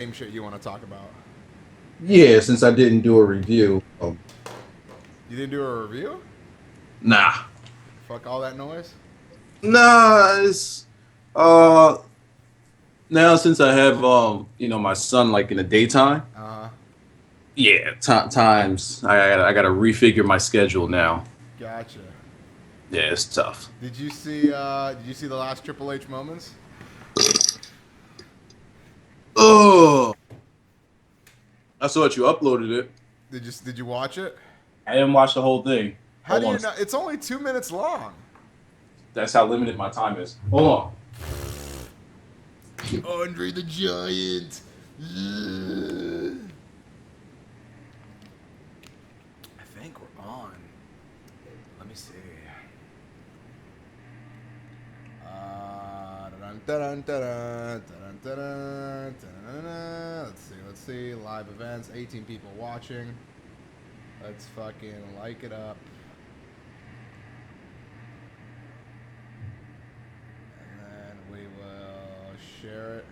Same shit you want to talk about. Yeah, since I didn't do a review. You didn't do a review? Nah. Fuck all that noise. Nah, it's uh now since I have my son like in the daytime. Uh huh. Yeah, times I gotta refigure my schedule now. Gotcha. Yeah, it's tough. Did you see the last Triple H moments? Oh, I saw that you uploaded it. Did you watch it? I didn't watch the whole thing. How Hold do on. you know? It's only 2 minutes long. That's how limited my time is. Hold on. Andre the Giant. I think we're on. Let me see. Dun, dun, dun, dun, dun, dun, dun, dun. Let's see. Live events, 18 people watching. Let's fucking like it up. And then we will share it.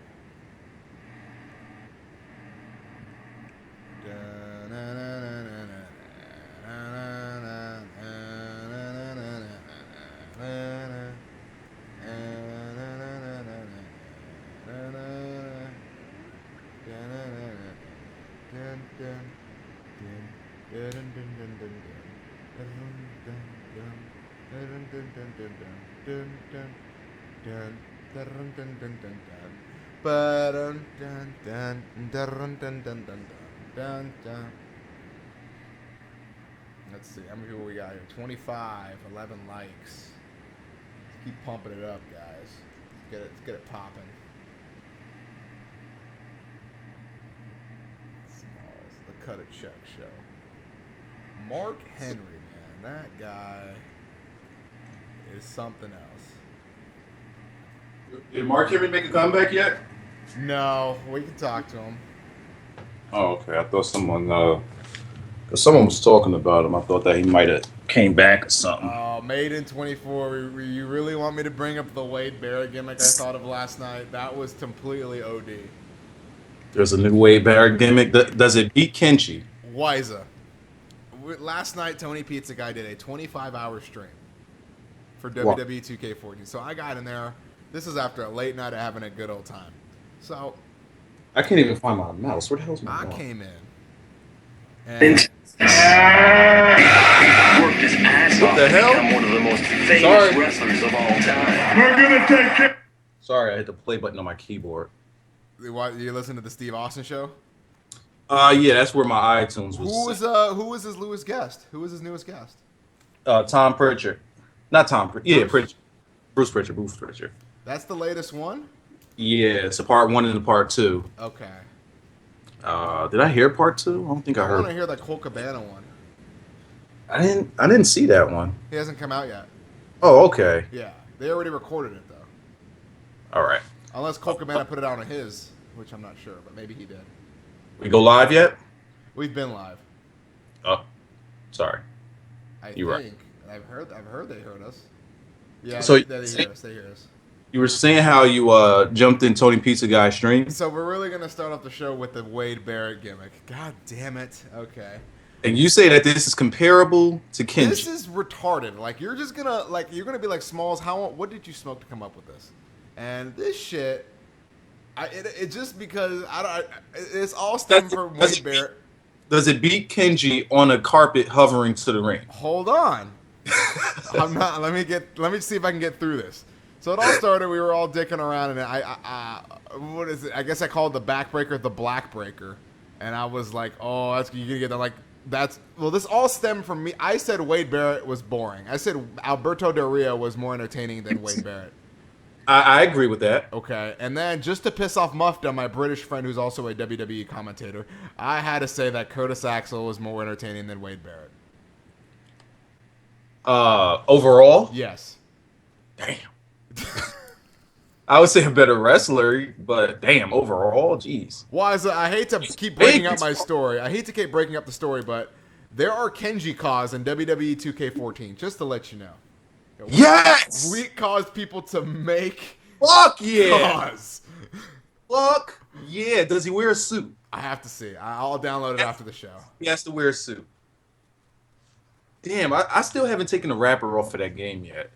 Let's see, how many people we got here? 25, 11 likes. Let's keep pumping it up, guys. Let's get it popping. Smalls, the Cut It Check Show. Mark Henry, man, that guy is something else. Did Mark Henry make a comeback yet? No, we can talk to him. Oh, okay. I thought someone was talking about him. I thought that he might have came back or something. Made in 24. You really want me to bring up the Wade Barrett gimmick I thought of last night? That was completely OD. There's a new Wade Barrett gimmick. Does it beat Kenshi? Wiza. Last night, Tony Pizza Guy did a 25-hour stream for Wow. WWE 2K14. So I got in there. This is after a late night of having a good old time. So I can't even find my mouse. Where the hell's my I mouse? came in and Worked his ass What off the to hell? become one of the most famous Sorry. wrestlers of all time. Sorry, I hit the play button on my keyboard. you listen to the Steve Austin show. Yeah, that's where my iTunes was. Who was his newest guest? Who was his newest guest? Tom Pritchard. Not Tom Pritchard. Yeah, Bruce? Pritchard. Bruce Pritchard. Bruce Pritchard. That's the latest one. Yeah, it's a part one and a part two. Okay. Did I hear part two? I don't think I I want to heard. hear that Colt Cabana one. I didn't see that one. He hasn't come out yet. Oh, okay. Yeah, they already recorded it though. All right. Unless Colt Cabana put it out on his, which I'm not sure, but maybe he did. We go live yet? We've been live. Oh, sorry. I You're think. I've heard they heard us. Yeah, So they hear us. They hear us. you were saying how you jumped in Tony Pizza Guy stream, So we're really gonna start off the show with the Wade Barrett gimmick. God damn it. Okay. and you say that this is comparable to This Kenji. is retarded. Like you're gonna be like Smalls. What did you smoke to come up with this? And this shit, it just because it's all stemmed from Wade Barrett. Does it beat Kenji on a carpet hovering to the ring? Hold on. I'm not. Let me see if I can get through this. So it all started. We were all dicking around, and what is it? I guess I called the backbreaker the black breaker, and I was like, "Oh, that's you're gonna get that." Like that's well. This all stemmed from me. I said Wade Barrett was boring. I said Alberto Del Rio was more entertaining than Wade Barrett. I agree with that. Okay, and then just to piss off Mufta, my British friend who's also a WWE commentator, I had to say that Curtis Axel was more entertaining than Wade Barrett. Overall, Yes. damn. I would say a better wrestler, but damn, overall, jeez. Why is it? I hate to keep breaking up my story. I hate to keep breaking up the story, but there are Kenji cause in WWE 2K14. Just to let you know. Yes! We caused people to make Fuck yeah! cause. Fuck Yeah, does he wear a suit? I have to see. I'll download it after the show. He has to wear a suit. Damn, I still haven't taken the wrapper off of that game yet.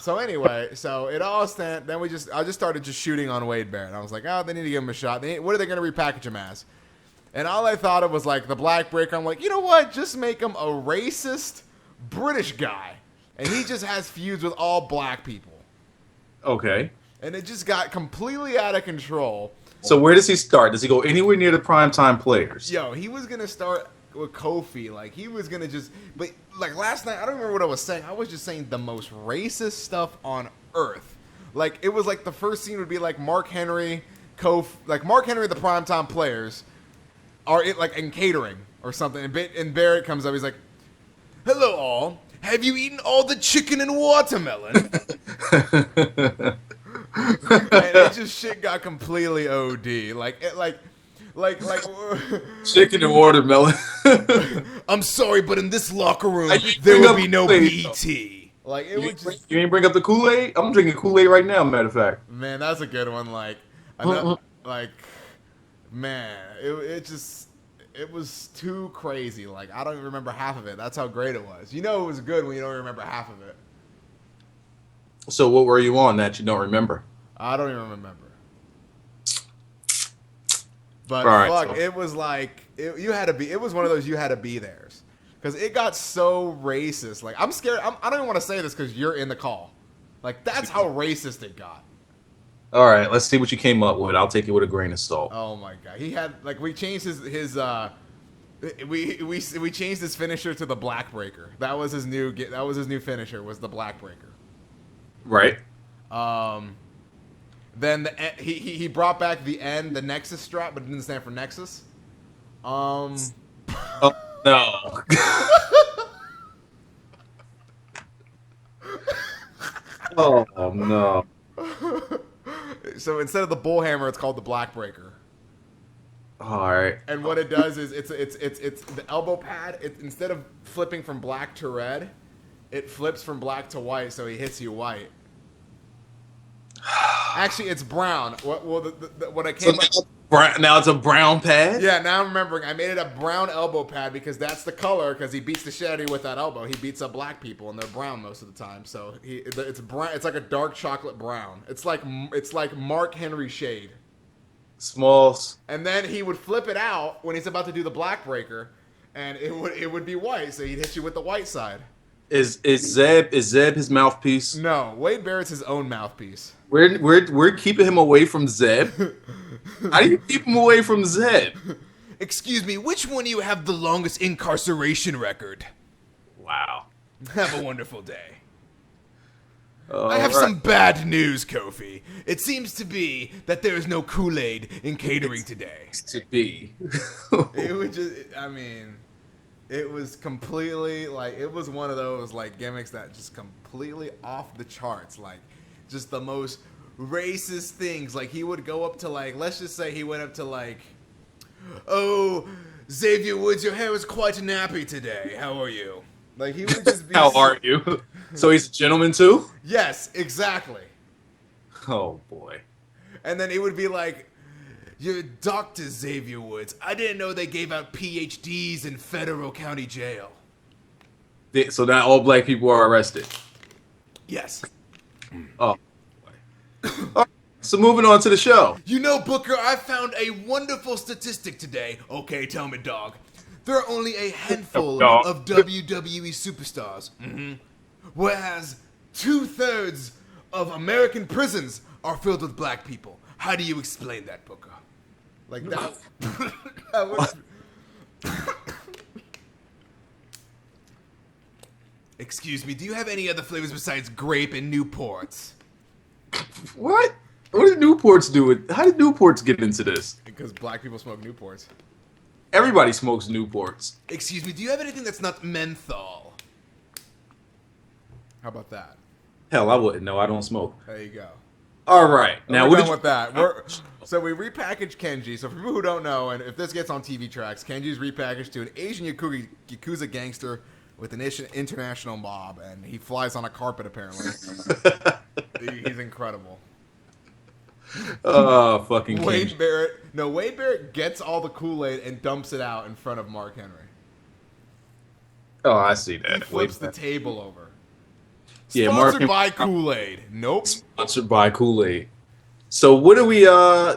So anyway, so it all stand. Then I just started just shooting on Wade Barrett. I was like, oh, they need to give him a shot. What are they going to repackage him as? And all I thought of was like the Black Breaker. I'm like, you know what? Just make him a racist British guy, and he just has feuds with all black people. Okay. And it just got completely out of control. So where does he start? Does he go anywhere near the primetime players? Yo, he was gonna start with Kofi. Like he was gonna but like last night, I don't remember what I was saying. I was just saying the most racist stuff on earth. Like it was like the first scene would be like Mark Henry, Mark Henry, the primetime players are in catering or something. And Barrett comes up. He's like, "Hello, all. Have you eaten all the chicken and watermelon?" And it just shit got completely OD. Like Chicken and watermelon. I'm sorry, but in this locker room I didn't there bring will up be no Kool-Aid, BT. Like it would just, You ain't bring up the Kool-Aid? I'm drinking Kool-Aid right now, matter of fact. man, that's a good one. Like, man, it was too crazy. Like I don't even remember half of it. That's how great it was. You know it was good when you don't remember half of it. So what were you on that you don't remember? I don't even remember. But All right, fuck, so- it was like it was one of those you had to be theirs. Because it got so racist. Like, I'm scared. I don't even want to say this because you're in the call. Like, that's how racist it got. All right, let's see what you came up with. I'll take it with a grain of salt. Oh my god, he had like we changed we changed his finisher to the Black Breaker. That was his new finisher was the Black Breaker. Right. Then he brought back the Nexus strap, but it didn't stand for Nexus. Oh no. Oh no. So instead of the bullhammer, it's called the Black Breaker. All right. And what it does is it's the elbow pad. Instead of flipping from black to red, it flips from black to white, so he hits you white. Actually, it's brown. What I came up. Now it's a brown pad? Yeah, now I'm remembering. I made it a brown elbow pad because that's the color. Because he beats the shit out of you with that elbow. He beats up black people, and they're brown most of the time. So it's brown. It's like a dark chocolate brown. It's like Mark Henry shade. Smalls. And then he would flip it out when he's about to do the Black Breaker, and it would be white. So he'd hit you with the white side. Is Zeb his mouthpiece? No, Wade Barrett's his own mouthpiece. We're keeping him away from Zeb. How do you keep him away from Zeb? Excuse me, which one of you have the longest incarceration record? Wow. Have a wonderful day. I I have some bad news, Kofi. It seems to be that there is no Kool-Aid in catering today. to be. It would just, it was completely, it was one of those, gimmicks that just completely off the charts. Just the most racist things. He would go up to, let's just say he went up to, oh, Xavier Woods, your hair is quite nappy today. How are you? He would just be... How are you? So he's a gentleman, too? Yes, exactly. Oh, boy. And then it would be like, you're Dr. Xavier Woods. I didn't know they gave out PhDs in federal county jail. So now all black people are arrested? Yes. Oh, boy. All right, so moving on to the show. You know, Booker, I found a wonderful statistic today. Okay, tell me, dog. There are only a handful of WWE superstars. Mm-hmm. Whereas 2/3 of American prisons are filled with black people. How do you explain that, Booker? That was... Excuse me, do you have any other flavors besides grape and Newports? What? What did Newports do with... How did Newports get into this? Because black people smoke Newports. Everybody smokes Newports. Excuse me, do you have anything that's not menthol? How about that? Hell, I wouldn't know. I don't smoke. There you go. All right. Now, we're what done did with that. So we repackaged Kenji. So for people who don't know, and if this gets on TV tracks, Kenji's repackaged to an Asian Yakuza gangster with an international mob, and he flies on a carpet, apparently. He's incredible. Fucking King. Wade Barrett gets all the Kool-Aid and dumps it out in front of Mark Henry. Oh, I see He that. flips the table over. Yeah, Mark Sponsored Henry by Kool-Aid. Nope. sponsored by Kool-Aid. So what do we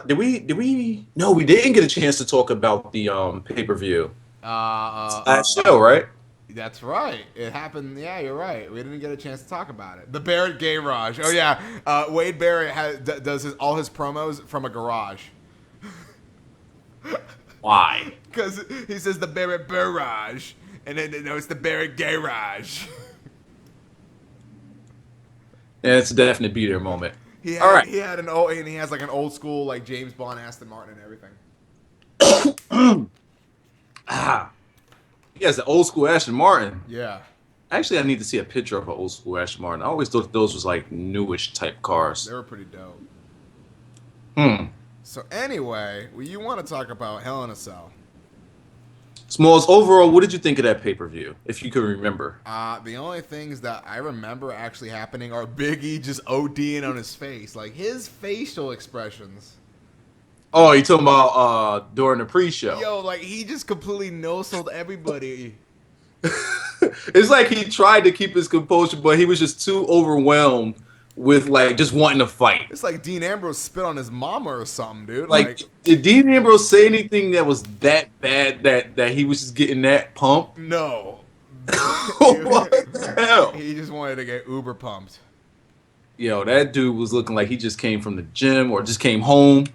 did we no, we didn't get a chance to talk about the pay-per-view. Last show, right? That's right. It happened. Yeah, you're right. We didn't get a chance to talk about it. The Barrett Garage. Oh yeah, Wade Barrett does all his promos from a garage. Why? Because he says the Barrett Barrage, and then it's the Barrett Garage. Yeah, it's a definite be there moment. He All right. had and he has like an old school like James Bond, Aston Martin, and everything. He has the old school Aston Martin. Yeah. Actually, I need to see a picture of an old school Aston Martin. I always thought those was like newish type cars. They were pretty dope. Hmm. So anyway, you want to talk about Hell in a Cell? Smalls, overall, what did you think of that pay-per-view, if you can remember? The only things that I remember actually happening are Big E just ODing on his face. Like, his facial expressions. Oh, you talking about during the pre-show? Yo, like, he just completely no-sold everybody. It's like he tried to keep his composure, but he was just too overwhelmed with, like, just wanting to fight. It's like Dean Ambrose spit on his mama or something, dude. Like, did Dean Ambrose say anything that was that bad that he was just getting that pump? No. What the hell? He just wanted to get uber pumped. Yo, that dude was looking like he just came from the gym or just came home.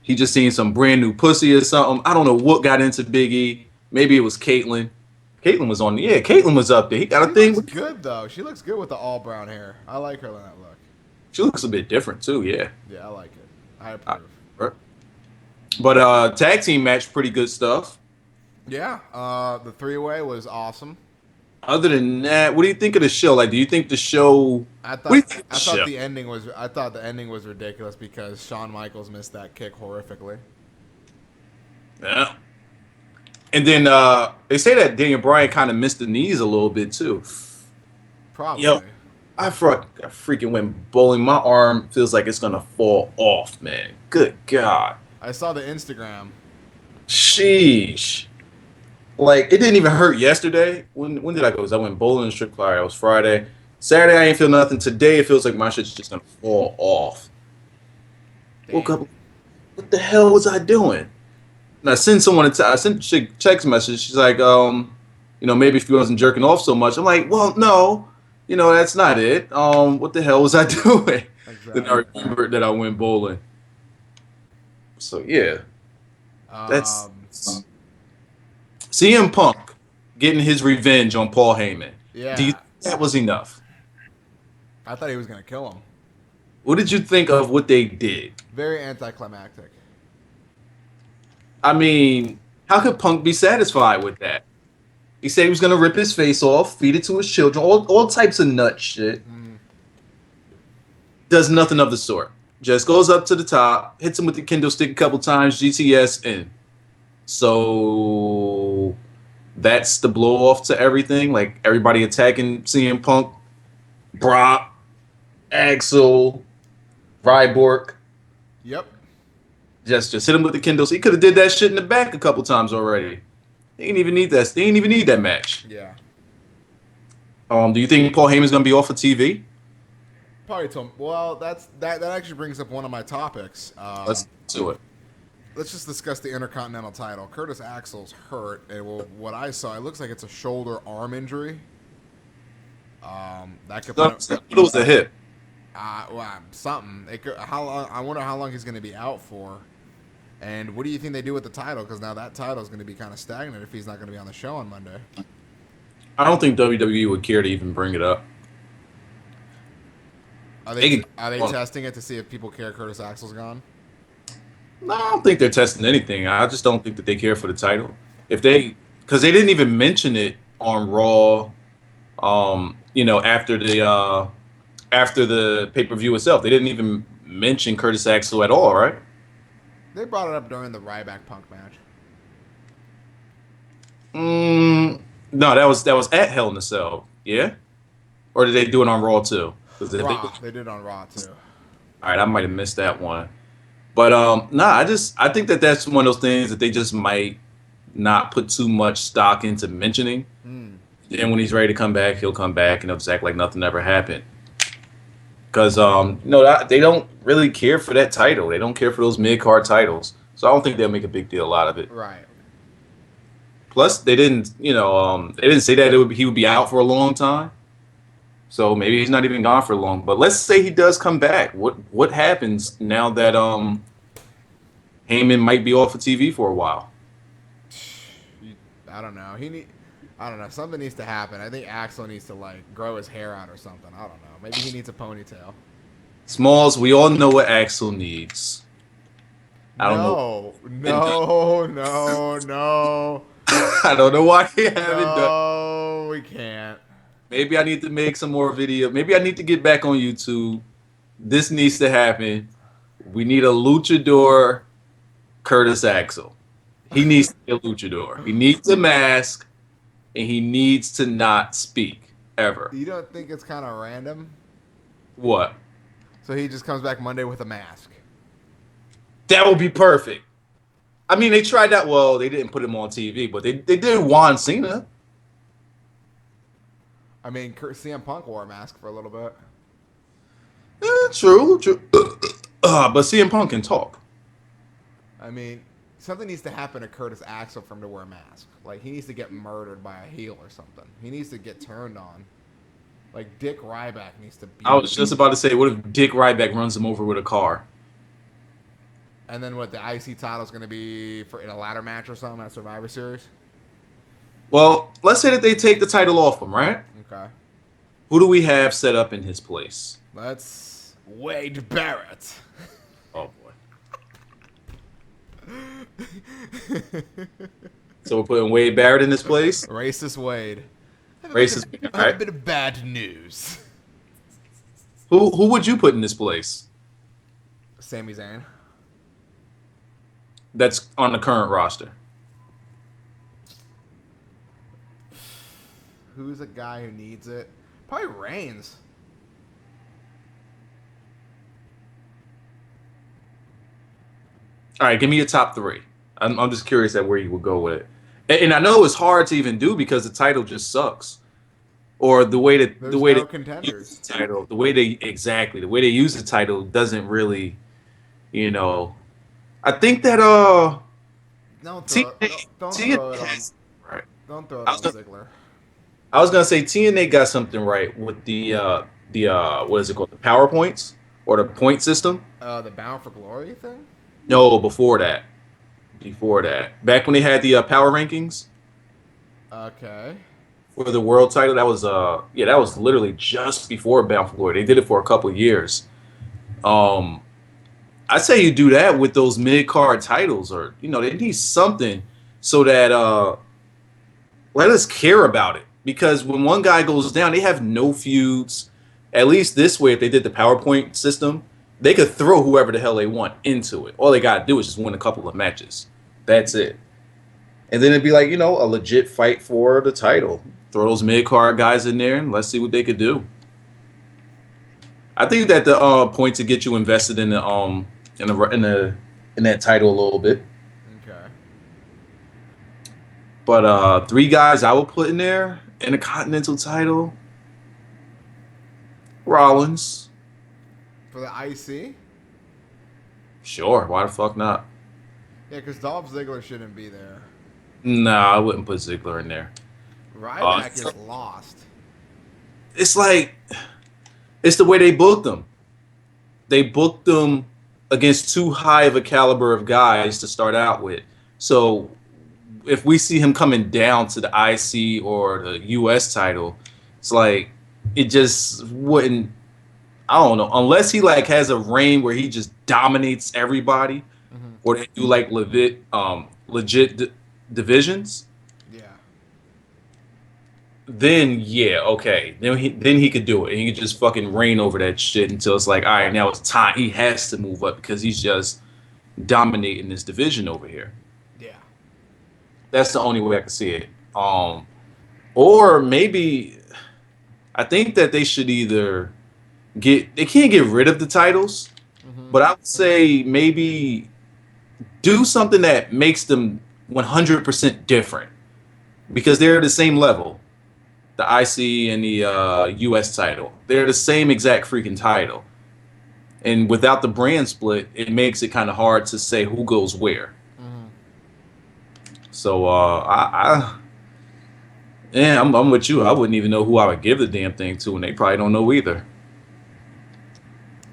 He just seen some brand new pussy or something. I don't know what got into Big E. Maybe it was Caitlyn. Caitlyn was on. Yeah, Caitlyn was up there. He got a thing. She looks good, though. She looks good with the all brown hair. I like her in that look. She looks a bit different, too, yeah. Yeah, I like it. I approve. But tag team match, pretty good stuff. Yeah, the three-way was awesome. Other than that, what do you think of the show? Like, do you think the show? I what do you thought think I of thought show? the ending was ridiculous because Shawn Michaels missed that kick horrifically. Yeah. And then they say that Daniel Bryan kind of missed the knees a little bit too. Probably. Yo, I freaking went bowling. My arm feels like it's gonna fall off, man. Good God. I saw the Instagram. Sheesh. Like, it didn't even hurt yesterday. When did I go? 'Cause I went bowling and strip fire. It was Friday. Saturday, I ain't feel nothing. Today, it feels like my shit's just gonna fall off. Damn. Woke up. What the hell was I doing? And I sent someone I sent a chick text message. She's like, maybe if you wasn't jerking off so much. I'm like, well, no, that's not it. What the hell was I doing? Exactly. Then I remembered that I went bowling. So yeah, that's CM Punk getting his revenge on Paul Heyman. Yeah. Do you think that was enough? I thought he was gonna kill him. What did you think of what they did? Very anticlimactic. I mean, how could Punk be satisfied with that? He said he was gonna rip his face off, feed it to his children, all types of nut shit. Does nothing of the sort. Just goes up to the top, hits him with the kendo stick a couple times, GTS in. So that's the blow off to everything. Like, everybody attacking CM Punk, Brock, Axel, Ryborg. Yep. Just hit him with the kendo. He could have did that shit in the back a couple times already. They didn't even need that. They didn't even need that match. Yeah. Do you think Paul Heyman's gonna be off of TV? Probably told. Well, that actually brings up one of my topics. Let's do it. Let's just discuss the Intercontinental title. Curtis Axel's hurt, and what I saw, it looks like it's a shoulder arm injury. That could It was a hip. something. It could, how long? I wonder how long he's going to be out for. And what do you think they do with the title? Because now that title is going to be kind of stagnant if he's not going to be on the show on Monday. I don't think WWE would care to even bring it up. Are they testing it to see if people care Curtis Axel's gone? No, I don't think they're testing anything. I just don't think that they care for the title. Because they didn't even mention it on Raw. After the pay-per-view itself, they didn't even mention Curtis Axel at all, right? They brought it up during the Ryback Punk match. No, that was at Hell in a Cell, yeah? Or did they do it on Raw too? Raw. They did it on Raw too. All right, I might have missed that one. But nah, I think that that's one of those things that they just might not put too much stock into mentioning. Hmm. And when he's ready to come back, he'll come back and he'll just act like nothing ever happened. Because they don't really care for that title. They don't care for those mid card titles. So I don't think they'll make a big deal out of it. Right. Plus, they didn't say that he would be out for a long time. So maybe he's not even gone for long. But let's say he does come back. What happens now that Heyman might be off of TV for a while? I don't know. I don't know. Something needs to happen. I think Axel needs to like grow his hair out or something. I don't know. Maybe he needs a ponytail. Smalls, we all know what Axel needs. I don't know. No. I don't know why he haven't done. No, we can't. Maybe I need to make some more video. Maybe I need to get back on YouTube. This needs to happen. We need a luchador Curtis Axel. He needs to be a luchador. He needs a mask, and he needs to not speak ever. You don't think it's kind of random? What? So he just comes back Monday with a mask. That would be perfect. I mean, they tried that. Well, they didn't put him on TV, but they did Juan Cena. I mean, CM Punk wore a mask for a little bit. True. But CM Punk can talk. I mean, something needs to happen to Curtis Axel for him to wear a mask. Like, he needs to get murdered by a heel or something. He needs to get turned on. Like, Dick Ryback needs to beat I was just about to say, what if Dick Ryback runs him over with a car? And then what, the IC title's going to be in a ladder match or something at Survivor Series? Well, let's say that they take the title off him, right? Okay. Who do we have set up in his place? Let's Wade Barrett. Oh, boy. So we're putting Wade Barrett in this place? Racist Wade. Racist. A Right. bit of bad news. Who would you put in this place Sami Zayn. that's on the current roster? Who's a guy who needs it? Probably Reigns. All right, give me your top three. I'm just curious at where you would go with it. And I know it's hard to even do because the title just sucks. Or the way that There's the way no that contenders. use the title, the way they use the title doesn't really, I think that Don't T- throw it. Don't TNA throw it on. has- right. Don't throw it on Ziggler. I was gonna say TNA got something right with the what is it called, the PowerPoints or the point system? The Bound for Glory thing. No, before that, back when they had the power rankings Okay. for the world title, that was that was literally just before Bound for Glory. They did it for a couple of years. I say you do that with those mid card titles, or they need something so that let us care about it. Because when one guy goes down, they have no feuds. At least this way, if they did the PowerPoint system, they could throw whoever the hell they want into it. All they gotta do is just win a couple of matches. That's it. And then it'd be like, a legit fight for the title. Throw those mid card guys in there and let's see what they could do. I think that the point to get you invested in the in that title a little bit. Okay. But three guys I would put in there in the Continental title. Rollins. For the IC. Sure, why the fuck not? Yeah, because Dolph Ziggler shouldn't be there. Nah, I wouldn't put Ziggler in there. Ryback is lost. It's like, it's the way they booked them. They booked them against too high of a caliber of guys to start out with. So if we see him coming down to the IC or the US title, it's like, it just wouldn't, I don't know, unless he like has a reign where he just dominates everybody, or they do like legit divisions. Yeah. Then yeah, okay. Then he could do it. And he could just fucking reign over that shit until it's like, all right, now it's time. He has to move up because he's just dominating this division over here. Yeah. That's the only way I can see it. Or maybe I think that they should either they can't get rid of the titles, but I would say maybe do something that makes them 100% different because they're the same level. The IC and the US title, they're the same exact freaking title. And without the brand split, it makes it kind of hard to say who goes where. So yeah, I'm with you. I wouldn't even know who I would give the damn thing to, and they probably don't know either.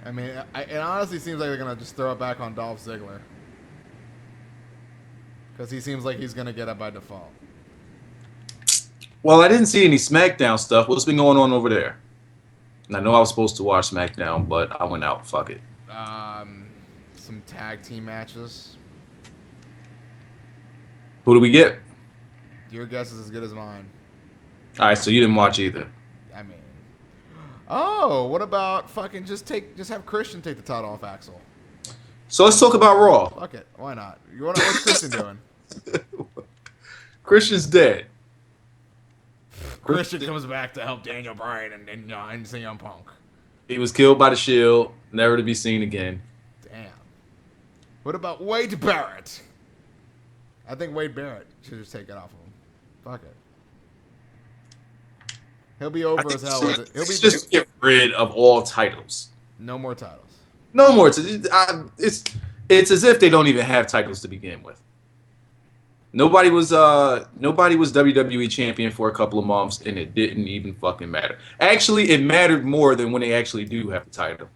I mean, it honestly seems like they're gonna just throw it back on Dolph Ziggler because he seems like he's gonna get it by default. Well, I didn't see any SmackDown stuff. What's been going on over there? And I know I was supposed to watch SmackDown, but I went out. Fuck it. Some tag team matches. Who do we get? Your guess is as good as mine. All right, so you didn't watch either. I mean, oh, what about fucking just have Christian take the title off Axel? So let's talk about Raw. Fuck it, why not? What's Christian doing? Christian's dead. Christian comes back to help Daniel Bryan and CM Punk. He was killed by the Shield, never to be seen again. Damn. What about Wade Barrett? I think Wade Barrett should just take it off of him. Fuck it. He'll be over as hell with it. He'll be just get rid of all titles. No more titles. No more. It's as if they don't even have titles to begin with. Nobody was WWE champion for a couple of months, and it didn't even fucking matter. Actually, it mattered more than when they actually do have the title.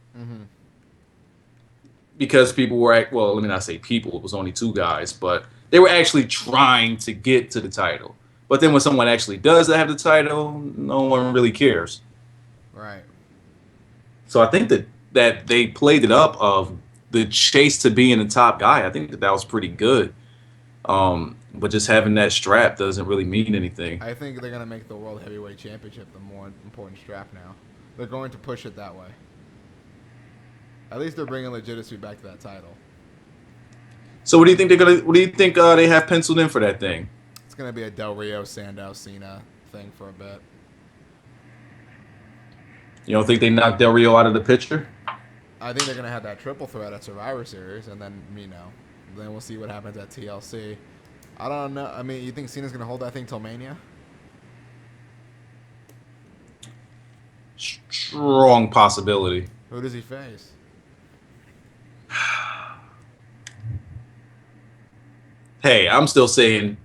Because people were well, let me not say people. It was only two guys, but they were actually trying to get to the title. But then when someone actually does have the title, no one really cares. Right. So I think that they played it up of the chase to being the top guy. I think that was pretty good. But just having that strap doesn't really mean anything. I think they're going to make the World Heavyweight Championship the more important strap now. They're going to push it that way. At least they're bringing legitimacy back to that title. So what do you think they have penciled in for that thing? It's going to be a Del Rio, Sandow, Cena thing for a bit. You don't think they knocked Del Rio out of the picture? I think they're going to have that triple threat at Survivor Series, and then, then we'll see what happens at TLC. I don't know. I mean, you think Cena's going to hold that thing till Mania? Strong possibility. Who does he face? Hey, I'm still saying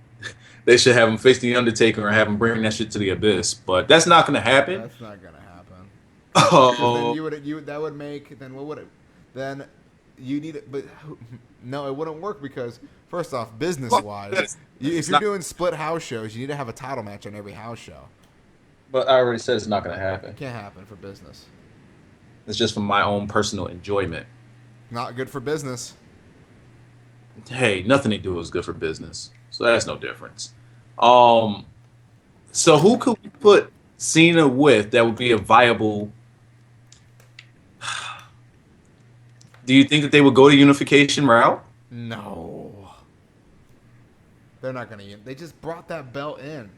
they should have him face the Undertaker and have him bring that shit to the Abyss, but that's not going to happen. That's not going to happen. Oh, Then that would make, then what would it? Then you need it, but no, it wouldn't work because first off, business wise, if you're doing split house shows, you need to have a title match on every house show. But I already said it's not going to happen. It can't happen for business. It's just for my own personal enjoyment. Not good for business. Hey, nothing they do is good for business, so that's no difference. So who could we put Cena with that would be a viable? Do you think that they would go the unification route? No. They're not going to. They just brought that belt in.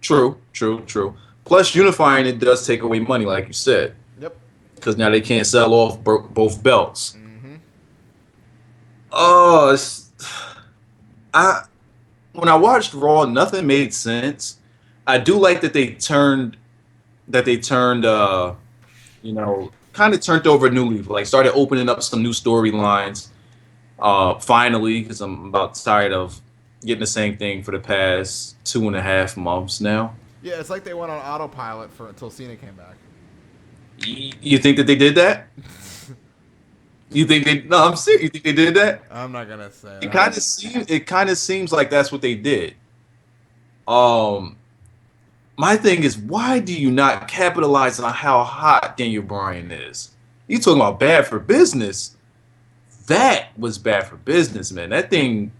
True. Plus, unifying it does take away money, like you said. Yep. Because now they can't sell off both belts. When I watched Raw, nothing made sense. I do like that they turned, kind of turned over a new leaf. Like started opening up some new storylines. Finally, because I'm about tired of getting the same thing for the past 2.5 months now. Yeah, it's like they went on autopilot until Cena came back. You think that they did that? You think they? No, I'm serious. You think they did that? I'm not gonna say. It kind of seems like that's what they did. My thing is, why do you not capitalize on how hot Daniel Bryan is? You talking about bad for business? That was bad for business, man. That thing,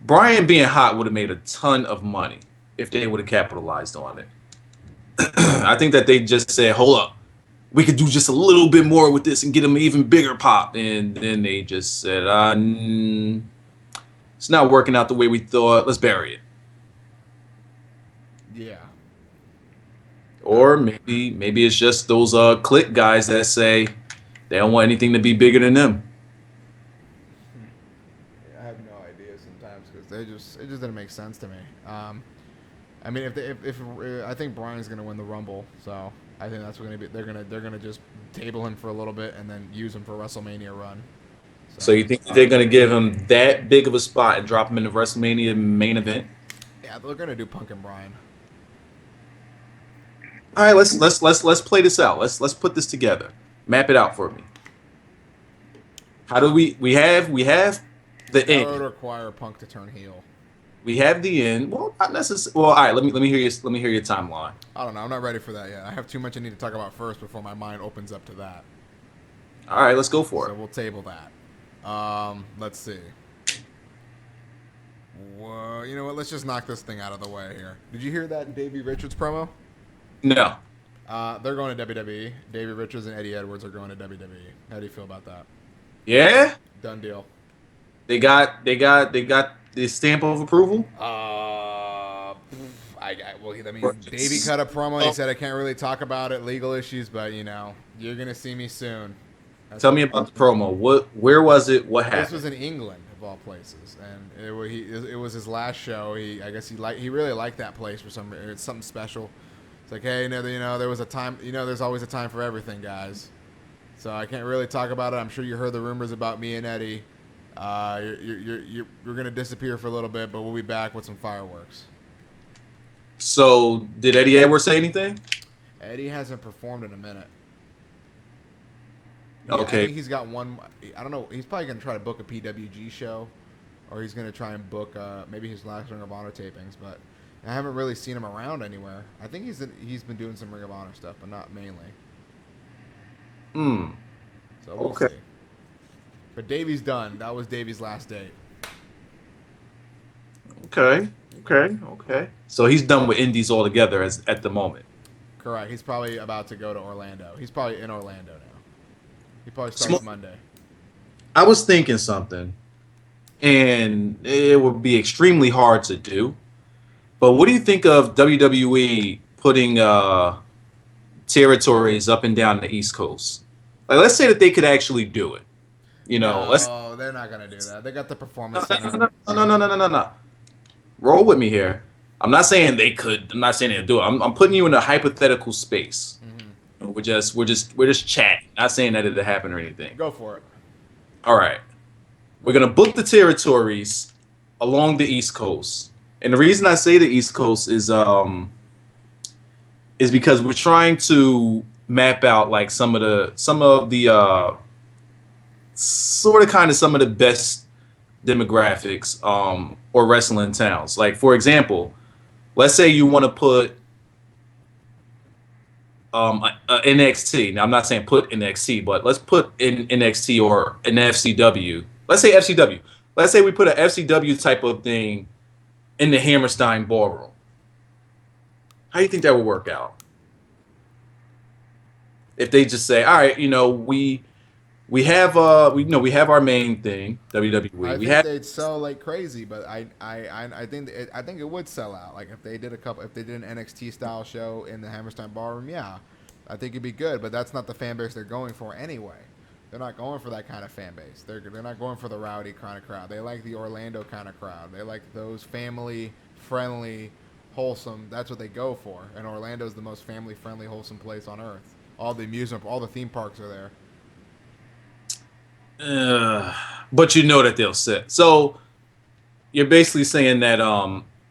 Bryan being hot would have made a ton of money if they would have capitalized on it. I think that they just said, hold up, we could do just a little bit more with this and get them an even bigger pop. And then they just said, it's not working out the way we thought. Let's bury it. Yeah. Or maybe it's just those click guys that say they don't want anything to be bigger than them. I have no idea sometimes because it just didn't make sense to me. I mean, if I think Bryan's gonna win the Rumble, so I think that's gonna be they're gonna just table him for a little bit and then use him for WrestleMania run. So you think they're gonna give him that big of a spot and drop him in the WrestleMania main event? Yeah, they're gonna do Punk and Bryan. All right, let's play this out. Let's put this together. Map it out for me. How do we have the That would end? require Punk to turn heel. We have the end. Well, not necessarily. Well, all right. Let me hear your timeline. I don't know. I'm not ready for that yet. I have too much I need to talk about first before my mind opens up to that. All right, let's go for So it. we'll table that. Let's see. Whoa, you know what? Let's just knock this thing out of the way here. Did you hear that Davey Richards promo? No. They're going to WWE. Davey Richards and Eddie Edwards are going to WWE. How do you feel about that? Yeah. Done deal. They got the stamp of approval. I mean, Davey cut a promo. He said I can't really talk about it, legal issues, but you know, you're gonna see me soon. Tell me about the promo. Where was it? What happened? This was in England, of all places, and it was his last show. I guess he really liked that place for some reason. It's something special. It's like, hey, there was a time. There's always a time for everything, guys. So I can't really talk about it. I'm sure you heard the rumors about me and Eddie. You're gonna disappear for a little bit, but we'll be back with some fireworks. So did Eddie Edwards say anything? Eddie hasn't performed in a minute. Okay. I think he's got one. I don't know. He's probably gonna try to book a PWG show, or he's gonna try and book maybe his last Ring of Honor tapings. But I haven't really seen him around anywhere. I think he's been doing some Ring of Honor stuff, but not mainly. Hmm. So we'll Okay. see. But Davey's done. That was Davey's last date. Okay. So he's done with indies altogether at the moment. Correct. He's probably about to go to Orlando. He's probably in Orlando now. He probably starts Monday. I was thinking something, and it would be extremely hard to do. But what do you think of WWE putting territories up and down the East Coast? Like, let's say that they could actually do it. No, they're not gonna do that. They got the performance center. No. Roll with me here. I'm not saying they could. I'm not saying they'll do it. I'm putting you in a hypothetical space. Mm-hmm. We're just chatting. Not saying that it'll happen or anything. Go for it. All right. We're gonna book the territories along the East Coast, and the reason I say the East Coast is because we're trying to map out like some of the sort of kind of some of the best demographics or wrestling towns. Like, for example, let's say you want to put a NXT. Now, I'm not saying put NXT, but let's put in NXT or an FCW. Let's say FCW. Let's say we put an FCW type of thing in the Hammerstein Ballroom. How do you think that would work out? If they just say, all right, we have our main thing, WWE. I think they'd sell like crazy, but I think it would sell out. Like if they did an NXT style show in the Hammerstein Ballroom, yeah, I think it'd be good. But that's not the fan base they're going for anyway. They're not going for that kind of fan base. They're not going for the rowdy kind of crowd. They like the Orlando kind of crowd. They like those family friendly, wholesome. That's what they go for. And Orlando's the most family friendly, wholesome place on earth. All the amusement, all the theme parks are there. But you know that they'll sit. So you're basically saying that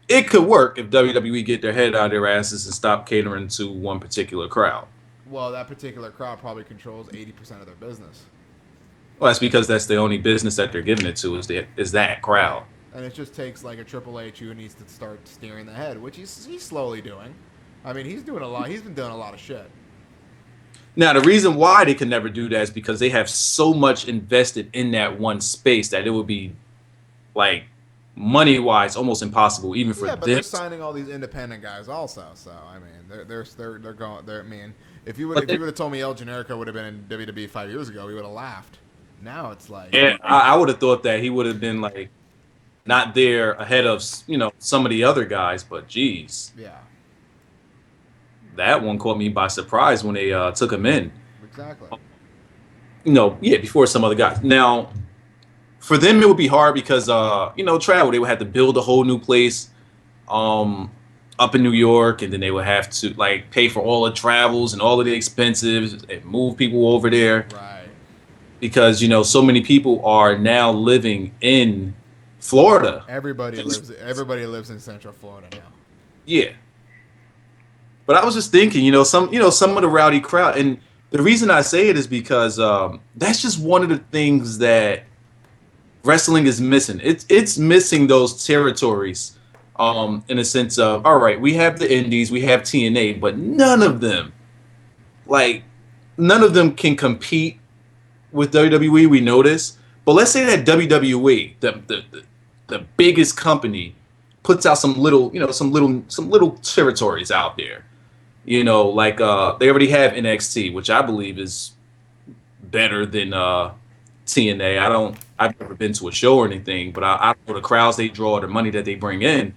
it could work if WWE get their head out of their asses and stop catering to one particular crowd. Well, that particular crowd probably controls 80% of their business. Well, that's because that's the only business that they're giving it to is that crowd. And it just takes like a Triple H who needs to start steering the head, which he's slowly doing. I mean, he's doing a lot. He's been doing a lot of shit. Now, the reason why they can never do that is because they have so much invested in that one space that it would be, like, money-wise, almost impossible even for yeah, but they're this. signing all these independent guys also. So I mean, they're going. I mean, if you would have told me El Generico would have been in WWE 5 years ago, we would have laughed. Now it's like, Yeah, I would have thought that he would have been like not there ahead of some of the other guys, but geez. yeah. that one caught me by surprise when they took him in. Exactly. Yeah, before some other guys. Now, for them, it would be hard because travel. They would have to build a whole new place um, up in New York, and then they would have to like pay for all the travels and all of the expenses and move people over there Right. because so many people are now living in Florida. Everybody lives in Central Florida now. Yeah, but I was just thinking, some of the rowdy crowd, and the reason I say it is because that's just one of the things that wrestling is missing. It's missing those territories, in a sense of all right, we have the Indies, we have TNA, but like, none of them can compete with WWE. We know this, but let's say that WWE, the biggest company, puts out some little territories out there. Like they already have NXT, which I believe is better than TNA. I've never been to a show or anything, but I know the crowds they draw, the money that they bring in.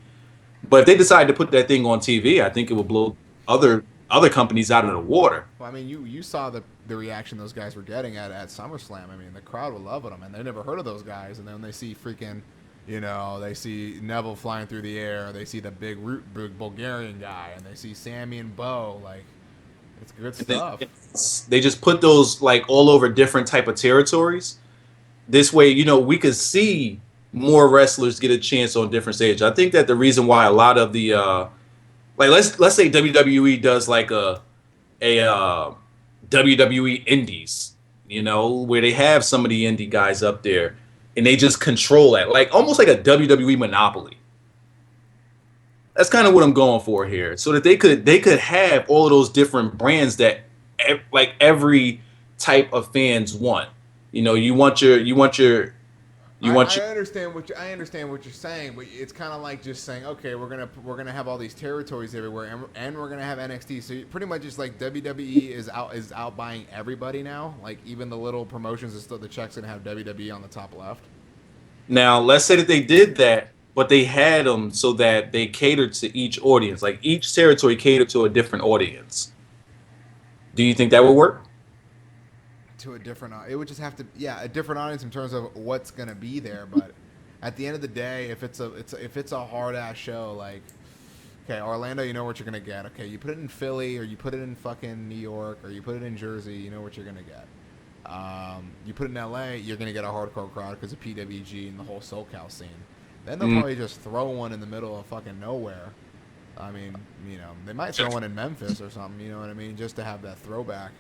But if they decide to put that thing on TV, I think it will blow other companies out of the water. Well, I mean, you saw the reaction those guys were getting at SummerSlam. I mean, the crowd were loving them, and they never heard of those guys. And then they see freaking, they see Neville flying through the air. They see the big Bulgarian guy, and they see Sammy and Bo. Like, it's good stuff. They just put those like all over different type of territories. This way, we could see more wrestlers get a chance on different stages. I think that the reason why a lot of the like let's say WWE does like a WWE Indies, where they have some of the indie guys up there and they just control that, like almost like a WWE monopoly. That's kind of what I'm going for here, so that they could have all of those different brands that like every type of fans want. You want your I understand what you're saying, but it's kind of like just saying, okay, we're gonna have all these territories everywhere, and we're gonna have NXT. So pretty much it's like WWE is out buying everybody now. Like even the little promotions is still the check's gonna have WWE on the top left. Now, let's say that they did that, but they had them so that they catered to each audience. Like each territory catered to a different audience. Do you think that would work? To a different, it would just have to, a different audience in terms of what's gonna be there. But at the end of the day, if it's a hard ass show, like, okay, Orlando, you know what you're gonna get. Okay, you put it in Philly, or you put it in fucking New York, or you put it in Jersey, you know what you're gonna get. You put it in LA, you're gonna get a hardcore crowd because of PWG and the whole SoCal scene. Then they'll probably just throw one in the middle of fucking nowhere. I mean, they might throw one in Memphis or something. You know what I mean? Just to have that throwback.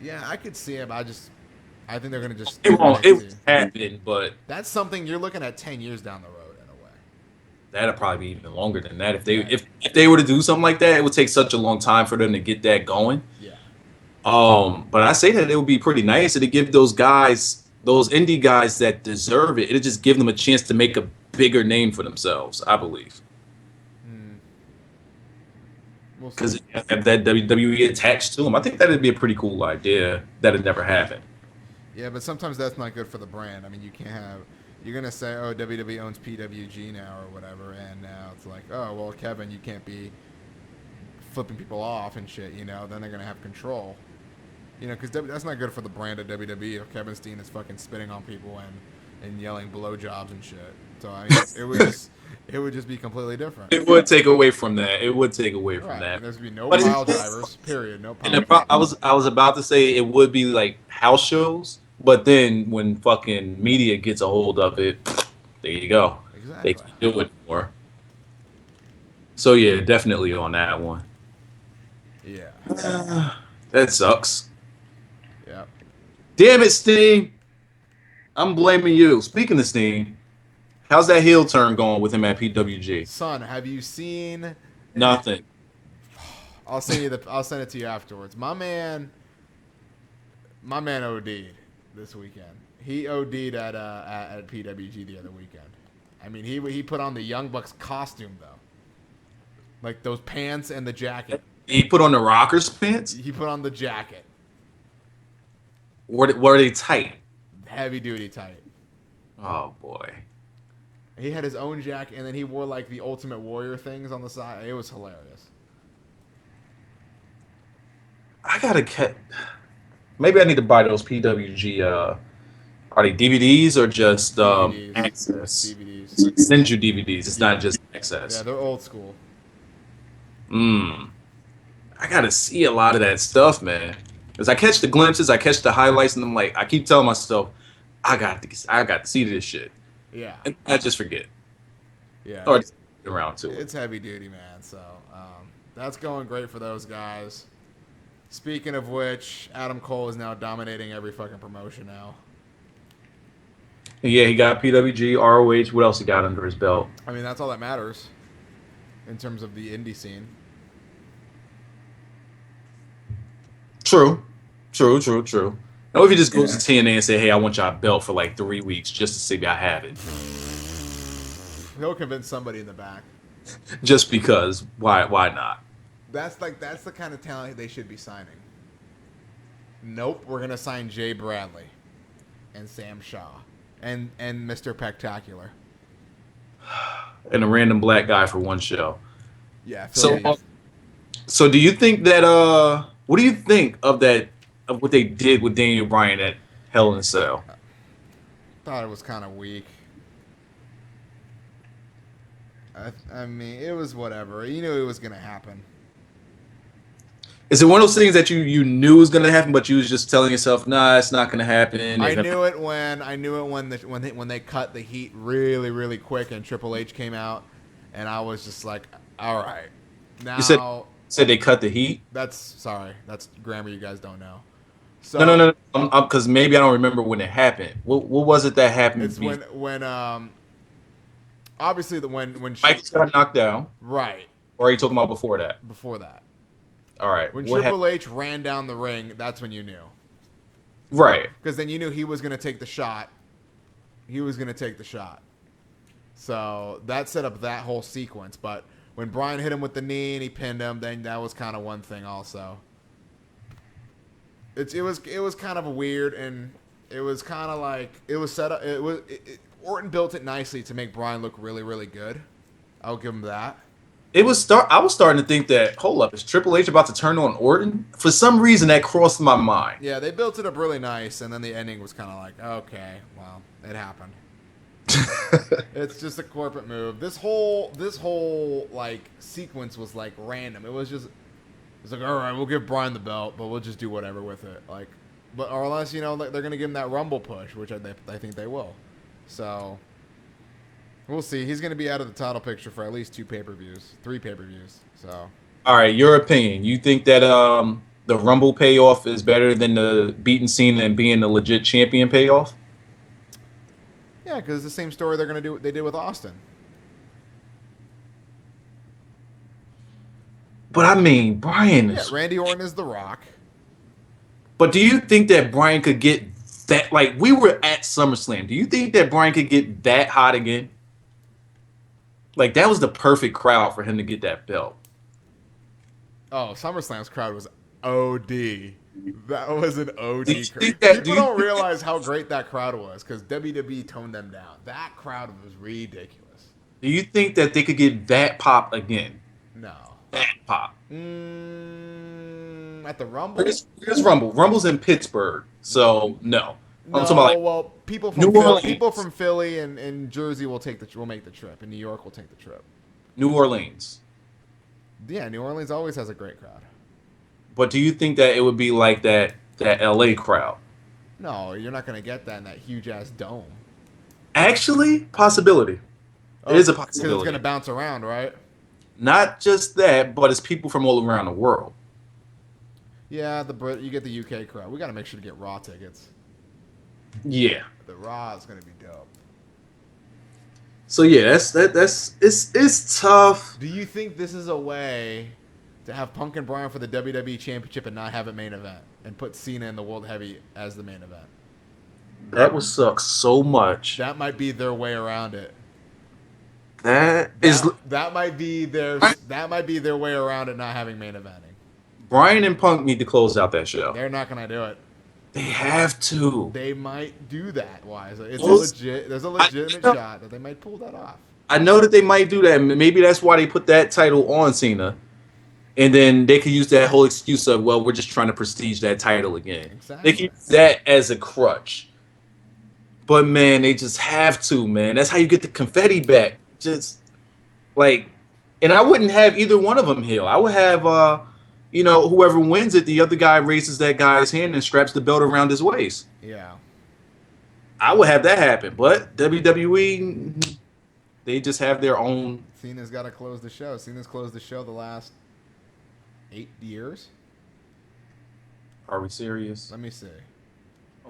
Yeah, I could see it. But I think they're gonna just. It won't happen, but that's something you're looking at 10 years down the road in a way. that'll probably be even longer than that. If they were to do something like that, it would take such a long time for them to get that going. Yeah. But I say that it would be pretty nice to give those guys, those indie guys that deserve it. It'll just give them a chance to make a bigger name for themselves, I believe. Because have that WWE attached to them, I think that'd be a pretty cool idea. That'd never happen. Yeah, but sometimes that's not good for the brand. I mean, you can't have. You're gonna say, "Oh, WWE owns PWG now or whatever," and now it's like, "Oh, well, Kevin, you can't be flipping people off and shit." Then they're gonna have control. Because that's not good for the brand of WWE if Kevin Steen is fucking spitting on people and yelling blowjobs and shit. So I mean, it would just be completely different. It would take away from that. It would take away from that. There's be no pile drivers. Period. No pile. I was about to say it would be like house shows, but then when fucking media gets a hold of it, there you go. Exactly. They can do it more. So yeah, definitely on that one. Yeah. That sucks. Yeah. Damn it, Steen. I'm blaming you. Speaking of Steen, how's that heel turn going with him at PWG? Son, have you seen? Nothing. I'll send it to you afterwards. My man OD'd this weekend. He OD'd at PWG the other weekend. I mean, he put on the Young Bucks costume though, like those pants and the jacket. He put on the Rockers pants. He put on the jacket. Were they tight? Heavy duty tight. Oh boy. He had his own jacket, and then he wore like the Ultimate Warrior things on the side. It was hilarious. I gotta catch. Maybe I need to buy those PWG. Are they DVDs or just DVDs. access? DVDs. So they send you DVDs. It's Yeah. not just Yeah, access. they're old school. I gotta see a lot of that stuff, man. Because I catch the glimpses, I catch the highlights, and I'm like, I keep telling myself, I got to see this shit, Yeah. and I just forget Yeah. or just get around to it. It's heavy duty, man. So that's going great for those guys. Speaking of which, Adam Cole is now dominating every fucking promotion now. And yeah, he got PWG, ROH. What else he got under his belt? I mean, that's all that matters in terms of the indie scene. True. Now, if he just goes to TNA and say, "Hey, I want y'all belt for like 3 weeks just to see if I have it," He'll convince somebody in the back. just because, why not? That's the kind of talent they should be signing. Nope, we're gonna sign Jay Bradley and Sam Shaw and Mr. Spectacular. And a random black guy for one show. Yeah. So do you think that what do you think of that of what they did with Daniel Bryan at Hell in a Cell? Thought it was kind of weak. I mean, it was whatever. You knew it was gonna happen. Is it one of those things that you knew was gonna happen, but you was just telling yourself, nah, it's not gonna happen? I knew it when they cut the heat really, really quick and Triple H came out, and I was just like, all right, now. You said they cut the heat. That's grammar you guys don't know. So No. Because maybe I don't remember when it happened. What was it that happened? it's when obviously when Mike got knocked down, right or are you talking about before that? before that. All right. When what Triple H ran down the ring, that's when you knew. Right. Because then you knew he was going to take the shot. So that set up that whole sequence. But when Bryan hit him with the knee and he pinned him, then that was kind of one thing also. It was kind of weird, and it was kind of like it was set up. Orton built it nicely to make Bryan look really, really good. I'll give him that. I was starting to think that, hold up, is Triple H about to turn on Orton? For some reason, that crossed my mind. Yeah, they built it up really nice, and then the ending was kind of like, okay, well, it happened. It's just a corporate move. This whole like sequence was like random. It's like, all right, we'll give Bryan the belt, but we'll just do whatever with it. Like, but or unless like, they're gonna give him that Rumble push, which I think they will. So we'll see. He's gonna be out of the title picture for at least 3 pay-per-views. So. All right, your opinion. You think that the Rumble payoff is better than the beating Cena and being the legit champion payoff? Yeah, because it's the same story they're gonna do what they did with Austin. But I mean, Bryan is. Yeah, Randy Orton is The Rock. But do you think that Bryan could get that? Like, we were at SummerSlam. Do you think that Bryan could get that hot again? Like, that was the perfect crowd for him to get that belt. Oh, SummerSlam's crowd was OD. That was an OD crowd. That, People don't realize how great that crowd was because WWE toned them down. That crowd was ridiculous. Do you think that they could get that pop again? No. That pop. At the Rumble? Here's Rumble. Rumble's in Pittsburgh, so no. No, I'm talking about, like, well, people from Philly and Jersey will make the trip, and New York will take the trip. New Orleans. Yeah, New Orleans always has a great crowd. But do you think that it would be like that LA crowd? No, you're not going to get that in that huge ass dome. Actually, possibility. It is a Because possibility. it's going to bounce around, right? Not just that, but it's people from all around the world. Yeah, you get the UK crowd. We got to make sure to get Raw tickets. Yeah. The Raw is going to be dope. So yeah, it's tough. Do you think this is a way to have Punk and Bryan for the WWE Championship and not have a main event and put Cena in the World Heavy as the main event? That would suck so much. That might be their way around it. That might be their way around it not having main eventing. Bryan and Punk need to close out that show. They're not going to do it. They have to. They might do that, Wise. There's a legitimate shot that they might pull that off. I know that they might do that. Maybe that's why they put that title on Cena. And then they could use that whole excuse of, well, we're just trying to prestige that title again. Exactly. They can use that as a crutch. But man, they just have to, man. That's how you get the confetti back. Just like, and I wouldn't have either one of them heel. I would have, whoever wins it, the other guy raises that guy's hand and straps the belt around his waist. Yeah. I would have that happen. But WWE, they just have their own. Cena's got to close the show. Cena's closed the show the last 8 years. Are we serious? Let me see.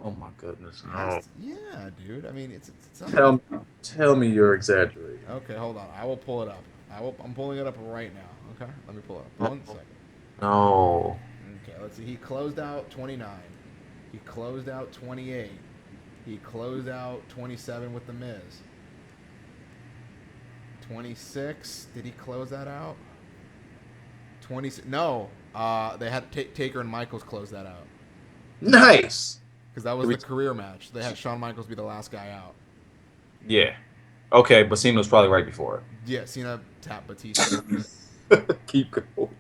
Oh my goodness! No. Yeah, dude. I mean, it's not Tell me you're exaggerating. Okay, hold on. I will pull it up. I'm pulling it up right now. Okay, let me pull it up. 1 second. No. Okay, let's see. He closed out 29. He closed out 28. He closed out 27 with the Miz. 26. Did he close that out? 20. No. They had Taker and Michaels close that out. Nice. Because that was the career match. They had Shawn Michaels be the last guy out. Yeah. Okay, but Cena was probably right before it. Yeah, Cena tapped Batista. Keep going.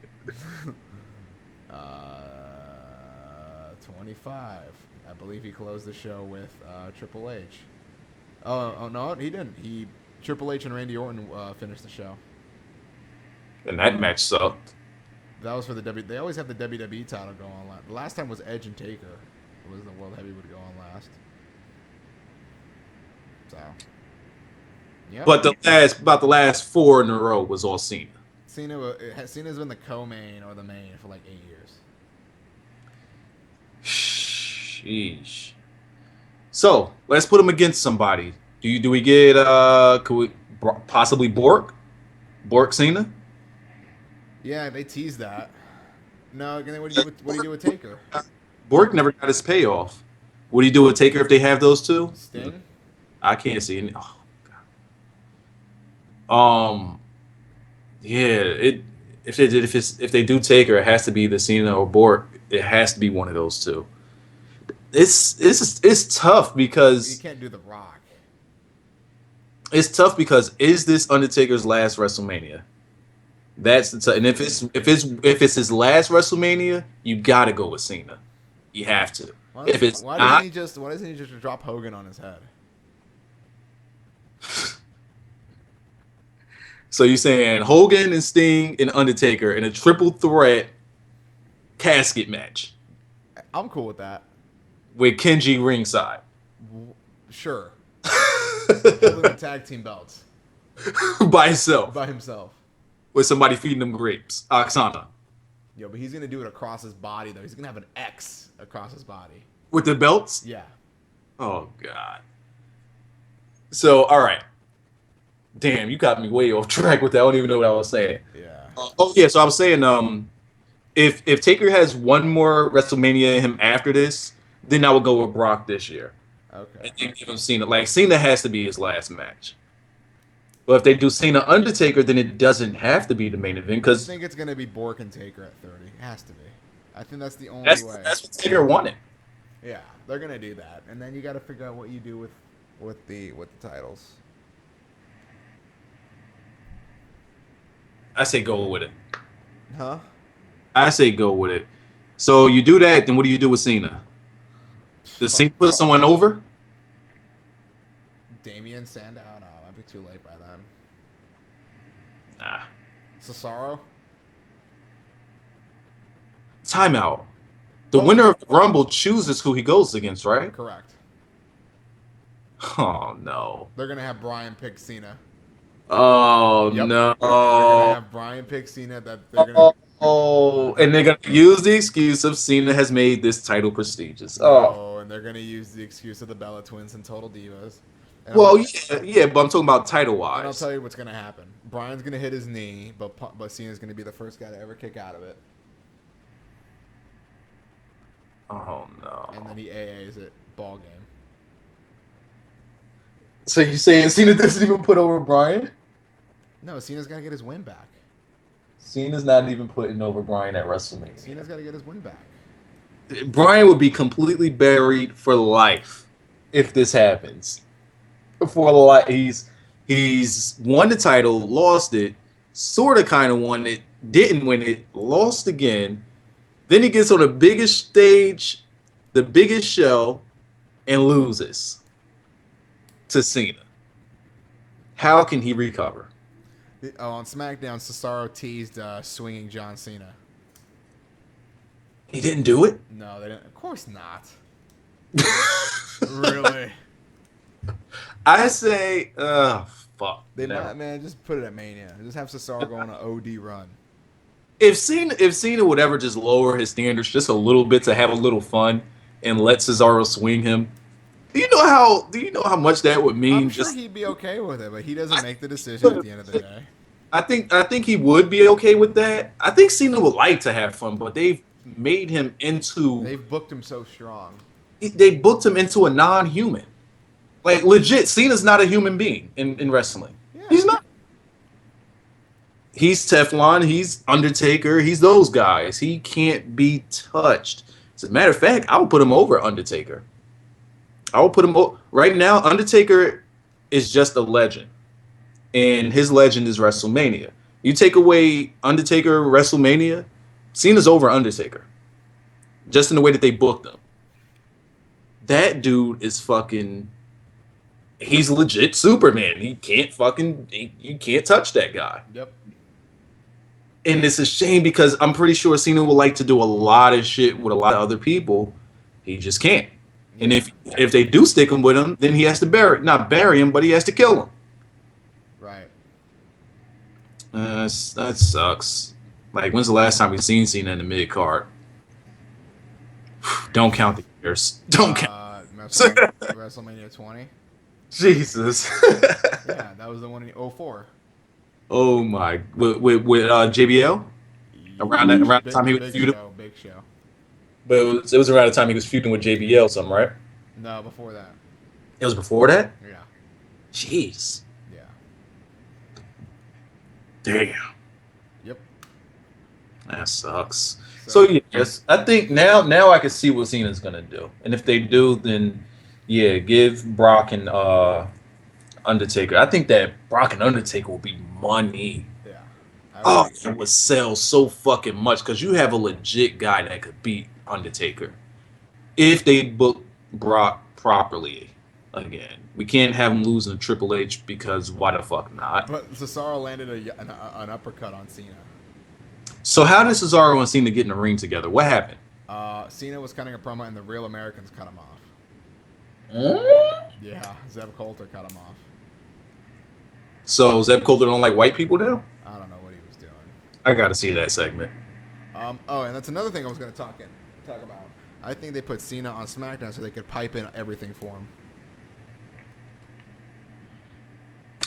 25. I believe he closed the show with Triple H. Oh no, he didn't. Triple H and Randy Orton finished the show. And that match sucked. That was for the They always have the WWE title go on last. The last time was Edge and Taker. It was the World Heavyweight go on last. So. Yep. But the last 4 in a row was all Cena. Cena's been the co-main or the main for like 8 years. Sheesh. So let's put him against somebody. Do we get could we possibly Bork Cena? Yeah, they teased that. No, what do you do with Taker? Bork never got his payoff. What do you do with Taker if they have those two? Sting? I can't see any. Oh God. Yeah. If they do Taker, it has to be the Cena or Bork. It has to be one of those two. It's tough because you can't do The Rock. It's tough because is this Undertaker's last WrestleMania? That's the and if it's his last WrestleMania, you gotta go with Cena. You have to. Why doesn't he just drop Hogan on his head? So you're saying Hogan and Sting and Undertaker in a triple threat casket match I'm cool with that. with Kenji ringside. Sure. Holding the tag team belts by himself. by himself. With somebody feeding them grapes. Oksana. Yo, but he's gonna do it across his body though. He's gonna have an X across his body. With the belts? Yeah. Oh God. So all right. Damn, you got me way off track with that. I don't even know what I was saying. Yeah. Oh yeah, so I was saying, if Taker has one more WrestleMania in him after this, then I would go with Brock this year. Okay. And then give him Cena. Like Cena has to be his last match. But if they do Cena Undertaker, then it doesn't have to be the main event I because think it's gonna be Bork and Taker at 30. It has to be. I think that's the only that's way. what Taker wanted. Yeah, they're gonna do that, and then you got to figure out what you do with the titles. I say go with it. Huh? I say go with it. So you do that, then what do you do with Cena? Does Cena put someone over? Damian Sandow? No, I'd be too late by then. Nah. Cesaro? Timeout. The winner of the Rumble chooses who he goes against, right? Correct. Oh no. They're gonna have Brian pick Cena. Oh Yep. no. They're gonna have Brian pick Cena. That they're gonna. Oh, and they're gonna use the excuse of Cena has made this title prestigious. Oh. Oh, and they're gonna use the excuse of the Bella Twins and Total Divas. And Well, yeah, but I'm talking about title And I'll wise. tell you what's gonna happen. Brian's gonna hit his knee, but Cena's gonna be the first guy to ever kick out of it, Oh no. and then he AAs it. Ball game. So you're saying Cena doesn't even put over Bryan? No, Cena's gonna get his win back. Cena's not even putting over Bryan at WrestleMania. Cena's gotta get his win back. Bryan would be completely buried for life if this happens. For life, he's won the title, lost it, sort of kind of won it, didn't win it, lost again. Then he gets on the biggest stage, the biggest show, and loses to Cena. How can he recover? Oh, on SmackDown, Cesaro teased swinging John Cena. He didn't do it? No, they didn't. Of course not. Really? I say, fuck. They never. might, man, just put it at Mania. Just have Cesaro go on an OD run. If Cena would ever just lower his standards just a little bit to have a little fun and let Cesaro swing him, do you know how much that would mean? I'm sure Just he'd be okay with it, but he doesn't make the decision at the end of the day. I think he would be okay with that. I think Cena would like to have fun, but they've made him into They've booked him so strong. they booked him into a non-human. Like legit, Cena's not a human being in wrestling. Yeah. He's not. He's Teflon. He's Undertaker. He's those guys. He can't be touched. As a matter of fact, I would put him over Undertaker. I will put him right now. Undertaker is just a legend, and his legend is WrestleMania. You take away Undertaker WrestleMania, Cena's over Undertaker, just in the way that they booked him. That dude is fucking. He's legit Superman. He can't you can't touch that guy. Yep. And it's a shame because I'm pretty sure Cena would like to do a lot of shit with a lot of other people. He just can't. And if they do stick him with him, then he has to not bury him, but he has to kill him. Right. That sucks. Like, when's the last time we've seen Cena in the mid card? Don't count the years. Don't count. WrestleMania 20. Jesus. Yeah, that was the one in 04. Oh my! With JBL around the time he was feuding. Big show. But it was around the time he was feuding with JBL, something, right? No, before that. It was before that. Yeah. Jeez. Yeah. Damn. Yep. That sucks. So yes, I think now I can see what Cena's gonna do, and if they do, then yeah, give Brock and Undertaker. I think that Brock and Undertaker will be money. Yeah. Oh, it would sell so fucking much because you have a legit guy that could beat Undertaker if they book Brock properly. Again, we can't have him losing to Triple H because why the fuck not? But Cesaro landed an uppercut on Cena. So how did Cesaro and Cena get in the ring together? What happened? Cena was cutting a promo and the Real Americans cut him off. Yeah, Zeb Coulter cut him off. So Zeb Coulter don't like white people now? I don't know what he was doing. I gotta see that segment. Oh, and that's another thing I was going to talk about. I think they put Cena on SmackDown so they could pipe in everything for him.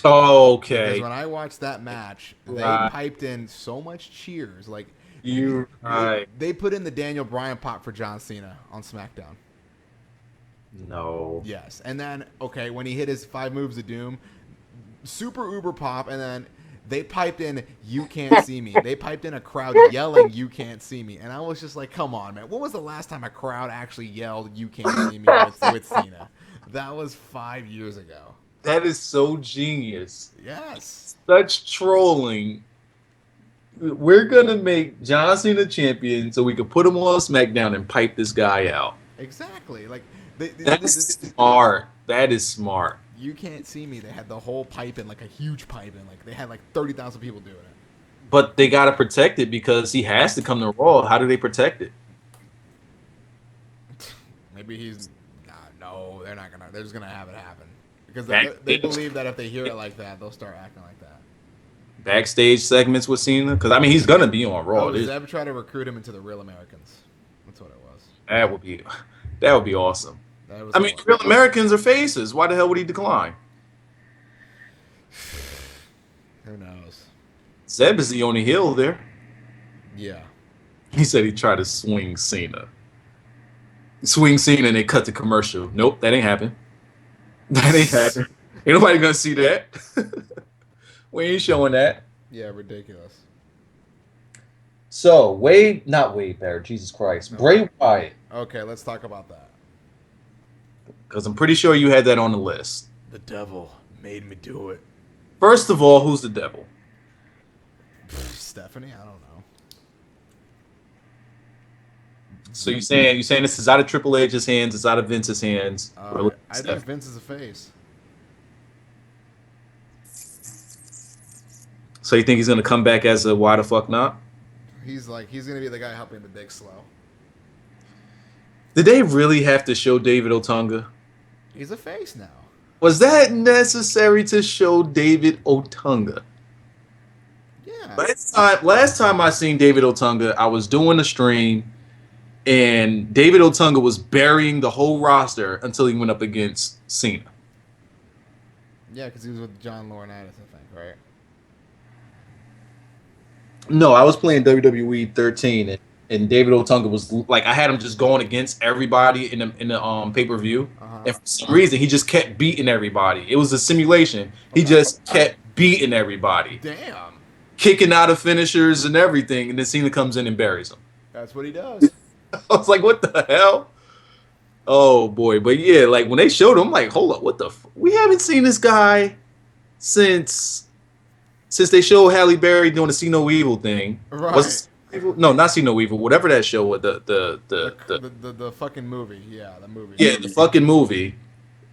Okay. Because when I watched that match, they piped in so much cheers. Like they put in the Daniel Bryan pop for John Cena on SmackDown. No. Yes, and then when he hit his 5 moves of doom, super uber pop, and then they piped in "You Can't See Me." They piped in a crowd yelling "You Can't See Me," and I was just like, "Come on, man! When was the last time a crowd actually yelled "You Can't See Me" with Cena? That was 5 years ago." That is so genius. Yes. Such trolling. We're gonna make John Cena champion so we can put him on SmackDown and pipe this guy out. Exactly. Like that's smart. That is smart. You Can't See Me. They had the whole pipe in, like a huge pipe in. Like they had like 30,000 people doing it. But they gotta protect it because he has to come to Raw. How do they protect it? Maybe he's no. They're not gonna. They're just gonna have it happen because they believe that if they hear it like that, they'll start acting like that. Backstage segments with Cena, because I mean he's gonna be on Raw. Zeb tried to recruit him into the Real Americans. That's what it was. That would be awesome. I mean, Real Americans are faces. Why the hell would he decline? Who knows? Zeb is the only heel there. Yeah. He said he tried to swing Cena. And they cut the commercial. Nope, that ain't happen. That ain't happen. Ain't nobody gonna see that. We ain't showing that. Yeah, ridiculous. So, not Wade Barrett, Jesus Christ. No. Bray Wyatt. Okay, let's talk about that. Because I'm pretty sure you had that on the list. The devil made me do it. First of all, who's the devil? Stephanie, I don't know. So you saying this is out of Triple H's hands, it's out of Vince's hands. I think Vince is a face. So you think he's gonna come back as a why the fuck not? He's gonna be the guy helping the Big Slow. Did they really have to show David Otunga? He's a face now. Was that necessary to show David Otunga? Yeah. Last time I seen David Otunga, I was doing a stream, and David Otunga was burying the whole roster until he went up against Cena. Yeah, because he was with John Laurinaitis, I think, right? No, I was playing WWE 13, and David Otunga was like, I had him just going against everybody in the pay-per-view, and for some reason he just kept beating everybody. It was a simulation. He just kept beating everybody. Damn. Kicking out of finishers and everything, and then Cena comes in and buries him. That's what he does. I was like, what the hell? Oh boy, but yeah, like when they showed him, I'm like, hold up, what the? We haven't seen this guy since they showed Halle Berry doing the See No Evil thing. Right. Was it, no, not See No Evil. Whatever that show was, the fucking movie. Yeah, the movie. Yeah, the fucking movie,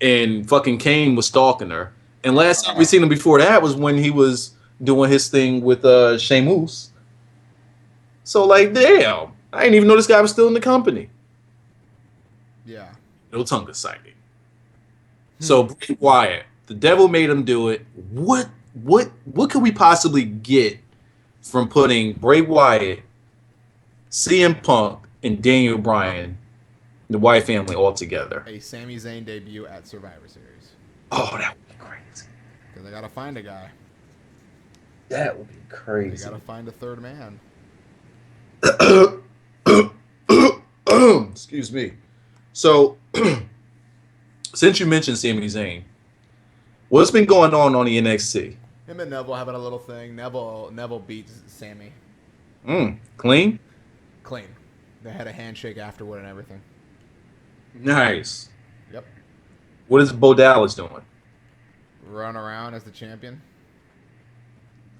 and fucking Kane was stalking her. And last time we seen him before that was when he was doing his thing with Sheamus. So like, damn, I didn't even know this guy was still in the company. Yeah. No Tonga sighting. So Bray Wyatt, the devil made him do it. What could we possibly get from putting Bray Wyatt, CM Punk, and Daniel Bryan, the Wyatt family, all together? A Sami Zayn debut at Survivor Series. Oh, that would be crazy. Because they gotta find a guy. That would be They crazy. gotta find a third man. Excuse me. So, since you mentioned Sami Zayn, what's been going on the NXT? Him and Neville having a little thing. Neville beats Sammy. Clean? Clean. They had a handshake afterward and everything. Nice. Yep. What is Bo Dallas doing? Run around as the champion.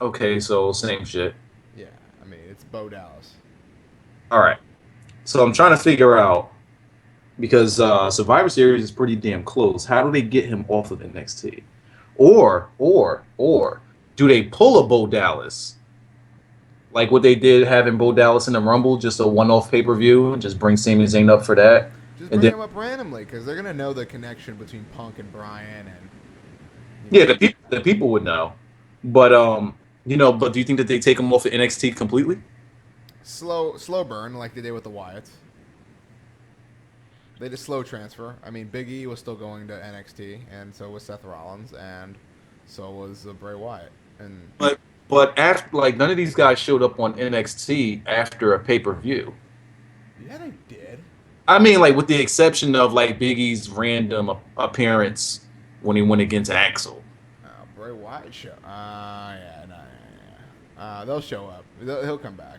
Okay, so same shit. Yeah, I mean, it's Bo Dallas. All right. So I'm trying to figure out, because Survivor Series is pretty damn close. How do they get him off of NXT? Or do they pull a Bo Dallas? Like what they did having Bo Dallas in the Rumble, just a one-off pay-per-view, and just bring Sami Zayn up for that? Just And bring then- him up randomly because they're gonna know the connection between Punk and Bryan and. Yeah, the people would know. But but do you think that they take him off of NXT completely? Slow burn like they did with the Wyatts. They did slow transfer. I mean, Big E was still going to NXT, and so was Seth Rollins, and so was Bray Wyatt. And But after, like, none of these guys showed up on NXT after a pay-per-view. yeah, they did. I mean, like, with the exception of like Big E's random appearance when he went against Axel. Bray Wyatt show. They'll show up. He'll come back.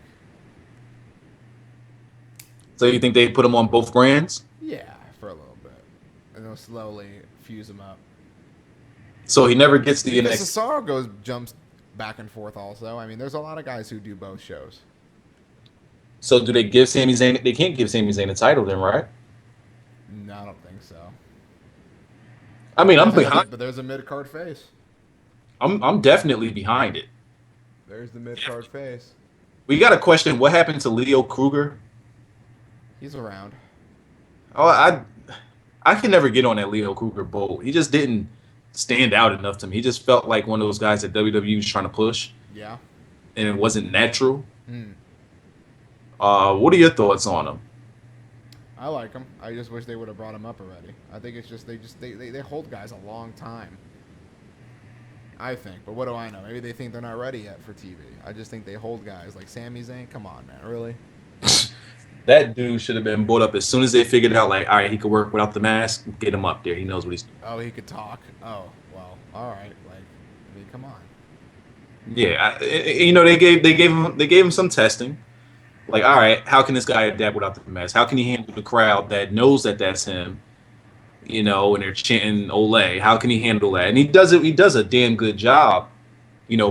So you think they put him on both brands? Yeah, for a little bit, and they'll slowly fuse him up. So he never gets the Because NXT. Cesaro jumps back and forth. Also, I mean, there's a lot of guys who do both shows. So do they give Sami Zayn? They can't give Sami Zayn a title, then, right? No, I don't think so. I mean, I'm behind. But there's a mid card face. I'm definitely behind it. There's the mid card face. We got a question. What happened to Leo Kruger? He's around. Oh, I can never get on that Leo Kruger boat. He just didn't stand out enough to me. He just felt like one of those guys that WWE was trying to push, Yeah. and it wasn't natural. Hmm. What are your thoughts on him? I like him. I just wish they would have brought him up already. I think it's just they hold guys a long time. I think, but what do I know? Maybe they think they're not ready yet for TV. I just think they hold guys like Sami Zayn. Come on, man, really? That dude should have been brought up as soon as they figured out, like, all right, he could work without the mask. Get him up there. He knows what he's doing. Oh, he could talk. Oh, well, all right. Like, I mean, come on. Yeah, they gave him some testing. Like, all right, how can this guy adapt without the mask? How can he handle the crowd that knows that that's him? And they're chanting Ole. How can he handle that? And he does it. He does a damn good job,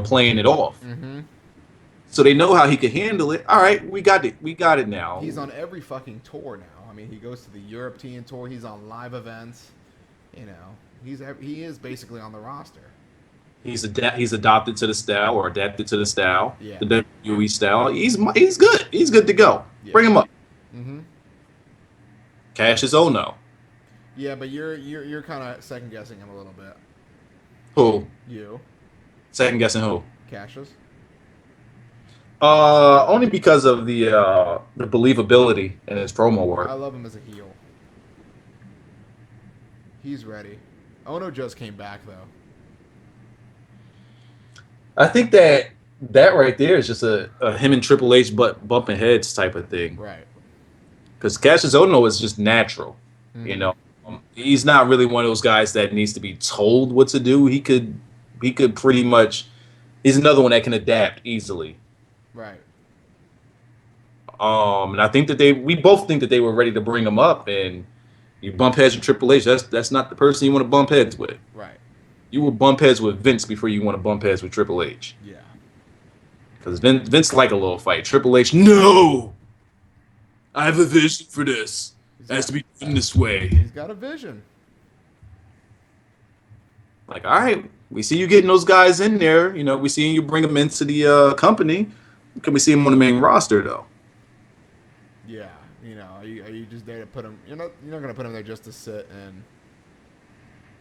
playing it off. Mm-hmm. So they know how he could handle it. All right, we got it. We got it now. He's on every fucking tour now. I mean, he goes to the European tour. He's on live events. You know, he is basically on the roster. He's adopted to the style or adapted to the style, Yeah. the WWE style. He's good. He's good to go. Yeah. Bring him up. Mm-hmm. Cassius, oh no. Yeah, but you're kind of second guessing him a little bit. Who? You, Second guessing who? Cassius. Only because of the believability in his promo I work. love him as a heel. He's ready. Ono just came back though. I think that right there is just a him and Triple H bumping heads type of thing. Right. Because Cassius Ohno is just natural. Mhm. You know, he's not really one of those guys that needs to be told what to do. He could pretty much. He's another one that can adapt easily. Right. And I think that we both think that they were ready to bring him up, and you bump heads with Triple H. That's not the person you want to bump heads with. Right. You will bump heads with Vince before you want to bump heads with Triple H. Yeah. Because Vince like a little fight. Triple H, no, I have a vision for this. It has to be done this way. He's got a vision. Like, all right, we see you getting those guys in there. You know, we see you bring them into the company. Can we see him on the main roster though? Yeah. You know, are you just there to put him? You're not gonna put him there just to sit and.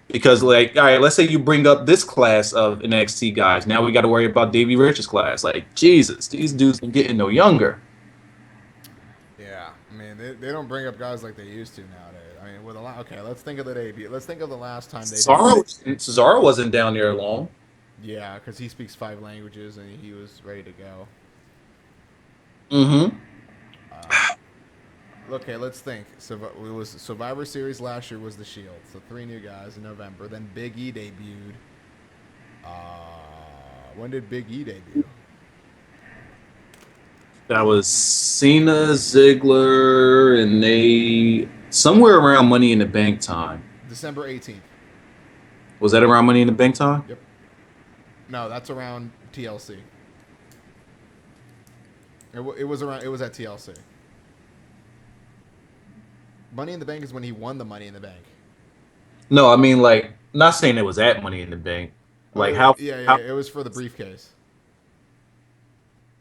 Because, like, all right, let's say you bring up this class of NXT guys. Now we got to worry about Davey Rich's class. Like, Jesus, these dudes ain't getting no younger. Yeah, I mean they don't bring up guys like they used to nowadays. I mean, with a lot. Okay, let's think of the debut. Let's think of the last time they. Cesaro wasn't down there long. Yeah, because he speaks 5 languages and he was ready to go. Mm-hmm. Okay, let's think. So it was Survivor Series last year was the Shield. So 3 new guys in November. Then Big E debuted. When did Big E debut? That was Cena, Ziggler, and they somewhere around Money in the Bank time. December 18th. Was that around Money in the Bank time? Yep. No, that's around TLC. It was around. It was at TLC. Money in the Bank is when he won the Money in the Bank. No, I mean, like, not saying it was at Money in the Bank. Like, how? Yeah, it was for the briefcase.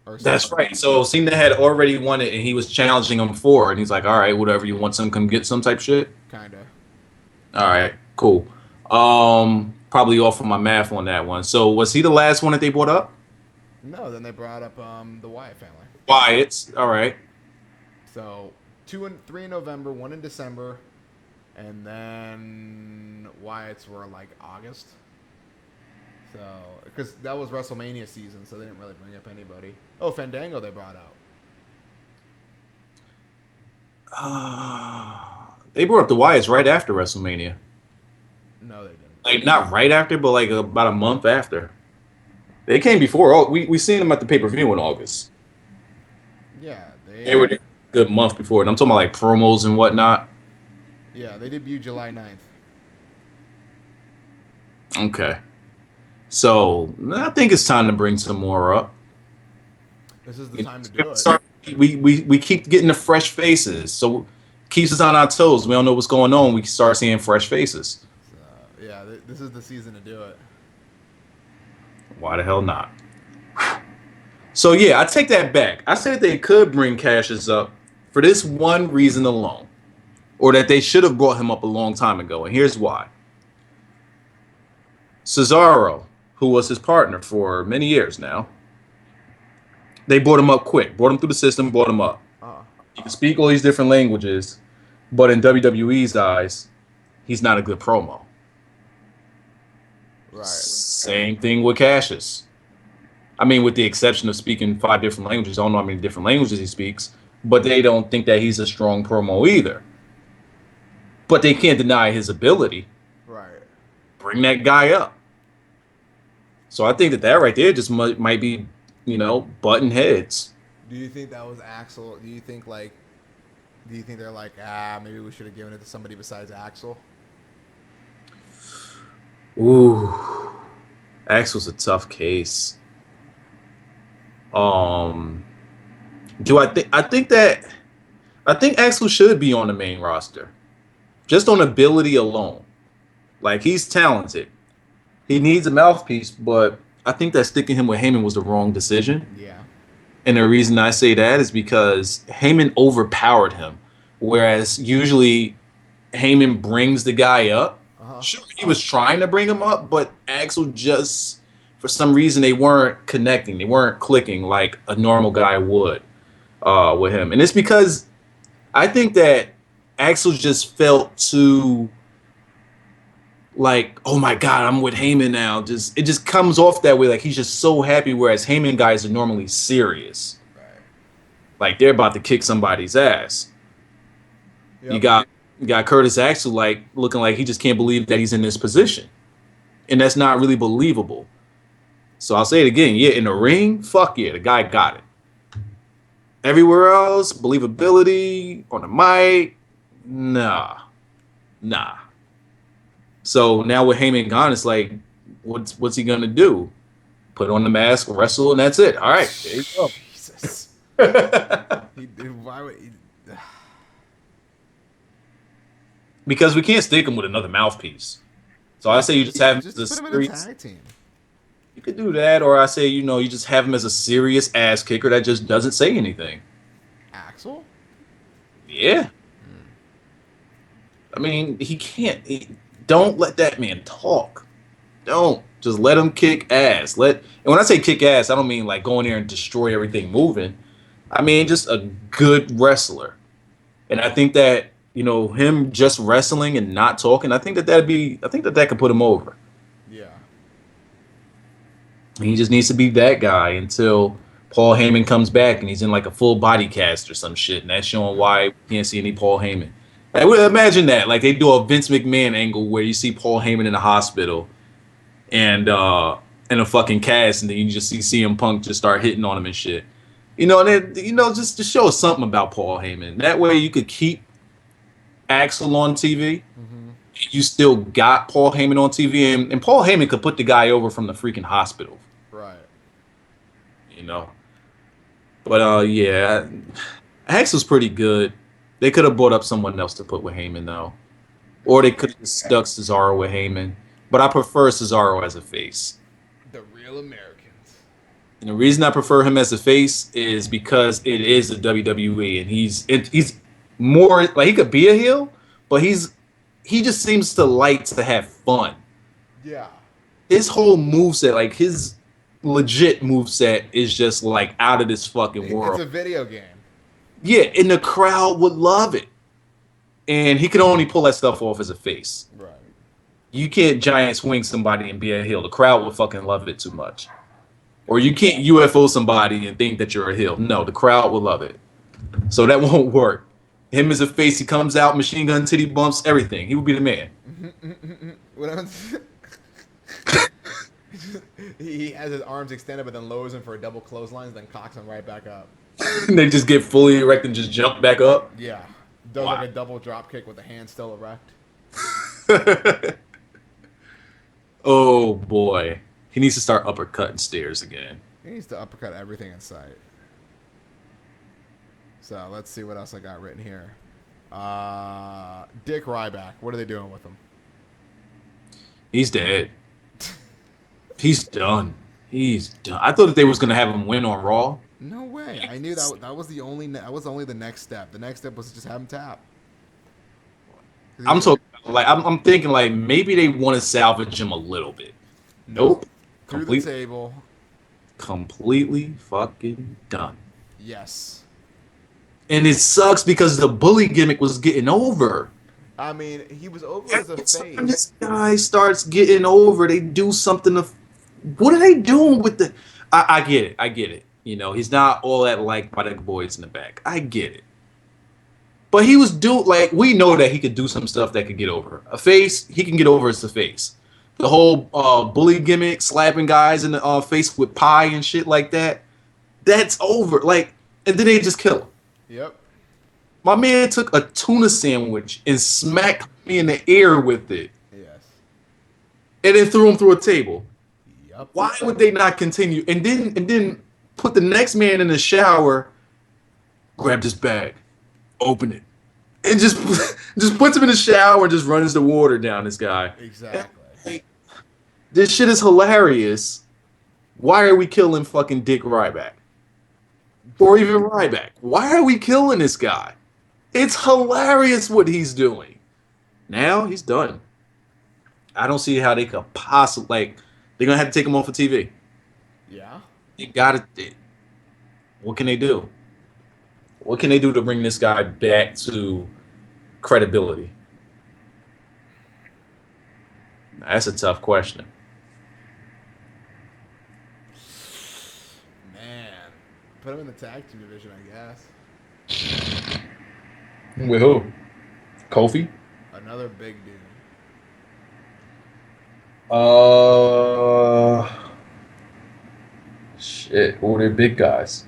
Or That's something. right. So Cena had already won it, and he was challenging him for it. And he's like, "All right, whatever you want, some come get some type shit." Kinda. All right, cool. Probably off of my math on that one. So was he the last one that they brought up? No, then they brought up the Wyatt family. Wyatt's. All right. So 2 and 3 in November, 1 in December, and then Wyatt's were like August. So because that was WrestleMania season, so they didn't really bring up anybody. Oh, Fandango they brought out. They brought up the Wyatts right after WrestleMania. No, they didn't. Like, not right after, but like about a month after. They came before. Oh, we seen them at the pay-per-view in August. Yeah, They were there a good month before. And I'm talking about like promos and whatnot. Yeah, they debuted July 9th. Okay. So I think it's time to bring some more up. This is the time to do it. We keep getting the fresh faces. So keeps us on our toes. We don't know what's going on. We start seeing fresh faces. So, yeah, this is the season to do it. Why the hell not? So yeah, I take that back. I said they could bring Cassius up for this one reason alone. Or that they should have brought him up a long time ago. And here's why. Cesaro, who was his partner for many years now, they brought him up quick. Brought him through the system, brought him up. He can speak all these different languages, but in WWE's eyes, he's not a good promo. Right. Same thing with Cassius. I mean, with the exception of speaking 5 different languages. I don't know how many different languages he speaks, but they don't think that he's a strong promo either. But they can't deny his ability. Right. Bring that guy up. So I think that right there just might be, button heads. Do you think that was Axel? Do you think they're like, maybe we should have given it to somebody besides Axel? Ooh, Axel's a tough case. Um, do I think? I think Axel should be on the main roster, just on ability alone. Like he's talented. He needs a mouthpiece, but I think that sticking him with Heyman was the wrong decision. Yeah. And the reason I say that is because Heyman overpowered him, whereas usually Heyman brings the guy up. Uh-huh. Sure, he was trying to bring him up, but Axel just, for some reason, they weren't connecting. They weren't clicking like a normal guy would with him. And it's because I think that Axel just felt too like, oh my God, I'm with Heyman now. It just comes off that way. Like he's just so happy, whereas Heyman guys are normally serious. Right. Like they're about to kick somebody's ass. Yep. You got Curtis Axel like looking like he just can't believe that he's in this position. And that's not really believable. So I'll say it again. Yeah, in the ring, fuck yeah, the guy got it. Everywhere else, believability on the mic, nah. So now with Heyman gone, it's like, what's he gonna do? Put on the mask, wrestle, and that's it. All right, there you go. Jesus. Why would he... Because we can't stick him with another mouthpiece. So I say you just have him Just as a put him in a serious. tag team. You could do that, or I say you just have him as a serious ass kicker that just doesn't say anything. Axel? Yeah. I mean, he can't. Don't let that man talk. Don't. Just let him kick ass. And when I say kick ass, I don't mean like go in there and destroy everything moving. I mean just a good wrestler. And I think that, him just wrestling and not talking, I think that could put him over. Yeah. He just needs to be that guy until Paul Heyman comes back and he's in like a full body cast or some shit, and that's showing why we can't see any Paul Heyman. I would imagine that, like they do a Vince McMahon angle where you see Paul Heyman in the hospital and in a fucking cast, and then you just see CM Punk just start hitting on him and shit. And then, just to show us something about Paul Heyman. That way you could keep Axel on TV. Mm-hmm. You still got Paul Heyman on TV, and Paul Heyman could put the guy over from the freaking hospital. Right. But yeah, Axel's pretty good. They could have brought up someone else to put with Heyman though, or they could have stuck Cesaro with Heyman. But I prefer Cesaro as a face. The real Americans. And the reason I prefer him as a face is because it is the WWE, and he's more like he could be a heel, but he just seems to like to have fun. Yeah. His whole moveset, like his legit moveset, is just like out of this fucking world. It's a video game. Yeah, and the crowd would love it. And he could only pull that stuff off as a face. Right. You can't giant swing somebody and be a heel. The crowd would fucking love it too much. Or you can't UFO somebody and think that you're a heel. No, the crowd will love it. So that won't work. Him as a face, he comes out, machine gun, titty bumps, everything. He would be the man. What happens? He has his arms extended, but then lowers them for a double clothesline, then cocks him right back up. They just get fully erect and just jump back up. Yeah. Does Wow. like a double drop kick with the hand still erect. Oh boy. He needs to start uppercutting stairs again. He needs to uppercut everything in sight. So let's see what else I got written here. Dick Ryback. What are they doing with him? He's dead. He's done. He's done. I thought that they was gonna have him win on Raw. No way. I knew that was the only the next step. The next step was to just have him tap. I'm talking like I'm thinking like maybe they want to salvage him a little bit. Nope. Through the table. Completely fucking done. Yes. And it sucks because the bully gimmick was getting over. I mean, he was over as a Every time face. this guy starts getting over, they do something to. What are they doing with the? I get it. He's not all that liked by the boys in the back. I get it. But he was like we know that he could do some stuff that could get over. A face, he can get over as a face. The whole bully gimmick, slapping guys in the face with pie and shit like that, that's over. Like, and then they just kill him. Yep. My man took a tuna sandwich and smacked me in the air with it. Yes. And then threw him through a table. Yep. Why would they not continue? And then put the next man in the shower, grab this bag, open it, and just just puts him in the shower and just runs the water down this guy. Exactly. Like, this shit is hilarious. Why are we killing fucking Dick Ryback? Or even Ryback? Why are we killing this guy? It's hilarious what he's doing. Now he's done. I don't see how they could possibly like. They're gonna have to take him off of TV. Yeah. You gotta. What can they do? What can they do to bring this guy back to credibility? That's a tough question. Man, put him in the tag team division, I guess. With who? Kofi? Another big dude. Shit. Who are their big guys?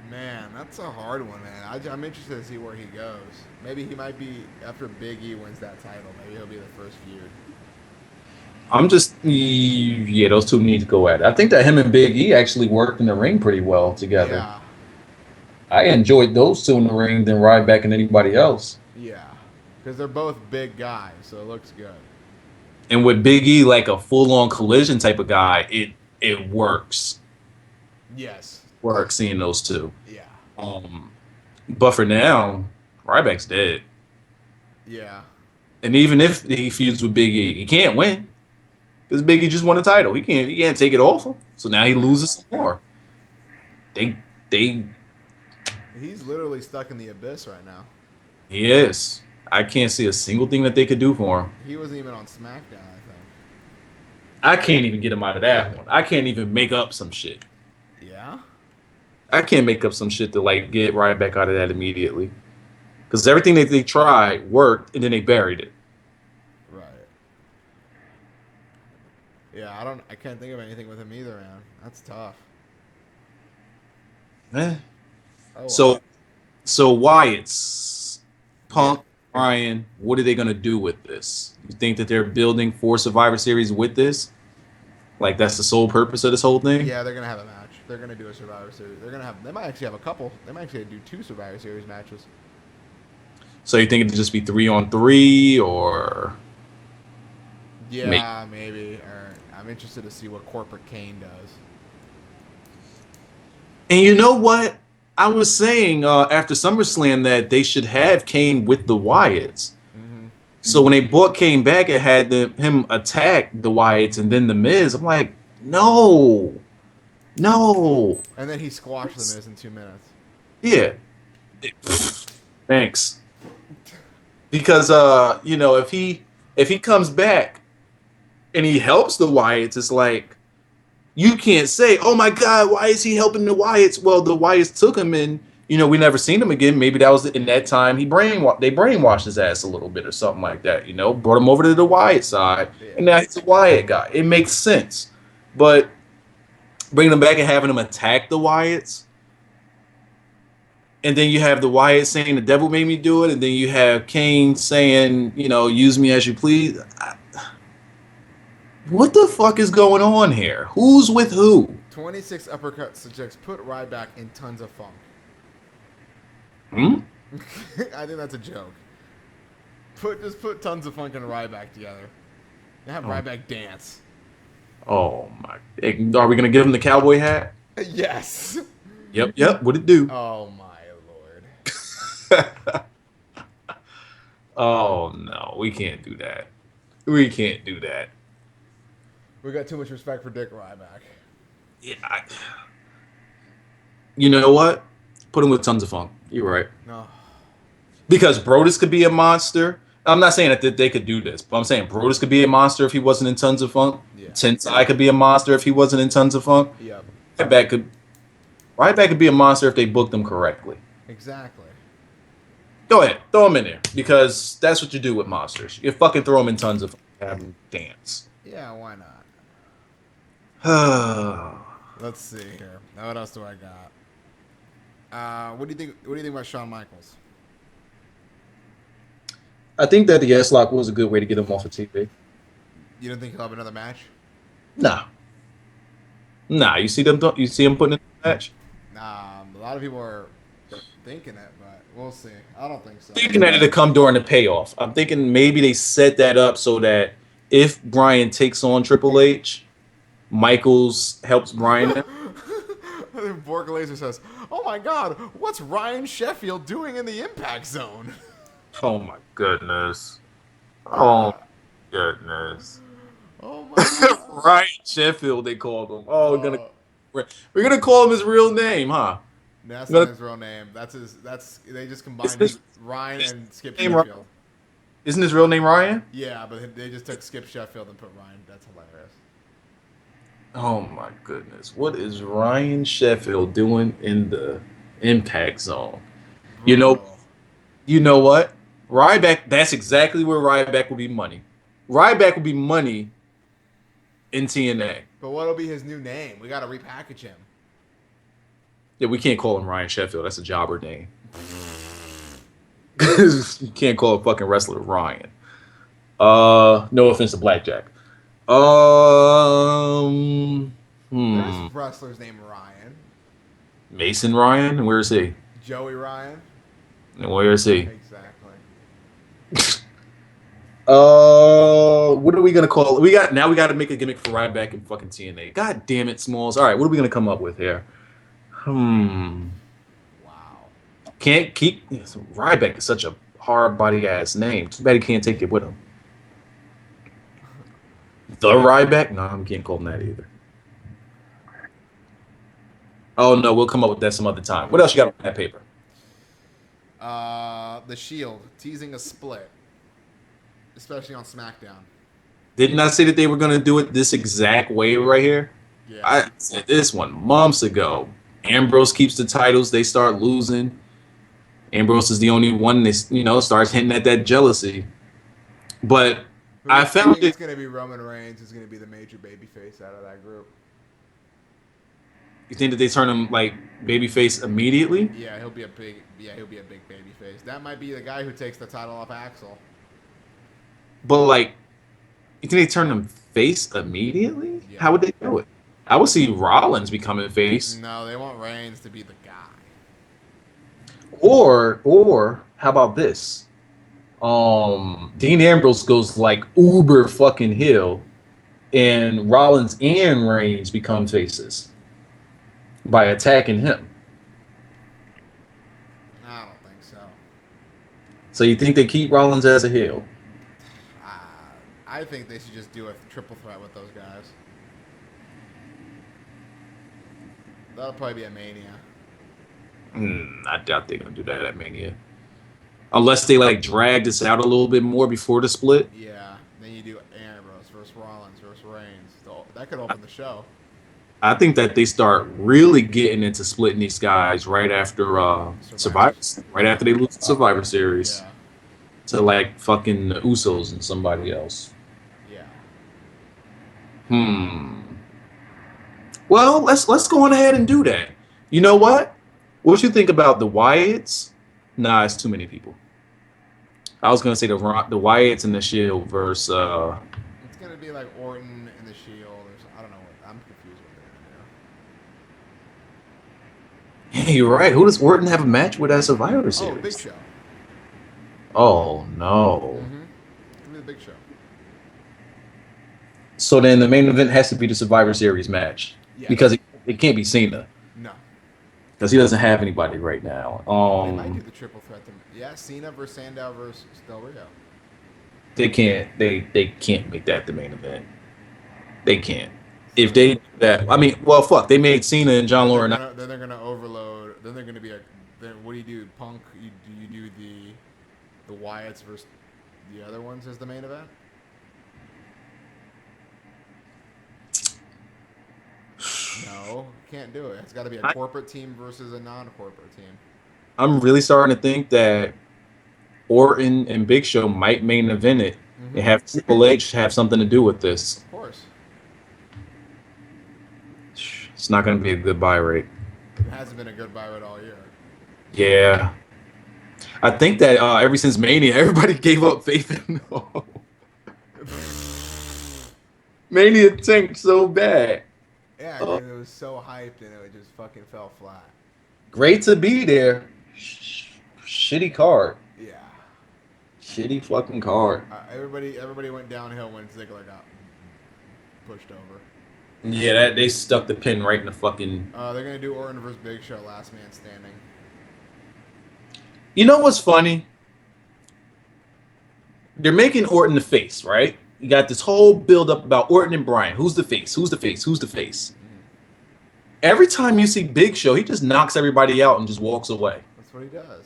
Man, that's a hard one, man. I'm interested to see where he goes. Maybe he might be after Big E wins that title. Maybe he'll be the first feud. I'm just yeah. Those two need to go at it. I think that him and Big E actually worked in the ring pretty well together. Yeah, I enjoyed those two in the ring than Ryback and anybody else. yeah, because they're both big guys, so it looks good. And with Big E, like a full-on collision type of guy, it works. Yes. Works seeing those two. Yeah. But for now, Ryback's dead. Yeah. And even if he feuds with Big E, he can't win because Big E just won a title. He can't take it off him. So now he loses some more. They He's literally stuck in the abyss right now. he is. I can't see a single thing that they could do for him. He wasn't even on SmackDown, I think. I can't even get him out of that one. I can't even make up some shit. Yeah. I can't make up some shit to like get Ryback out of that immediately. Because everything that they tried worked and then they buried it. Right. Yeah, I can't think of anything with him either, man. That's tough. Eh. Oh, So Wyatt's Punk, Bryan, what are they gonna do with this? You think that they're building for Survivor Series with this? Like that's the sole purpose of this whole thing? yeah, they're gonna have a match. They're gonna do a Survivor Series. They might actually have a couple. They might actually do 2 Survivor Series matches. So you think it'd just be 3-on-3 or Yeah, maybe. Or I'm interested to see what Corporate Kane does. And you know what? I was saying after SummerSlam that they should have Kane with the Wyatts. Mm-hmm. So when they brought Kane back, it had him attack the Wyatts and then the Miz. I'm like, no. And then he squashed the Miz in 2 minutes. Yeah. Thanks. Because if he comes back and he helps the Wyatts, it's like you can't say, "Oh my God, why is he helping the Wyatts?" Well, the Wyatts took him, and we never seen him again. Maybe that was in that time they brainwashed his ass a little bit or something like that. Brought him over to the Wyatt side, and now he's a Wyatt guy. It makes sense, but bringing him back and having him attack the Wyatts. And then you have the Wyatt saying the devil made me do it, and then you have Kane saying, use me as you please. What the fuck is going on here? Who's with who? 26 uppercuts suggests put Ryback in tons of funk. I think that's a joke. Just put tons of funk and Ryback together. And have Ryback dance. Oh my! Are we gonna give him the cowboy hat? Yes. Yep. What'd it do? Oh my lord. Oh no, we can't do that. We can't do that. We got too much respect for Dick Ryback. Yeah. You know what? Put him with tons of funk. You're right. No. Because Brodus could be a monster. I'm not saying that they could do this, but I'm saying Brodus could be a monster if he wasn't in tons of funk. Yeah. Tensai could be a monster if he wasn't in tons of funk. Yep. Ryback could be a monster if they booked him correctly. Exactly. Go ahead, throw him in there because that's what you do with monsters. You fucking throw them in tons of funk, have them dance. Yeah, why not? I Let's see here. Now what else do I got? What do you think? What do you think about Shawn Michaels? think that the S-Lock was a good way to get him off of TV. You don't think he'll have another match? Nah. Nah, you see them? You see him putting in the match? A lot of people are thinking it, but we'll see. I don't think so. Thinking that it'll come during the payoff. I'm thinking maybe they set that up so that if Brian takes on Triple H, Michaels helps Brian. Borg Laser says, "Oh my God, what's Ryan Sheffield doing in the Impact Zone?" Oh my goodness. Oh goodness. Oh my God. Ryan Sheffield, they called him. Oh, Uh, we're gonna call him his real name, huh? that's We're not gonna- his real name. That's they just Is combined this Ryan is and Skip his name Ry- Sheffield. Isn't his real name Ryan? Yeah, but they just took Skip Sheffield and put Ryan. That's hilarious. Oh my goodness. What is Ryan Sheffield doing in the Impact Zone? You know, Brutal. you know what? Ryback, that's exactly where Ryback will be money. Ryback will be money in TNA. But what'll be his new name? We gotta repackage him. Yeah, we can't call him Ryan Sheffield. That's a jobber name. You can't call a fucking wrestler Ryan. No offense to Blackjack. There's Hmm. wrestlers named Ryan. Mason Ryan? Where is he? Joey Ryan. And where is he? Exactly. What are we gonna call it? We got to make a gimmick for Ryback and fucking TNA. God damn it, Smalls. All right, what are we gonna come up with here? Wow. Can't keep Ryback is such a hard body ass name. Too bad he can't take it with him. The Ryback? No, I can't call him that either. Oh no, we'll come up with that some other time. What else you got on that paper? The Shield teasing a split, especially on SmackDown. Didn't I say that they were gonna do it this exact way right here? Yeah. I said this one months ago. Ambrose keeps the titles, they start losing. Ambrose is the only one that starts hinting at that jealousy. But Who I do you found think it. it's gonna be Roman Reigns who's gonna be the major babyface out of that group. You think that they turn him like babyface immediately? Yeah, he'll be a big babyface. That might be the guy who takes the title off Axel. But like, you think they turn him face immediately? Yeah. How would they do it? I would see Rollins becoming face, No, they want Reigns to be the guy. or how about this? Dean Ambrose goes like uber fucking heel, and Rollins and Reigns become faces by attacking him. I don't think so. So you think they keep Rollins as a heel? I think they should just do a triple threat with those guys. That'll probably be a Mania. I doubt they're gonna do that at Mania, unless they like drag this out a little bit more before the split. Yeah. Then you do Ambrose versus Rollins versus Reigns. So that could open the show. I think that they start really getting into splitting these guys right after Survivor, right after they lose the Survivor Series Yeah. to like fucking Usos and somebody else. Yeah. Well, let's go on ahead and do that. You know what? What you think about the Wyatts? Nah, it's too many people. I was gonna say the Wyatts and the Shield versus. It's gonna be like Orton and the Shield, or I don't know what. I'm confused what they're gonna do. Yeah, you're right. Who does Orton have a match with at Survivor Oh, Series? Big Show. Oh no. Give me the Big Show. So then the main event has to be the Survivor Series match Yeah. because it can't be Cena No. because he doesn't have anybody right now. They might do the triple threat. Yeah, Cena versus Sandow versus Del Rio. They can't make that the main event. They can't. If they do that, I mean, well, fuck. They made Cena and John Then Laurinaitis. they're gonna overload. Then they're gonna be then what do you do? Punk? You do the Wyatts versus the other ones as the main event? No, can't do it. It's got to be a corporate team versus a non-corporate team. I'm really starting to think that Orton and Big Show might main event it and have Triple H have something to do with this. Of course. It's not going to be a good buy rate. It hasn't been a good buy rate all year. Yeah. I think that ever since Mania, everybody gave up faith in them. Mania tanked so bad. Yeah, Oh, because it was so hyped and it just fucking fell flat. great to be there. Shitty card. Yeah. Shitty fucking card. Everybody went downhill when Ziggler got pushed over. Yeah, that they stuck the pin right in the fucking. They're gonna do Orton versus Big Show, last man standing. You know what's funny? They're making Orton the face, right? You got this whole build up about Orton and Bryan. Who's the face? Who's the face? Who's the face? Every time you see Big Show, he just knocks everybody out and just walks away. That's what he does.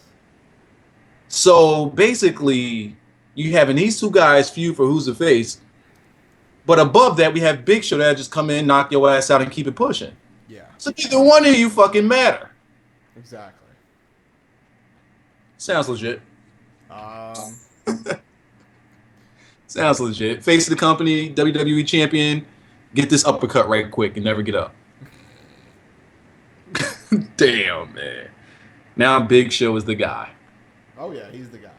So basically, you having these two guys feud for who's the face, but above that, we have Big Show that just come in, knock your ass out, and keep it pushing. Yeah. So neither one of you fucking matter. Exactly. Sounds legit. Um. Sounds legit. Face of the company, WWE champion. Get this uppercut right quick and never get up. Damn, man. Now Big Show is the guy. Oh yeah, he's the guy.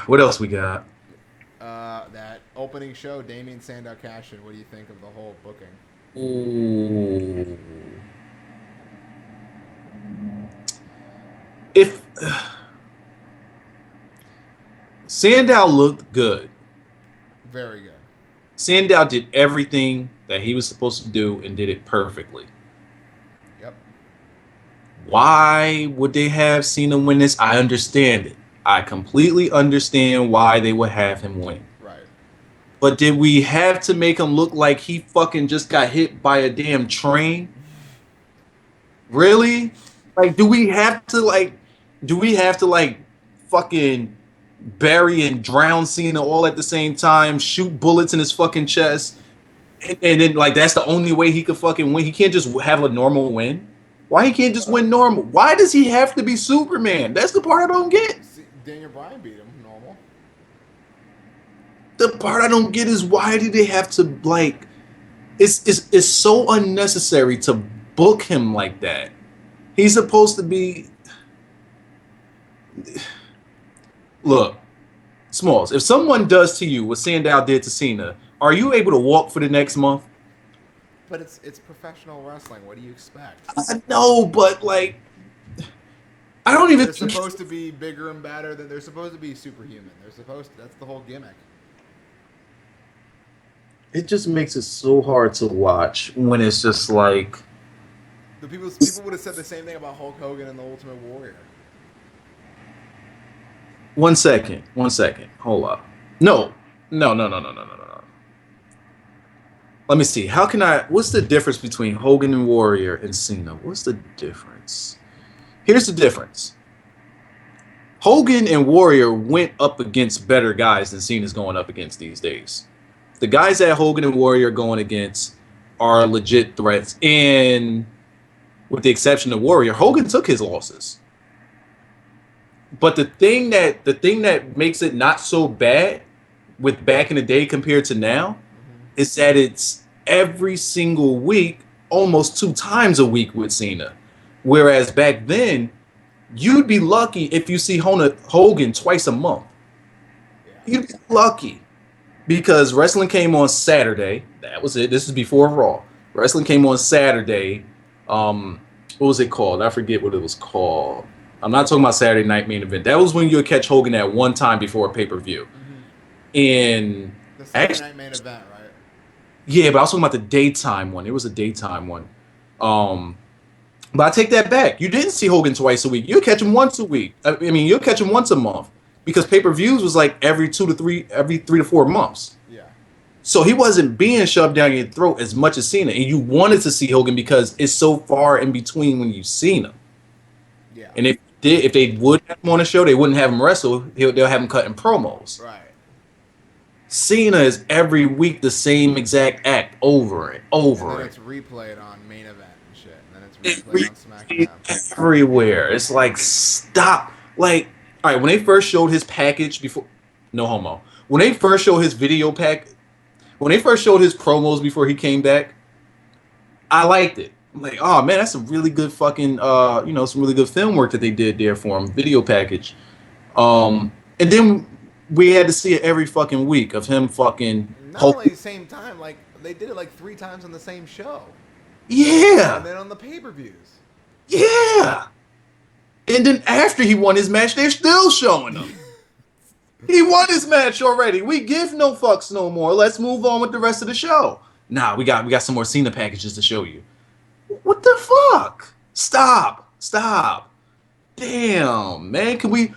What else we got? That opening show, Damien Sandow cash-in. What do you think of the whole booking? Ooh. If Sandow looked good. Very good. Sandow did everything that he was supposed to do and did it perfectly. Yep. Why would they have Cena win this? I understand it. I completely understand why they would have him win. Right. But did we have to make him look like he fucking just got hit by a damn train? Really? Like, do we have to fucking bury and drown Cena all at the same time, shoot bullets in his fucking chest, and then like that's the only way he could fucking win? He can't just have a normal win. Why he can't just win normal? Why does he have to be Superman? That's the part I don't get. See, Daniel Bryan beat him normal. The part I don't get is why do they have to like? It's so unnecessary to book him like that. He's supposed to be. Look, Smalls, if someone does to you what Sandow did to Cena, are you able to walk for the next month? But it's professional wrestling. What do you expect? I know, but like, I don't even. They're supposed to be bigger and badder than they're supposed to be superhuman. They're supposed to, that's the whole gimmick. It just makes it so hard to watch when it's just like. The people would have said the same thing about Hulk Hogan and the Ultimate Warrior. One second. Hold up. No. Let me see. What's the difference between Hogan and Warrior and Cena? What's the difference? Here's the difference. Hogan and Warrior went up against better guys than Cena's going up against these days. The guys that Hogan and Warrior are going against are legit threats. And with the exception of Warrior, Hogan took his losses. But the thing that makes it not so bad with back in the day compared to now is that it's every single week, almost 2 times a week with Cena. Whereas back then, you'd be lucky if you see Hogan twice a month. You'd be lucky because wrestling came on Saturday. That was it. This is before Raw. Wrestling came on Saturday. What was it called? I forget what it was called. I'm not talking about Saturday Night Main Event. That was when you would catch Hogan at one time before a pay-per-view. And the Saturday Night Main Event, right? Yeah, but I was talking about the daytime one. It was a daytime one. But I take that back. You didn't see Hogan twice a week. You'll catch him once a week. I mean, you'll catch him once a month because pay-per-views was like every 3 to 4 months. Yeah. So he wasn't being shoved down your throat as much as Cena. And you wanted to see Hogan because it's so far in between when you've seen him. Yeah. And if they would have him on a show, they wouldn't have him wrestle. They'll have him cutting promos. Right. Cena is every week the same exact act over and over. And then it's replayed on Main Event and shit. And then it's replayed on SmackDown. Everywhere. It's like, stop. Like, all right, when they first showed his package before, no homo. When they first showed his video pack, when they first showed his promos before he came back, I liked it. I'm like, oh man, that's some really good fucking, some really good film work that they did there for him, video package. And then we had to see it every fucking week of him fucking not Hulk. only same time, like they did it like 3 times on the same show, Yeah, and then on the pay-per-views. yeah. And then after he won his match, they're still showing him. He won his match already. We give no fucks no more. Let's move on with the rest of the show. Nah, we got some more Cena packages to show you. What the fuck? Stop. Damn, man. Can we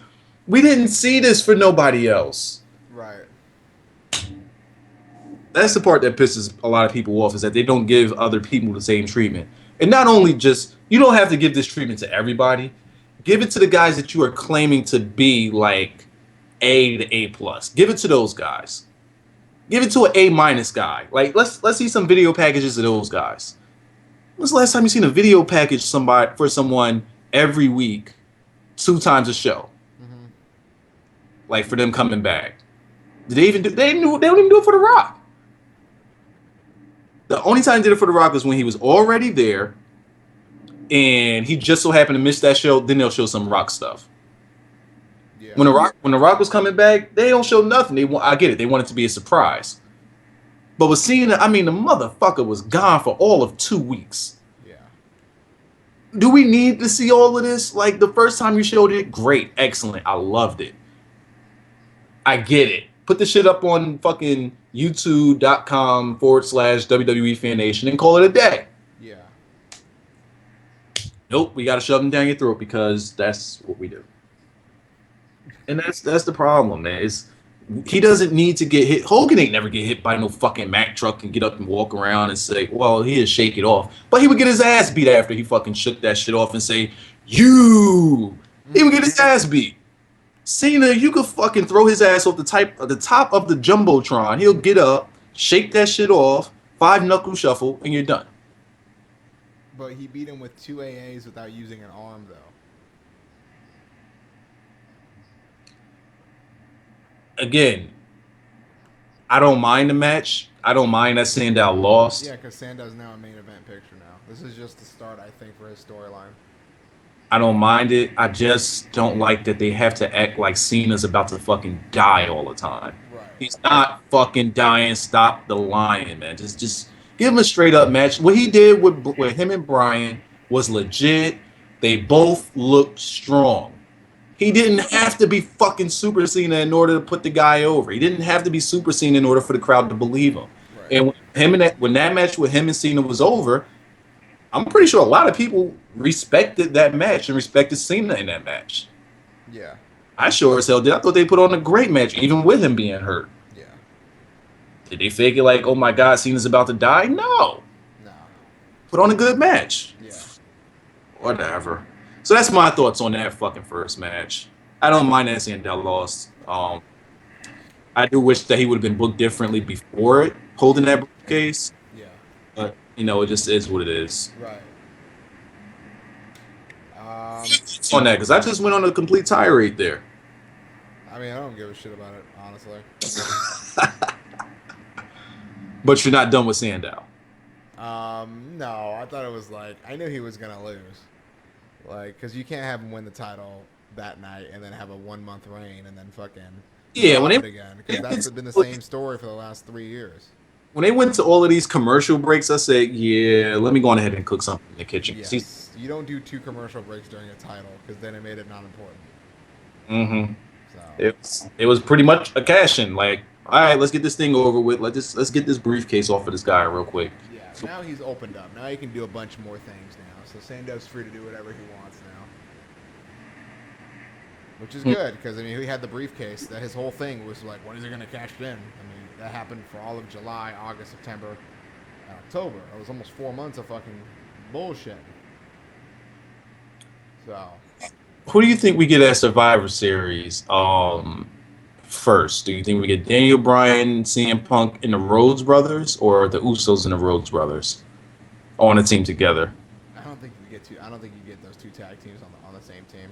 didn't see this for nobody else. Right. That's the part that pisses a lot of people off, is that they don't give other people the same treatment. And not only just, you don't have to give this treatment to everybody. Give it to the guys that you are claiming to be like A to A plus. Give it to those guys. Give it to an A minus guy. Like let's see some video packages of those guys. When's the last time you seen a video package for someone every week, 2 times a show? Mm-hmm. Like for them coming back. Did they even do? They don't even do it for The Rock. The only time they did it for The Rock was when he was already there, and he just so happened to miss that show. Then they'll show some Rock stuff. Yeah. When the Rock was coming back, they don't show nothing. I get it. They want it to be a surprise. But with Cena, I mean, the motherfucker was gone for all of 2 weeks. Yeah. Do we need to see all of this? Like, the first time you showed it, great, excellent. I loved it. I get it. Put the shit up on fucking youtube.com/WWE Fan Nation and call it a day. Yeah. Nope, we got to shove them down your throat because that's what we do. And that's the problem, man. He doesn't need to get hit. Hogan ain't never get hit by no fucking Mack truck and get up and walk around and say, well, he'd shake it off. But he would get his ass beat after he fucking shook that shit off and say, you. He would get his ass beat. Cena, you could fucking throw his ass off the top of the Jumbotron. He'll get up, shake that shit off, 5-knuckle shuffle, and you're done. But he beat him with 2 AAs without using an arm, though. Again, I don't mind the match. I don't mind that Sandow lost. Yeah, because Sandow's now a main event picture now. This is just the start, I think, for his storyline. I don't mind it. I just don't like that they have to act like Cena's about to fucking die all the time. Right. He's not fucking dying. Stop the lying, man. Just give him a straight up match. What he did with him and Bryan was legit. They both looked strong. He didn't have to be fucking Super Cena in order to put the guy over. He didn't have to be Super Cena in order for the crowd to believe him. Right. And when that match with him and Cena was over, I'm pretty sure a lot of people respected that match and respected Cena in that match. Yeah. I sure as hell did. I thought they put on a great match, even with him being hurt. Yeah. Did they fake it like, oh my God, Cena's about to die? No. No. Put on a good match. Yeah. Whatever. So that's my thoughts on that fucking first match. I don't mind that Sandel lost. I do wish that he would have been booked differently before it, holding that briefcase. Yeah. But, you know, it just is what it is. Right. On that, because I just went on a complete tirade there. I mean, I don't give a shit about it, honestly. But you're not done with Sandow. No, I thought it was like, I knew he was going to lose. Like, because you can't have him win the title that night and then have a 1-month reign and then fucking when it again. Because that's been the same story for the last 3 years. When they went to all of these commercial breaks, I said, yeah, let me go on ahead and cook something in the kitchen. Yes. You don't do 2 commercial breaks during a title because then it made it not important. Mm-hmm. So. It was pretty much a cash-in. Like, all right, let's get this thing over with. Let's get this briefcase off of this guy real quick. Yeah, now he's opened up. Now he can do a bunch more things now. So Sandow's free to do whatever he wants now. Which is good, because, I mean, he had the briefcase. That his whole thing was like, when is he going to cash it in? I mean, that happened for all of July, August, September, and October. It was almost 4 months of fucking bullshit. So. Who do you think we get at Survivor Series first? Do you think we get Daniel Bryan, CM Punk, and the Rhodes Brothers, or the Usos and the Rhodes Brothers on a team together? I don't think you get those 2 tag teams on the same team.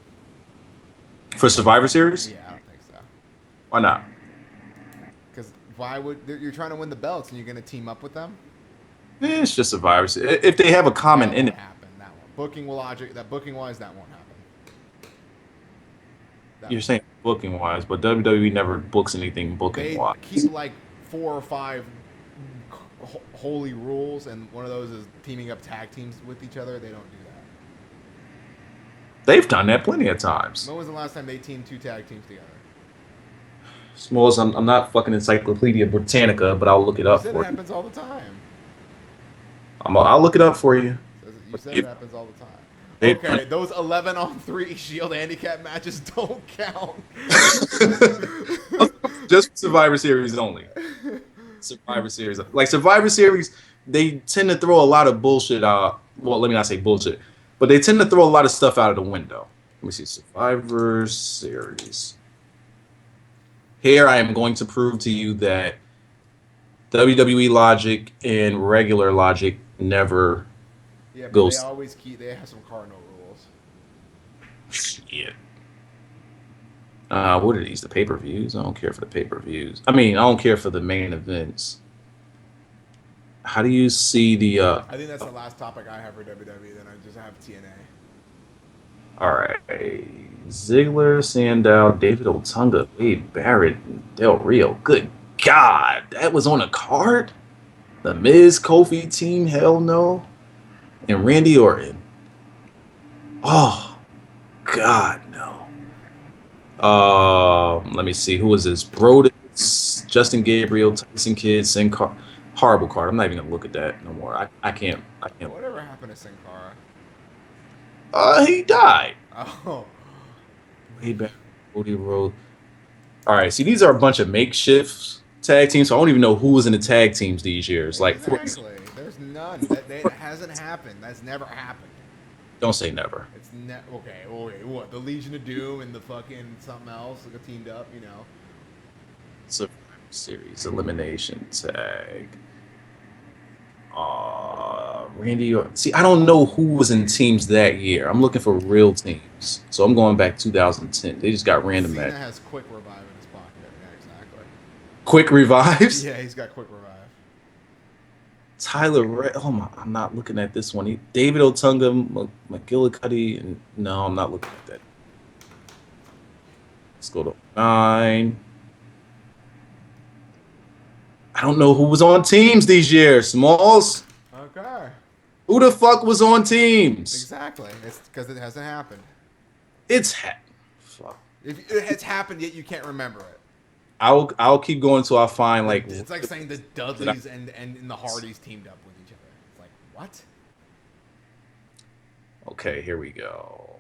For Survivor Series? Yeah, I don't think so. Why not? Because why would you're trying to win the belts and you're going to team up with them? It's just Survivor Series. If they have a common in it. Happen, that one. Booking wise, that won't happen. You're saying booking wise, but WWE never books anything booking wise. They keep like 4 or 5 holy rules, and one of those is teaming up tag teams with each other. They don't do that. They've done that plenty of times. When was the last time they teamed 2 tag teams together? Smalls, I'm not fucking Encyclopedia Britannica, but I'll look it You up said for it you. happens all the time. I'll look it up for you. You said it happens all the time. It- Okay, those 11-on-3 Shield handicap matches don't count. Just Survivor Series only. Survivor Series. Like Survivor Series, they tend to throw a lot of bullshit out. Well, let me not say bullshit, but they tend to throw a lot of stuff out of the window. Let me see. Survivor Series. Here I am going to prove to you that WWE logic and regular logic never Yeah, but goes. they always they have some cardinal rules. Shit. What are these? The pay-per-views? I don't care for the pay-per-views. I mean, I don't care for the main events. How do you see the I think that's the last topic I have for WWE. Then I just have TNA. all right. Ziggler, Sandow, David Otunga, Wade Barrett, and Del Rio. Good God, that was on a card? The Miz Kofi team, hell no. And Randy Orton. Oh God, no. Let me see. Who was this? Brodus, Justin Gabriel, Tyson Kidd, Sin Cara. Horrible card. I'm not even gonna look at that no more. I can't. Whatever happened to Sin Cara? He died. Oh, Way back. Cody Rhodes. All right. See, these are a bunch of makeshift tag teams. So I don't even know who was in the tag teams these years. Like, exactly. There's none. That hasn't happened. That's never happened. don't say never. It's okay. What? The Legion of Doom and the fucking something else that got teamed up. You know. Survivor Series elimination tag. Randy Orton. See, I don't know who was in teams that year. I'm looking for real teams. So I'm going back 2010. They just got random Cena matches. has quick revive in his pocket. Yeah, exactly. Quick revives. Yeah, he's got quick revive. Tyler Red. Oh my! I'm not looking at this one. David Otunga, McGillicuddy, and no, I'm not looking at that. Let's go to 9. I don't know who was on teams these years. Smalls. Okay. Who the fuck was on teams? Exactly. It's because it hasn't happened. Fuck. If it has happened, yet you can't remember it. I'll keep going until I find like. It's like saying the Dudleys and the Hardys teamed up with each other. It's like, what? Okay, here we go.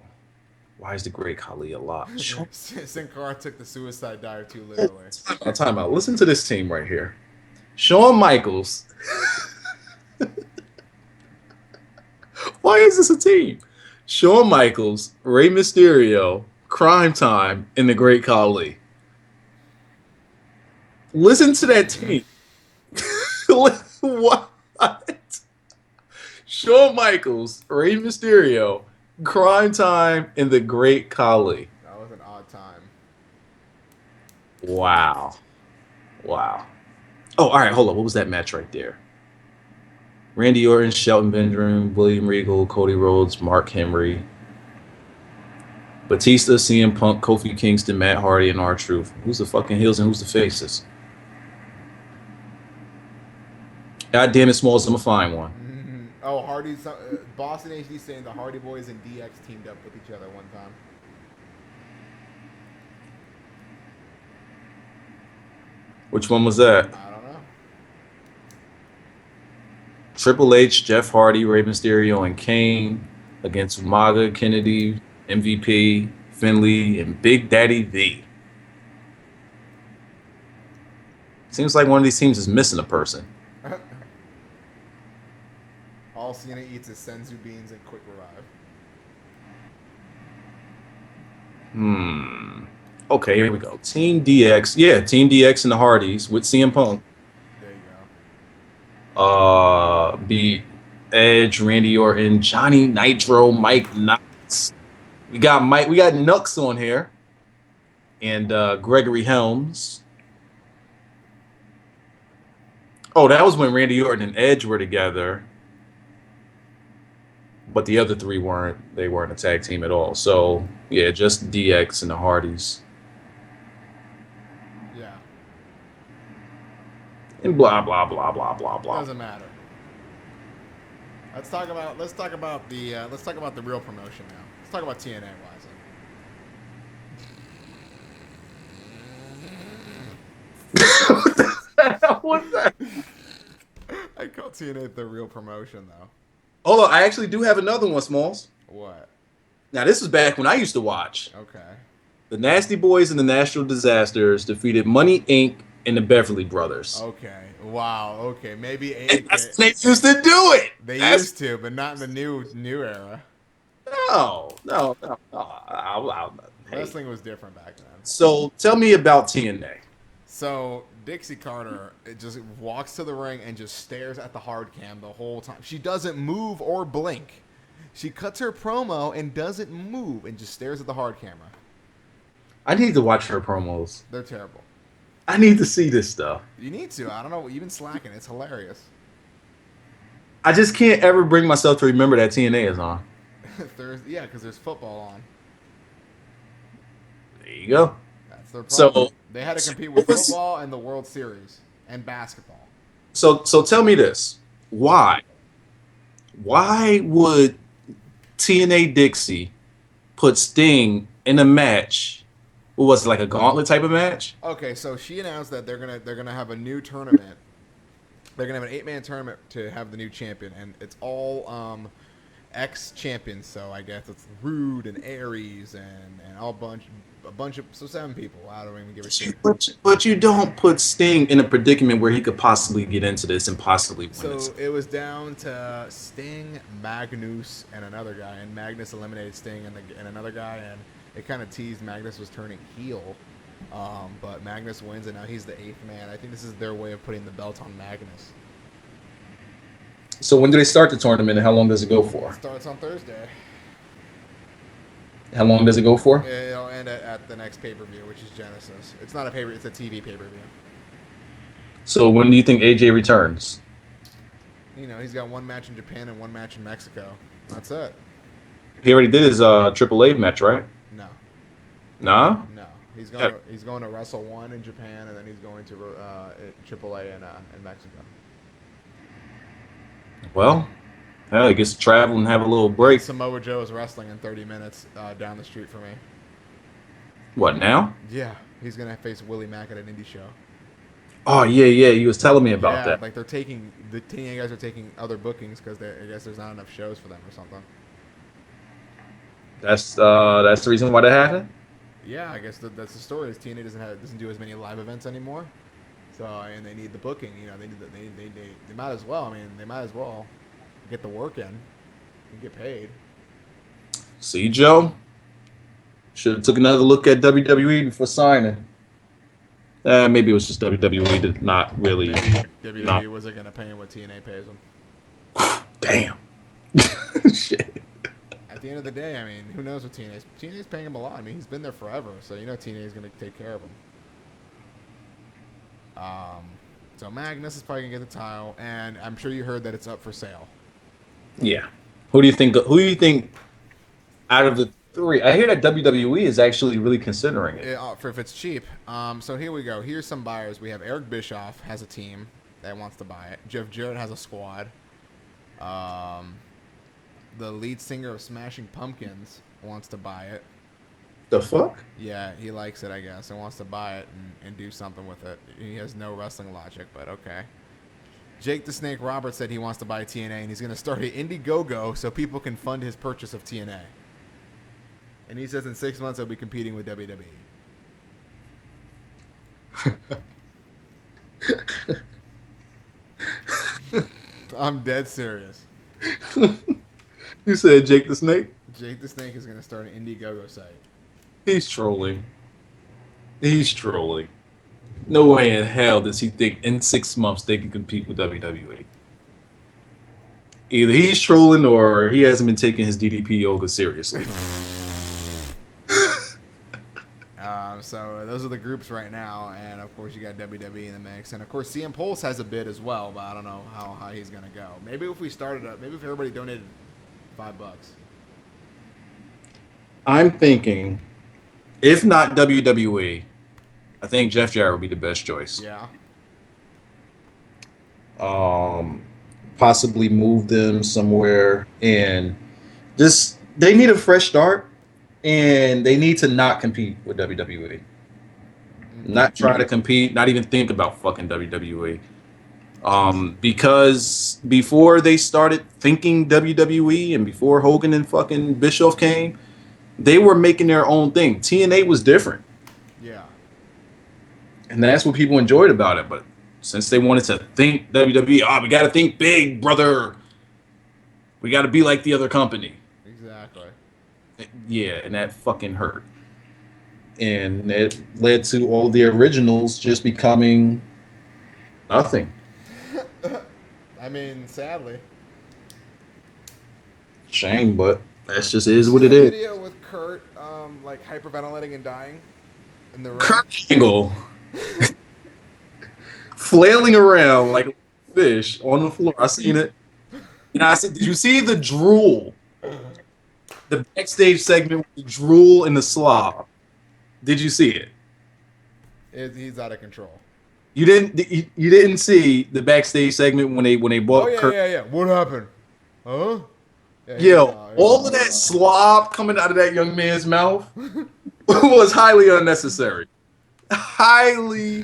Why is the Great Khali alive? Sin Cara took the suicide dive too literally. Time out. Listen to this team right here. Shawn Michaels. Why is this a team? Shawn Michaels, Rey Mysterio, Crime Time, and the Great Khali. Listen to that team. What? Shawn Michaels, Rey Mysterio, Crime Time, and the Great Khali. That was an odd time. Wow. Oh, all right. Hold on. What was that match right there? Randy Orton, Shelton Benjamin, William Regal, Cody Rhodes, Mark Henry, Batista, CM Punk, Kofi Kingston, Matt Hardy, and R-Truth. Who's the fucking heels and who's the faces? God damn it, Smalls. I'm gonna find one. Oh, Hardy's Boston HD saying the Hardy Boys and DX teamed up with each other one time. Which one was that? I don't know. Triple H, Jeff Hardy, Rey Mysterio, and Kane against Umaga, Kennedy, MVP, Finley, and Big Daddy V. Seems like one of these teams is missing a person. All Cena eats is senzu beans and quick revive. Okay, here we go. Team DX. Yeah, Team DX and the Hardys with CM Punk. There you go. Beat Edge, Randy Orton, Johnny Nitro, Mike Knox. We got Nux on here. And Gregory Helms. Oh, that was when Randy Orton and Edge were together. But the other three weren't. They weren't a tag team at all. So, yeah, just DX and the Hardys. Yeah. and blah blah blah blah blah blah. Doesn't matter. Let's talk about the real promotion now. Let's talk about TNA, Wisely. What's that? I call TNA the real promotion, though. Oh, I actually do have another one, Smalls. What? Now this is back when I used to watch. Okay. The Nasty Boys and the National Disasters defeated Money Inc. and the Beverly Brothers. Okay. Wow. Okay. Maybe And that's AK. when they used to do it. They That's- used to, but not in the new era. No. Hey. Wrestling was different back then. So tell me about TNA. So Dixie Carter just walks to the ring and just stares at the hard cam the whole time. She doesn't move or blink. She cuts her promo and doesn't move and just stares at the hard camera. I need to watch her promos. They're terrible. I need to see this stuff. You need to. I don't know. You've been slacking. It's hilarious. I just can't ever bring myself to remember that TNA is on. Yeah, because there's football on. There you go. That's their So- problem. They had to compete with football and the World Series and basketball. So tell me this. Why? Why would TNA Dixie put Sting in a match? What was it, like a gauntlet type of match? Okay, so she announced that they're gonna have a new tournament. They're gonna have an 8-man tournament to have the new champion, and it's all ex-champions. So I guess it's Rude and Aries and a bunch of 7 people. I don't even give a shit. But you don't put Sting in a predicament where he could possibly get into this and possibly win So this. it was down to Sting, Magnus, and another guy, and Magnus eliminated Sting and another guy, and it kind of teased Magnus was turning heel. But Magnus wins, and now he's the 8th man. I think this is their way of putting the belt on Magnus. So when do they start the tournament and how long does it go for? Starts on Thursday. How long does it go for? It'll end at the next pay-per-view, which is Genesis. It's not a pay-per-view, it's a TV pay-per-view. So when do you think AJ returns? You know, he's got 1 match in Japan and 1 match in Mexico. That's it. He already did his AAA match, right? No, Nah? no. He's going to Wrestle 1 in Japan, and then he's going to AAA in Mexico. Well, I guess travel and have a little break. Samoa Joe is wrestling in 30 minutes down the street from me. What, now? Yeah, he's going to face Willie Mack at an indie show. Oh, yeah, you was telling me about that. Like the TNA guys are taking other bookings because I guess there's not enough shows for them or something. That's the reason why that happened? Yeah, I guess that's the story. Is TNA doesn't do as many live events anymore, so and they need the booking. You know, they might as well. I mean, they might as well get the work in and get paid. See, Joe? Should have took another look at WWE before signing. Maybe it was just WWE did not really. WWE not. wasn't going to pay him what TNA pays him. Damn. Shit. At the end of the day, I mean, who knows what TNA's paying him a lot. I mean, he's been there forever, so you know TNA's going to take care of him. So Magnus is probably going to get the title, and I'm sure you heard that it's up for sale. Yeah. Who do you think out of the 3? I hear that WWE is actually really considering it. For if it's cheap. So here we go. Here's some buyers. We have Eric Bischoff has a team that wants to buy it. Jeff Jarrett has a squad. The lead singer of Smashing Pumpkins wants to buy it. The fuck? Yeah, he likes it, I guess, and wants to buy it and do something with it. He has no wrestling logic, but okay. Jake the Snake Roberts said he wants to buy TNA, and he's going to start an Indiegogo so people can fund his purchase of TNA. And he says in 6 months he'll be competing with WWE. I'm dead serious. You said Jake the Snake? Jake the Snake is going to start an Indiegogo site. He's trolling. He's trolling. No way in hell does he think in 6 months they can compete with WWE. Either he's trolling or he hasn't been taking his DDP yoga seriously. So those are the groups right now, and of course you got WWE in the mix, and of course CM Pulse has a bid as well, but I don't know how he's gonna go. Maybe if we started up, maybe if everybody donated $5. I'm thinking, if not WWE, I think Jeff Jarrett would be the best choice. Yeah. Um, possibly move them somewhere, and just they need a fresh start, and they need to not compete with WWE. Okay. Not try to compete, not even think about fucking WWE. Because before they started thinking WWE and before Hogan and fucking Bischoff came, they were making their own thing. TNA was different, Yeah. and that's what people enjoyed about it. But since they wanted to think WWE, we got to think big, brother. We got to be like the other company. Exactly. Yeah, and that fucking hurt. And it led to all the originals just becoming nothing. I mean, sadly. Shame, but that's just You is see what it that is. video with Kurt, like hyperventilating and dying in the ring? Kurt Angle flailing around like a fish on the floor. I seen it. And I said, did you see the drool? The backstage segment with the drool and the slob. Did you see it? He's out of control. You didn't see the backstage segment when they Oh bought yeah, Kurt. yeah, yeah. What happened? Huh? Yeah, Yo, he all was of that slob coming out of that young man's mouth was highly unnecessary. Highly.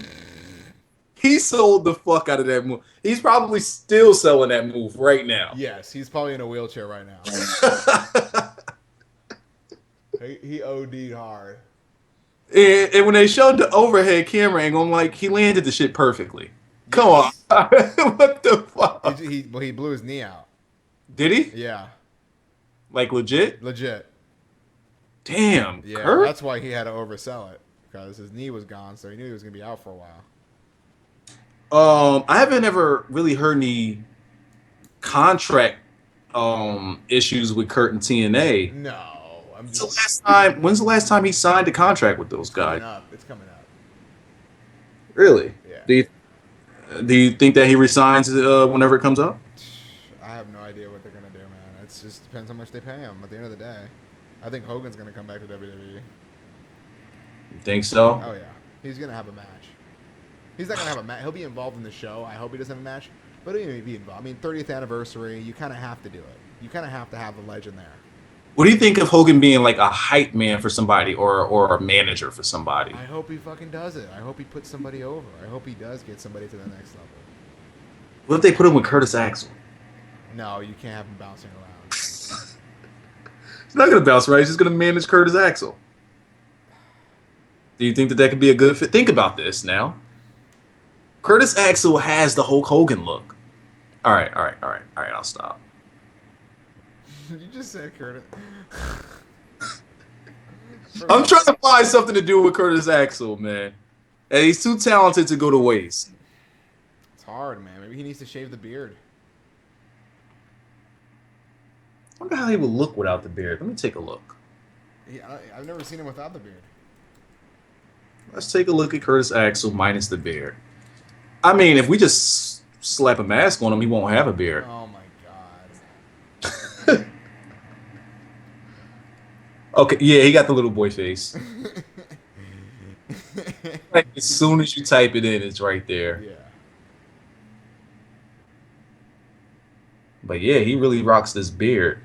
He sold the fuck out of that move. He's probably still selling that move right now. Yes, he's probably in a wheelchair right now. He OD'd hard. And when they showed the overhead camera angle, I'm like, he landed the shit perfectly. Come on. Yes. What the fuck? Well, he blew his knee out. Did he? Yeah, Like legit? legit. Damn, Yeah, Kurt? that's why he had to oversell it because his knee was gone, so he knew he was gonna be out for a while. I haven't ever really heard any contract issues with Kurt and TNA. No, I'm When's the just last time when's the last time he signed a contract with those guys? coming up. It's coming up. Really? Yeah. Do you think that he resigns whenever it comes up? I have no idea what they're gonna do, man. It just depends how much they pay him. At the end of the day, I think Hogan's gonna come back to WWE. You think so? Oh yeah, he's gonna have a match. He's not gonna have a match. He'll be involved in the show. I hope he doesn't have a match, but he'll be involved. I mean, 30th anniversary. You kind of have to do it. You kind of have to have the legend there. What do you think of Hogan being like a hype man for somebody or a manager for somebody? I hope he fucking does it. I hope he puts somebody over. I hope he does get somebody to the next level. What if they put him with Curtis Axel? No, you can't have him bouncing around. He's not gonna bounce right. He's just gonna manage Curtis Axel. Do you think that that could be a good fit? Think about this now. Curtis Axel has the Hulk Hogan look. All right. I'll stop. You just said Curtis. I'm trying to find something to do with Curtis Axel, man. And he's too talented to go to waste. It's hard, man. Maybe he needs to shave the beard. I wonder how he would look without the beard. Let me take a look. I've never seen him without the beard. Let's take a look at Curtis Axel minus the beard. I mean, if we just slap a mask on him, he won't have a beard. Oh my god. Okay, yeah, he got the little boy face. Like, as soon as you type it in, it's right there. Yeah. But yeah, he really rocks this beard.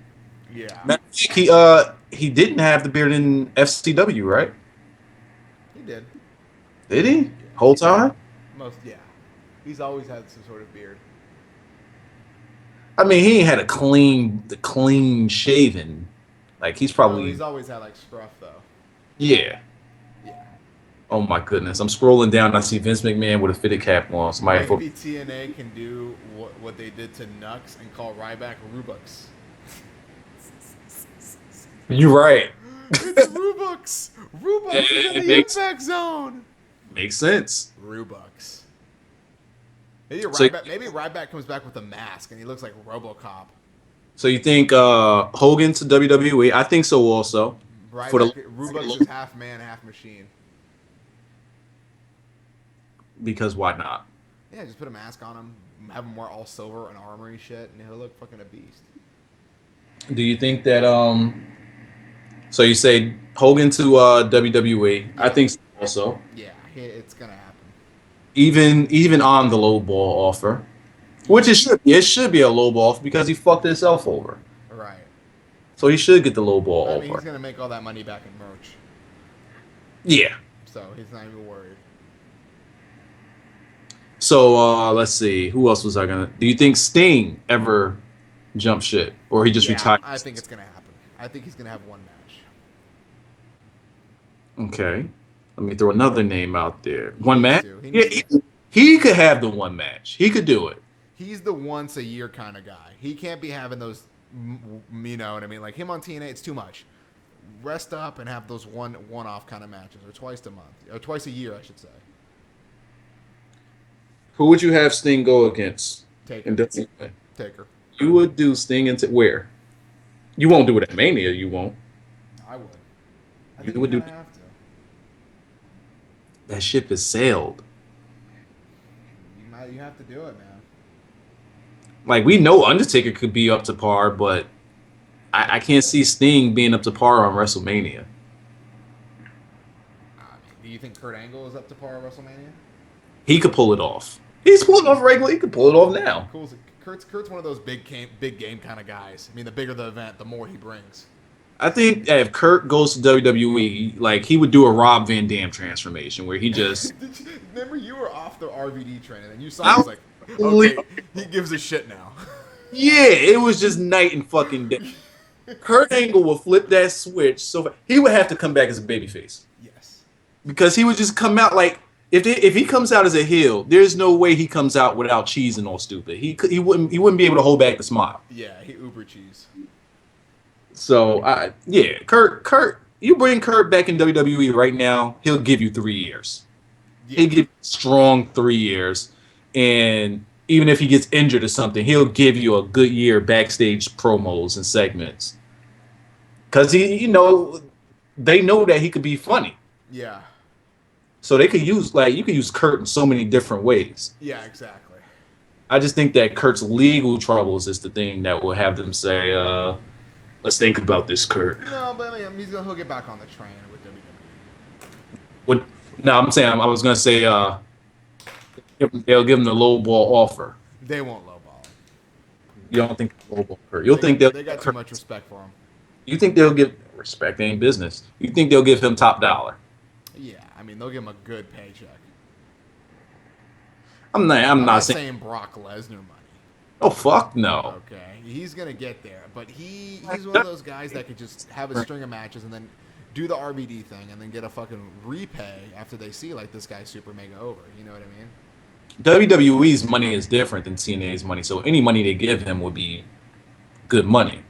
Yeah. Matter of fact, he didn't have the beard in FCW, right? He did. Did he? Whole time? Yeah. He's always had some sort of beard. I mean, he ain't had the clean shaven. Like he's probably He's always had like scruff though. yeah. Yeah. Oh my goodness, I'm scrolling down. I see Vince McMahon with a fitted cap on. Somebody Maybe TNA can do what they did to Nux and call Ryback Rubux. You're right. It's Rubux. Rubux Yeah, is in it the makes- impact zone. Makes sense. Rubux. Maybe So- Ryback comes back with a mask and he looks like RoboCop. So you think Hogan to WWE? I think so also. Rubux is half man, half machine. Because why not? Yeah, just put a mask on him, have him wear all silver and armory shit, and he'll look fucking a beast. Do you think that so you say Hogan to WWE? I think so also. Yeah, it's gonna happen. Even on the low ball offer. Which it should be a low ball because he fucked himself over. Right. So he should get the low ball I mean, he's offer. gonna make all that money back in merch, Yeah. so he's not even worried. So let's see. Who else was I gonna? Do you think Sting ever jump shit, or he just Yeah, retired? I think it's gonna happen. I think he's gonna have one match. Okay. Let me throw another name out there. He One needs match. to. He Yeah, needs to. he could have the one match. He could do it. He's the once a year kind of guy. He can't be having those. You know what I mean? Like him on TNA, it's too much. Rest up and have those one-off kind of matches, or twice a month, or twice a year, I should say. Who would you have Sting go against? Taker. In WWE? Taker. You would do Sting into where? You won't do it at Mania. You won't. I would. I You think would you do- kind of have to. That ship has sailed. You have to do it, man. Like we know Undertaker could be up to par, but I can't see Sting being up to par on WrestleMania. Do you think Kurt Angle is up to par at WrestleMania? He could pull it off. He's pulling off regularly. He could pull it off now. Cool. Kurt's one of those big game kind of guys. I mean, the bigger the event, the more he brings. I think that if Kurt goes to WWE, like he would do a Rob Van Dam transformation where he just Remember, you were off the RVD train, and then you saw I he was like, was- okay, he gives a shit now. yeah, it was just night and fucking day. Kurt Angle will flip that switch, so he would have to come back as a babyface Yes. because he would just come out like if he comes out as a heel, there's no way he comes out without cheesing all stupid. He wouldn't be able to hold back the smile. Yeah, he uber cheese. So yeah, Kurt, you bring Kurt back in WWE right now, he'll give you 3 years. Yeah. He'll give you strong 3 years, and even if he gets injured or something, he'll give you a good year backstage promos and segments. Cause they know that he could be funny, Yeah. so they could use you could use Kurt in so many different ways. Yeah, exactly. I just think that Kurt's legal troubles is the thing that will have them say, let's think about this, Kurt. No, but I mean, he'll get back on the train with WWE. What? No, I'm saying I was gonna say they'll give him the low ball offer. They won't lowball him. You don't think low ball Kurt? You'll think they'll They got too much respect for him. You think they'll give respect? Ain't business. You think they'll give him top dollar? Yeah, I mean, they'll give him a good paycheck. I'm not saying. saying Brock Lesnar money. Oh fuck no. Okay, he's gonna get there, but he's one of those guys that could just have a string of matches and then do the RVD thing and then get a fucking repay after they see like this guy's super mega over. You know what I mean? WWE's money is different than TNA's money, so any money they give him would be good money,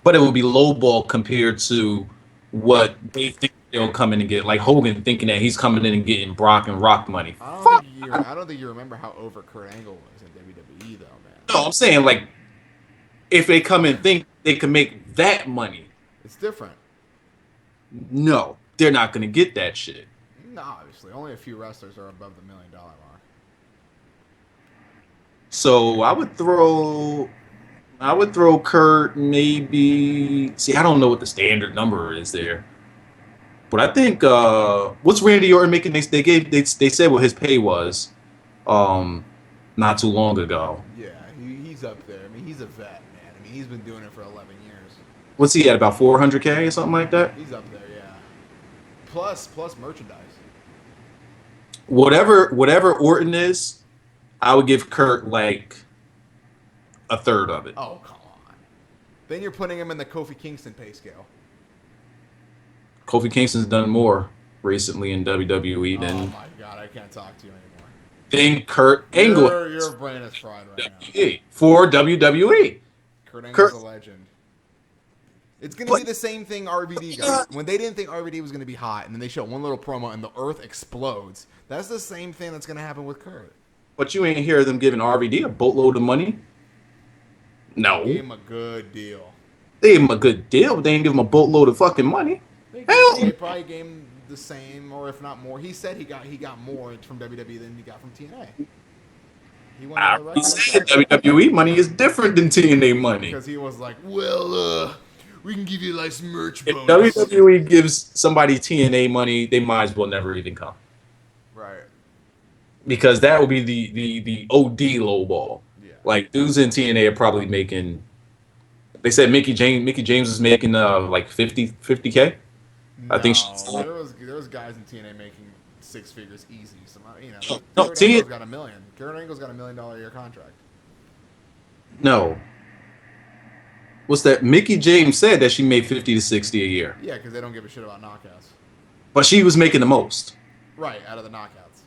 but it would be lowball compared to what they think they'll come in and get. Like Hogan thinking that he's coming in and getting Brock and Rock money. I don't think you remember how over Kurt Angle was in WWE though, man. No, I'm saying like if they come and think they can make that money, It's different. no, they're not gonna get that shit. No, obviously, only a few wrestlers are above the $1 million mark. So I would throw Kurt maybe. See, I don't know what the standard number is there, but I think what's Randy Orton making? They said what his pay was, not too long ago. Yeah, he's up there. I mean, he's a vet, man. I mean, he's been doing it for 11 years. What's he at? About 400K or something like that. He's up there, yeah. Plus merchandise. Whatever Orton is, I would give Kurt like a third of it. Oh, come on. Then you're putting him in the Kofi Kingston pay scale. Kofi Kingston's done more recently in WWE Oh than my God, I can't talk to you anymore. Kurt Angle Your brain is fried right now. WWE for WWE. Kurt Angle's Kurt- a legend. It's going to be the same thing RVD got. When they didn't think RVD was going to be hot, and then they show one little promo and the earth explodes, that's the same thing that's going to happen with Kurt. But you ain't hear them giving RVD a boatload of money. No, Gave him a good deal. they gave him a good deal, but they ain't give him a boatload of fucking money. They probably gave him the same, or if not more. He said he got more from WWE than he got from TNA. He went I on the already record said WWE money is different than TNA money. because he was like, "Well, we can give you like some merch If bonus." WWE gives somebody TNA money, they might as well never even come. Right. because that would be the OD low ball. Yeah. Like dudes in TNA are probably making. They said Mickey James is making like 50K. I think she's No, there was guys in TNA making six figures easy. Some no Kurt T Angle's got $1 million. Kurt Angle's got $1 million a year contract. no. What's that? Mickey James said that she made 50 to 60 a year, Yeah, because they don't give a shit about knockouts. but she was making the most. Right, out of the knockouts.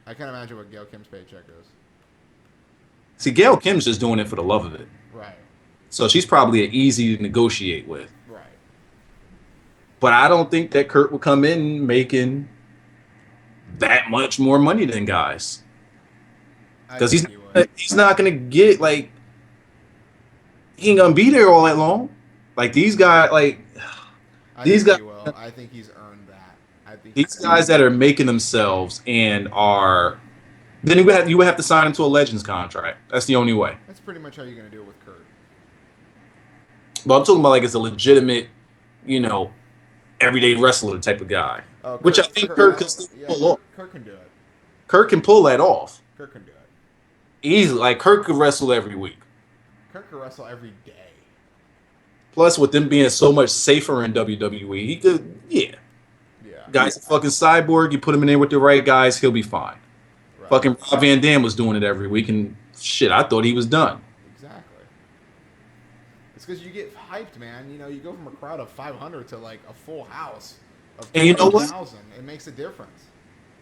I can't imagine what Gail Kim's paycheck is. See, Gail Kim's just doing it for the love of it, Right, so she's probably easy to negotiate with. right. But I don't think that Kurt would come in making that much more money than guys, I because think he would. he's not gonna get like he ain't gonna be there all that long. Like these guys, like I these think guys, he will. I think he's earned that. I think these guys that are making themselves and are then you would have to sign him to a Legends contract. That's the only way. that's pretty much how you're gonna do it with Kurt. But I'm talking about like it's a legitimate, you know, everyday wrestler type of guy, which I think Kurt can still pull off. Kurt can do it. Kurt can pull that off Kurt can do it. easily. Like Kurt could wrestle every week. Kurt can wrestle every day. Plus, with them being so much safer in WWE, he could, yeah. Yeah. Guy's a fucking cyborg. You put him in there with the right guys, he'll be fine. Right. Fucking Rob Van Dam was doing it every week, and shit, I thought he was done. Exactly. It's because you get hyped, man. You know, you go from a crowd of 500 to like a full house of And you know what? 20,000. It makes a difference.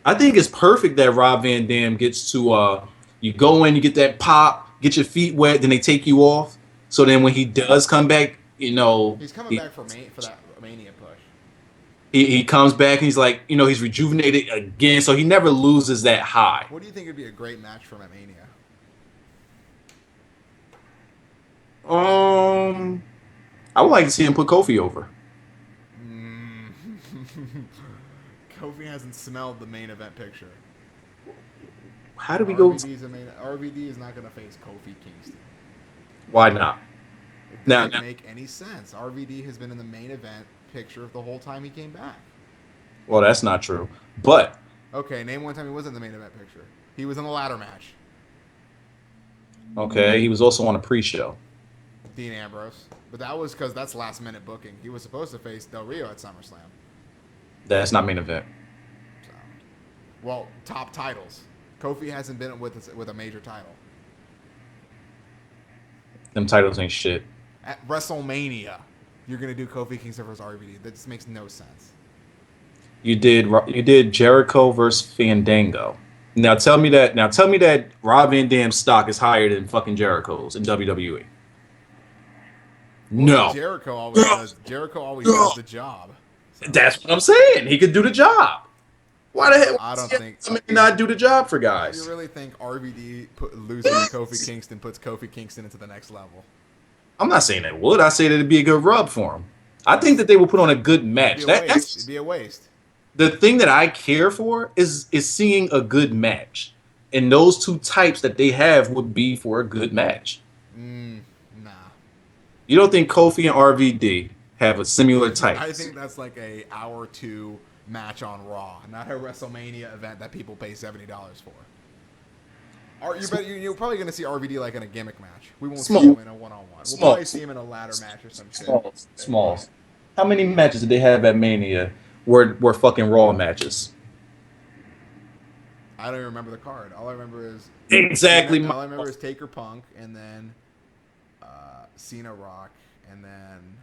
I think it's perfect that Rob Van Dam gets to, you go in, you get that pop, get your feet wet, then they take you off. So then when he does come back, you know, He's coming back for that Mania push. he comes back and he's like, you know, he's rejuvenated again. So he never loses that high. What do you think would be a great match for him at Mania? I would like to see him put Kofi over. Kofi hasn't smelled the main event picture. How do we go? RVD is not going to face Kofi Kingston. Why not? It doesn't make any sense. RVD has been in the main event picture the whole time he came back. Well, that's not true. But Okay, name one time he was in the main event picture. He was in the ladder match. okay, he was also on a pre-show. Dean Ambrose. But that was because that's last minute booking. He was supposed to face Del Rio at SummerSlam. That's not main event. So, well, top titles. Kofi hasn't been with a major title. Them titles ain't shit. At WrestleMania, you're going to do Kofi Kingston versus RVD. That just makes no sense. You did Jericho versus Fandango. Now tell me that Rob Van Dam's stock is higher than fucking Jericho's in WWE. No. Jericho always does the job. So, That's what I'm saying. He could do the job. Why the hell? I don't think not do the job for Do guys. you really think RVD losing to Kofi Kingston puts Kofi Kingston into the next level? I'm not saying that would. I say that it'd be a good rub for him. I think that they will put on a good match. It'd be a waste. The thing that I care for is seeing a good match, and those two types that they have would be for a good match. Nah. You don't think Kofi and RVD have a similar type? I think that's like a hour 2 match on Raw, not a WrestleMania event that people pay $70 for. You're probably going to see RVD like in a gimmick match. We won't see him in a one-on-one. We'll probably see him in a ladder match or some shit. Smalls. How many matches did they have at Mania were fucking Raw matches? I don't even remember the card. All I remember is Exactly. All I remember is Taker Punk, and then Cena Rock, and then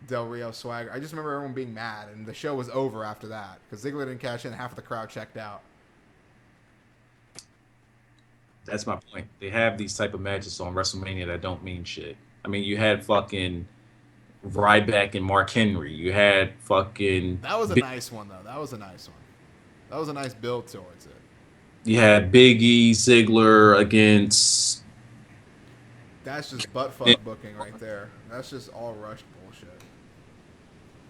Del Rio Swagger. I just remember everyone being mad, and the show was over after that because Ziggler didn't cash in. Half of the crowd checked out. That's my point. They have these type of matches on WrestleMania that don't mean shit. I mean, you had fucking Ryback and Mark Henry. You had fucking... That was a nice one, though. That was a nice one. That was a nice build towards it. You had Big E, Ziggler against... That's just butt fuck booking right there. That's just all rushed bullshit.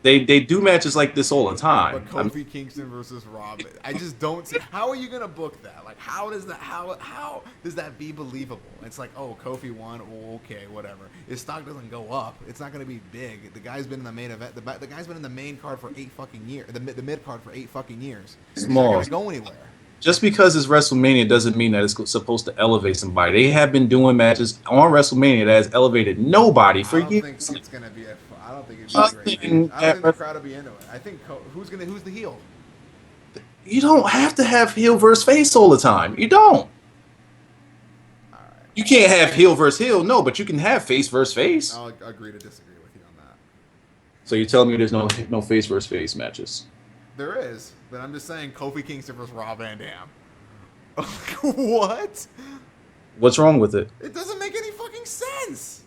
They do matches like this all the time. But Kofi Kingston versus Rob, I just don't see. How are you gonna book that? Like, how does that be believable? It's like, oh, Kofi won. Oh, okay, whatever. His stock doesn't go up. It's not gonna be big. The guy's been in the main event. The guy's been in the main card for 8 fucking years. The mid card for 8 fucking years. He's not gonna go anywhere. Just because it's WrestleMania doesn't mean that it's supposed to elevate somebody. They have been doing matches on WrestleMania that has elevated nobody for years. I don't think it's gonna be a. I don't think it'd be a great match. I don't think the crowd will be into it. I think who's the heel? You don't have to have heel versus face all the time. You don't. All right. You can't have heel versus heel, no, but you can have face versus face. I'll agree to disagree with you on that. So you're telling me there's no face versus face matches? There is, but I'm just saying Kofi Kingston versus Rob Van Dam. What? What's wrong with it? It doesn't make any fucking sense.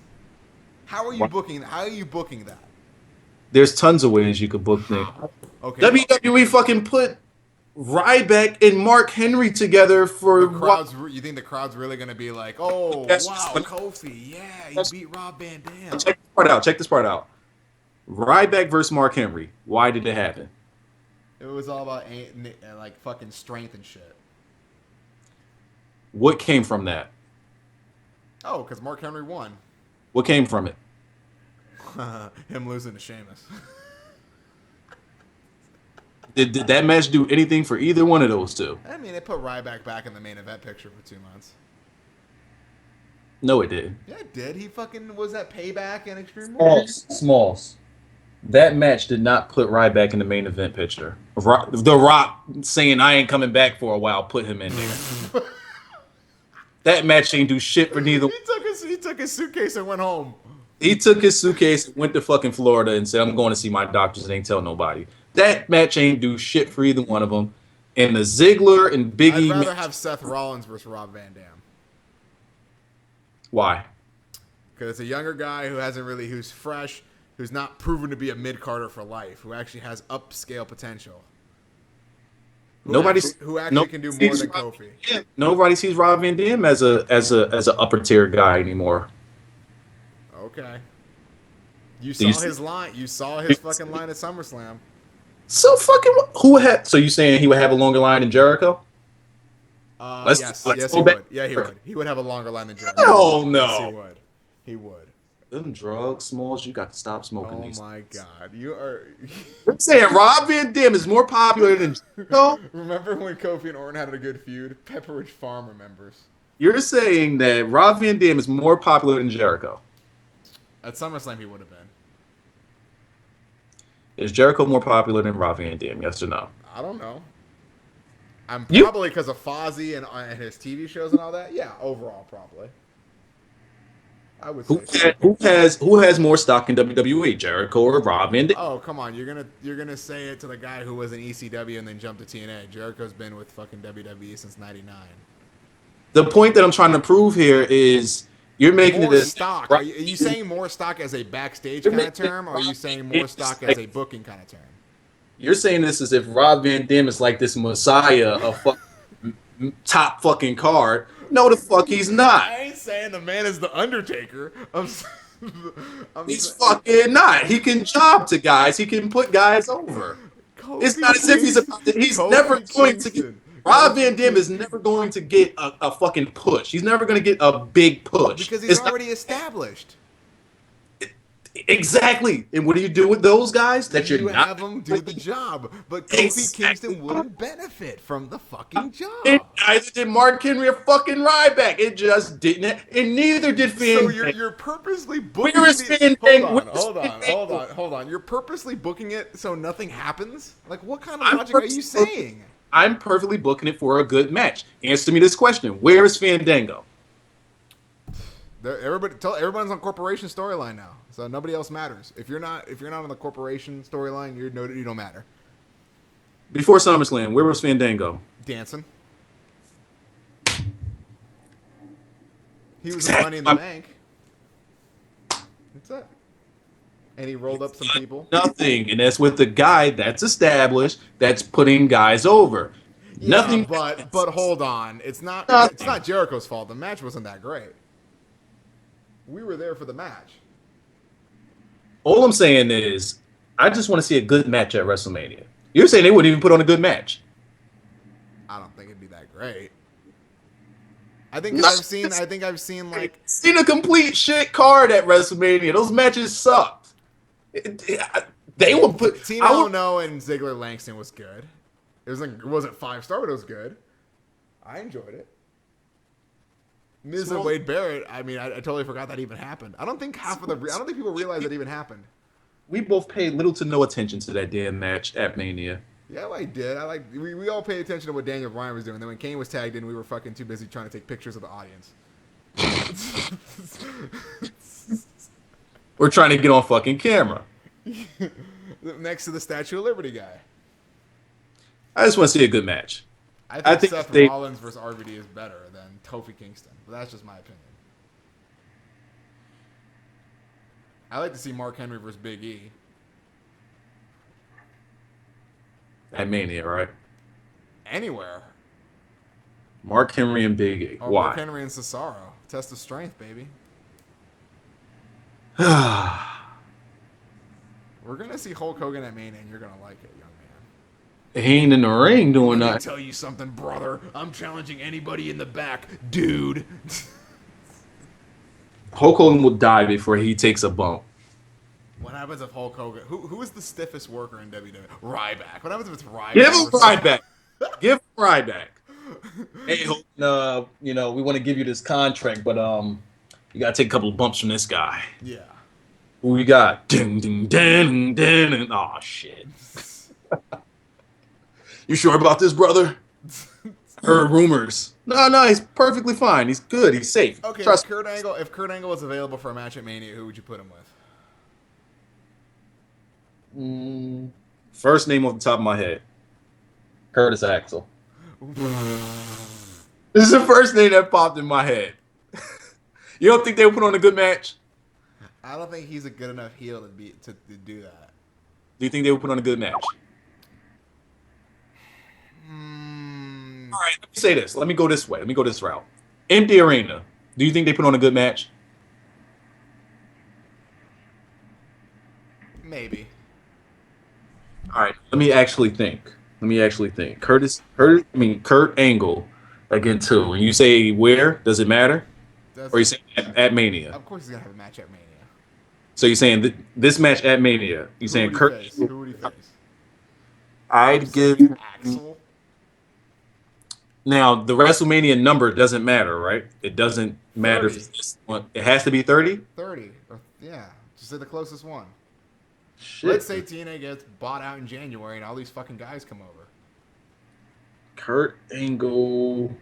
How are you booking that? There's tons of ways you could book things. Okay. WWE fucking put Ryback and Mark Henry together for crowds. You think the crowd's really gonna be like, oh Yes. wow, Kofi, yeah, he beat Rob Van Dam. Check this part out. Ryback versus Mark Henry. Why did it happen? It was all about like fucking strength and shit. What came from that? Oh, because Mark Henry won. What came from it? Him losing to Sheamus. Did that match do anything for either one of those two? I mean, it put Ryback back in the main event picture for 2 months. No, it did. Yeah, it did. He fucking was at Payback and Extreme Rules. Smalls. That match did not put Ryback in the main event picture. The Rock saying I ain't coming back for a while put him in there. That match ain't do shit for neither. He took his suitcase and went home. He took his suitcase, went to fucking Florida, and said, I'm going to see my doctors and ain't tell nobody. That match ain't do shit for either one of them. And the Ziggler and Big E I'd rather match, have Seth Rollins versus Rob Van Dam. why? Because it's a younger guy who's fresh, who's not proven to be a mid-carder for life, who actually has upscale potential. Who actually can do more than Kofi. Yeah, nobody sees Rob Van Dam as a upper tier guy anymore. Okay. You saw his line. You saw his fucking line at SummerSlam. So fucking who had? So you saying he would have a longer line than Jericho? Yes, he would. Yeah, he would. He would have a longer line than Jericho. Oh no, yes, he would. He would. Them drugs, Smalls, you got to stop smoking these. Oh my god, you are. I'm saying Rob Van Dam is more popular than Jericho. Remember when Kofi and Orton had a good feud? Pepperidge Farm remembers. You're saying that Rob Van Dam is more popular than Jericho. At SummerSlam, he would have been. Is Jericho more popular than Rob Van Dam? Yes or no? I don't know. I'm probably because of Fozzy and his TV shows and all that. Yeah, overall, probably. I would say. Who has more stock in WWE, Jericho or Rob Van Dam? Oh, come on! You're gonna say it to the guy who was in ECW and then jumped to TNA. Jericho's been with fucking WWE since '99. The point that I'm trying to prove here is you're making more it as stock. Are you saying more stock as a backstage kind of term, or are you saying more stock as a booking kind of term? You're saying this as if Rob Van Dam is like this messiah of top fucking card. No, the fuck he's not. I ain't saying the man is the Undertaker. He's fucking not. He can job to guys. He can put guys over. It's not as if he's never going to get. Rob Van Dam is never going to get a fucking push. He's never going to get a big push because he's already established. Exactly. And what do you do with those guys? That you have them do the job. But Kofi Kingston wouldn't benefit from the fucking job. And neither did Mark Henry or fucking Ryback. It just didn't. And neither did Finn. So you're purposely booking Hold on. You're purposely booking it so nothing happens? Like, what kind of logic are you saying? I'm perfectly booking it for a good match. Answer me this question. Where is Fandango? Everyone's on corporation storyline now, so nobody else matters. If you're not on the corporation storyline, you don't matter. Before SummerSlam, where was Fandango? Dancing. He was Money in the Bank. That's it. And he rolled up some people. Nothing, and that's with the guy that's established, that's putting guys over. Yeah, nothing. But hold on, it's not Jericho's fault. The match wasn't that great. We were there for the match. All I'm saying is, I just want to see a good match at WrestleMania. You're saying they wouldn't even put on a good match. I don't think it'd be that great. I think because I've seen like Seen a complete shit card at WrestleMania. Those matches sucked. They would put Tina Ono and Ziggler Langston was good. It wasn't 5-star, but it was good. I enjoyed it. Miz and Wade Barrett. I mean, I totally forgot that even happened. I don't think people realize that even happened. We both paid little to no attention to that damn match at Mania. Yeah, I did. We all paid attention to what Daniel Bryan was doing. Then when Kane was tagged in, we were fucking too busy trying to take pictures of the audience. We're trying to get on fucking camera. Next to the Statue of Liberty guy. I just want to see a good match. I think Seth Rollins versus RVD is better than Kofi Kingston, but that's just my opinion. I like to see Mark Henry versus Big E. At Mania, right? Anywhere. Mark Henry and Big E. Or Why? Mark Henry and Cesaro. Test of strength, baby. We're going to see Hulk Hogan at Mania, and you're going to like it, young man. He ain't in the ring doing Let me that. tell you something, brother. I'm challenging anybody in the back, dude. Hulk Hogan will die before he takes a bump. What happens if Hulk Hogan... Who is the stiffest worker in WWE? Ryback. What happens if it's Ryback? Give him Ryback. Give him Ryback. Hey, Hogan, we want to give you this contract, but you got to take a couple of bumps from this guy. Yeah. Who we got? Ding, ding, ding, ding, ding. Oh, shit. You sure about this, brother? Heard rumors. No, he's perfectly fine. He's good. He's safe. Okay, Trust if Kurt Angle was available for a match at Mania, who would you put him with? First name off the top of my head. Curtis Axel. This is the first name that popped in my head. You don't think they would put on a good match? I don't think he's a good enough heel to do that. Do you think they would put on a good match? All right, let me say this. Let me go this way. Let me go this route. Empty arena. Do you think they put on a good match? Maybe. All right, let me actually think. Kurt Angle again too. And you say where? Does it matter? Or you saying at Mania? Of course he's gonna have a match at Mania. So you're saying this match at Mania? You saying Kurt? Who would he face? I'd give Axel. Now the WrestleMania number doesn't matter, right? It doesn't matter if it's this one. It has to be 30. 30. Yeah. Just say the closest one. Shit. Let's say TNA gets bought out in January and all these fucking guys come over. Kurt Angle.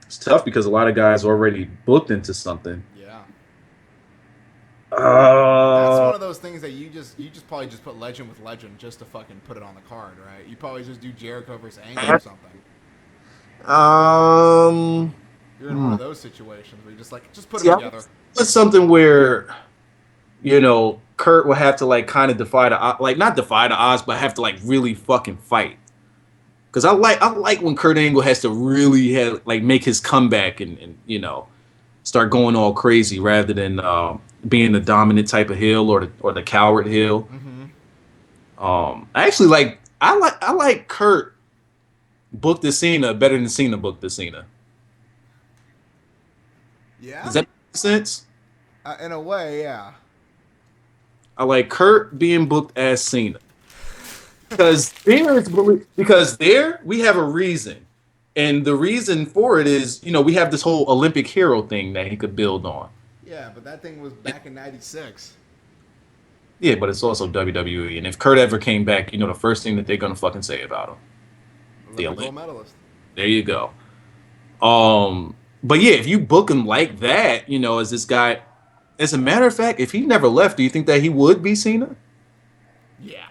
It's tough because a lot of guys already booked into something. Yeah. That's one of those things that you probably just put legend with legend just to fucking put it on the card, right? You probably just do Jericho versus Angle or something. You're in one of those situations where you just put them together. It's something where, Kurt will have to kind of defy the not defy the odds, but have to really fucking fight. Because I like when Kurt Angle has to really make his comeback and start going all crazy rather than being the dominant type of heel or the coward heel. Mm-hmm. I like Kurt booked the Cena better than Cena booked the Cena. Yeah. Does that make sense? In a way, yeah. I like Kurt being booked as Cena. Because there we have a reason. And the reason for it is, we have this whole Olympic hero thing that he could build on. Yeah, but that thing was back in 96. Yeah, but it's also WWE. And if Kurt ever came back, the first thing that they're going to fucking say about him. Olympic gold medalist. There you go. But yeah, if you book him like that, as this guy, as a matter of fact, if he never left, do you think that he would be Cena? Yeah.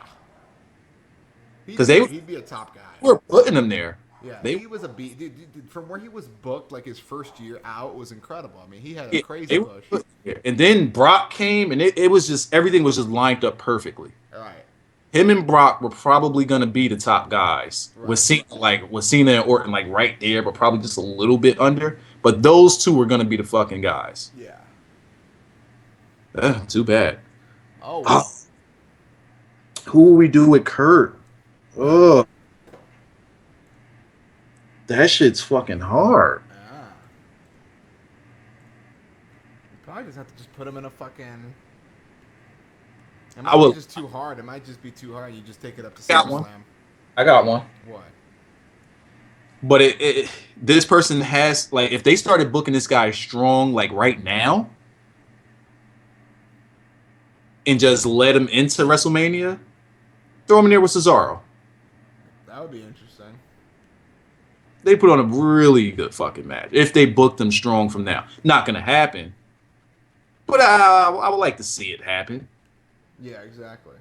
Because he'd be a top guy. We're putting him there. Yeah, he was a beat. Dude, from where he was booked, his first year out was incredible. I mean, he had a crazy push. And then Brock came, and it was just everything was just lined up perfectly. All right. Him and Brock were probably gonna be the top guys. Right. With Cena and Orton right there, but probably just a little bit under. But those two were gonna be the fucking guys. Yeah. Too bad. Oh, Oh, who will we do with Kurt? Oh, that shit's fucking hard. ah. Probably just have to just put him in a fucking. It I might be will. just too hard. It might just be too hard. You just take it up to Got one. SummerSlam. I got one. What? But this person has like if they started booking this guy strong like right now and just let him into WrestleMania, throw him in there with Cesaro. That would be interesting. They put on a really good fucking match if they booked him strong from now. Not gonna happen, but I would like to see it happen. Yeah, exactly.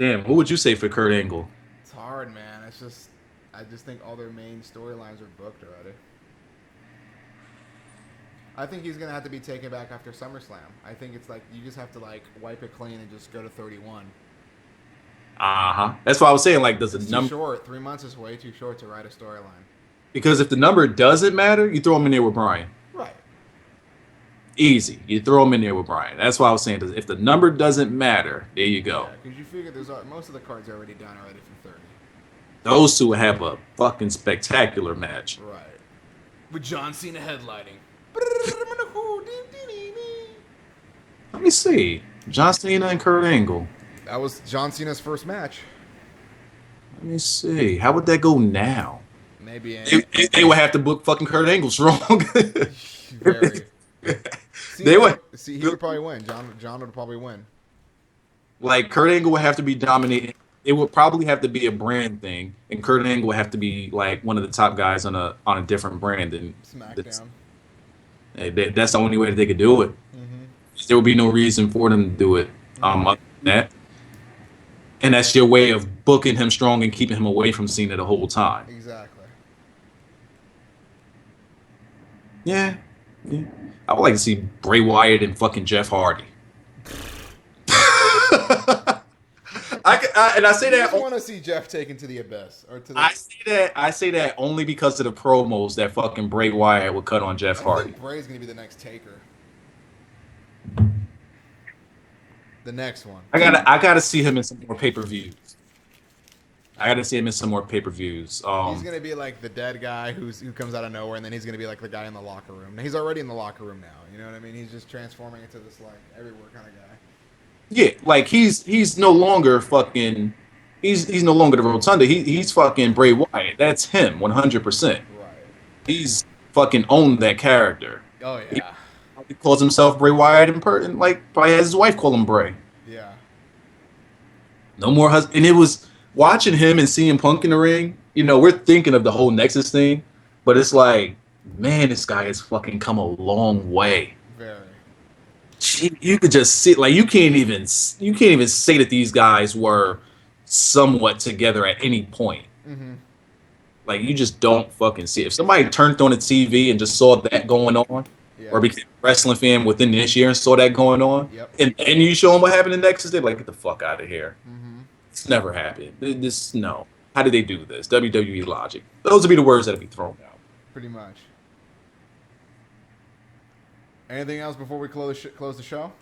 Damn, who would you say for Kurt Angle? It's hard, man. I just think all their main storylines are booked already. I think he's gonna have to be taken back after SummerSlam. I think it's like you just have to like wipe it clean and just go to 31. That's why I was saying like does the It's too number short. 3 months is way too short to write a storyline. because if the number doesn't matter, you throw him in there with Brian. Right. Easy. You throw him in there with Brian. That's why I was saying if the number doesn't matter, there you go. Yeah, because you figure most of the cards are already done already from 30. Those two have a fucking spectacular match. Right. With John Cena headlining. Let me see. John Cena and Kurt Angle. That was John Cena's first match. Let me see. How would that go now? Maybe They would have to book fucking Kurt Angle strong. very. They would. See, he would probably win. John would probably win. Like Kurt Angle would have to be dominating. It would probably have to be a brand thing, and Kurt Angle would have to be like one of the top guys on a different brand than SmackDown. That's the only way that they could do it. Mm-hmm. There would be no reason for them to do it. Other than that, and that's your way of booking him strong and keeping him away from Cena the whole time. Exactly. Yeah. I would like to see Bray Wyatt and fucking Jeff Hardy. I say I that. just want to see Jeff taken to the abyss or to the. I say that only because of the promos that fucking Bray Wyatt would cut on Jeff I Hardy. think Bray's gonna be the next Taker. The next one. I gotta see him in some more pay-per-views. I gotta see him in some more pay-per-views. He's gonna be like the dead guy who comes out of nowhere, and then he's gonna be like the guy in the locker room. He's already in the locker room now. You know what I mean? He's just transforming into this like everywhere kind of guy. Yeah, like he's no longer fucking. He's no longer the Rotunda. He's fucking Bray Wyatt. That's him, 100%. Right. He's fucking owned that character. Oh yeah. He calls himself Bray Wyatt and like probably has his wife call him Bray. Yeah. No more husband. And it was watching him and seeing Punk in the ring. You know, we're thinking of the whole Nexus thing, but it's like, man, this guy has fucking come a long way. Very. You could just see, like, you can't even say that these guys were somewhat together at any point. Mm-hmm. Like, you just don't fucking see it. If somebody turned on the TV and just saw that going on, Yeah. or became a wrestling fan within this year and saw that going on, Yep. and you show them what happened in Nexus, they're like, get the fuck out of here. Mm-hmm. It's never happened. No. How did they do this? WWE logic. Those would be the words that would be thrown out. Pretty much. Anything else before we close the show?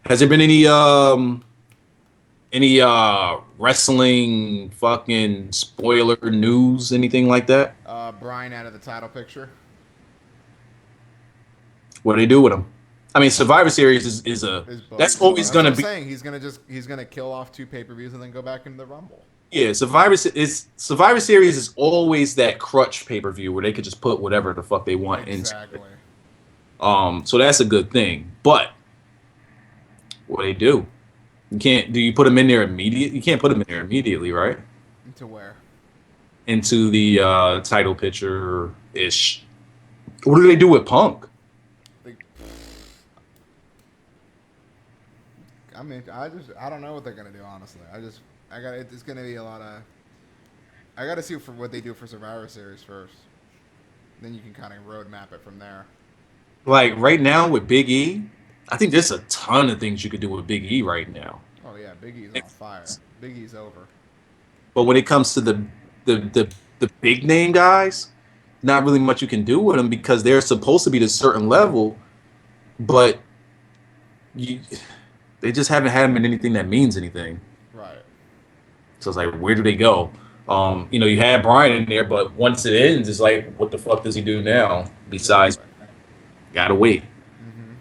Has there been any wrestling fucking spoiler news, anything like that? Brian out of the title picture. What do they do with him? I mean, Survivor Series is Is that's booked. always That's gonna what be. I'm saying. He's gonna kill off 2 pay-per-views and then go back into the Rumble. Yeah, Survivor Series is always that crutch pay-per-view where they could just put whatever the fuck they want Exactly. into it. So that's a good thing. But what do they do? Do you put them in there immediately? You can't put them in there immediately, right? Into where? Into the title picture ish. What do they do with Punk? I mean, I don't know what they're gonna do. Honestly, it's gonna be a lot of. I gotta see what they do for Survivor Series first. Then you can kind of roadmap it from there. Like right now with Big E, I think there's a ton of things you could do with Big E right now. Oh yeah, Big E's on fire. Big E's over. But when it comes to the the big name guys, not really much you can do with them because they're supposed to be to a certain level, but you, they just haven't had them in anything that means anything. Right. So it's like, where do they go? You had Brian in there, but once it ends, it's like, what the fuck does he do now? Besides, Exactly. gotta wait. Mm-hmm.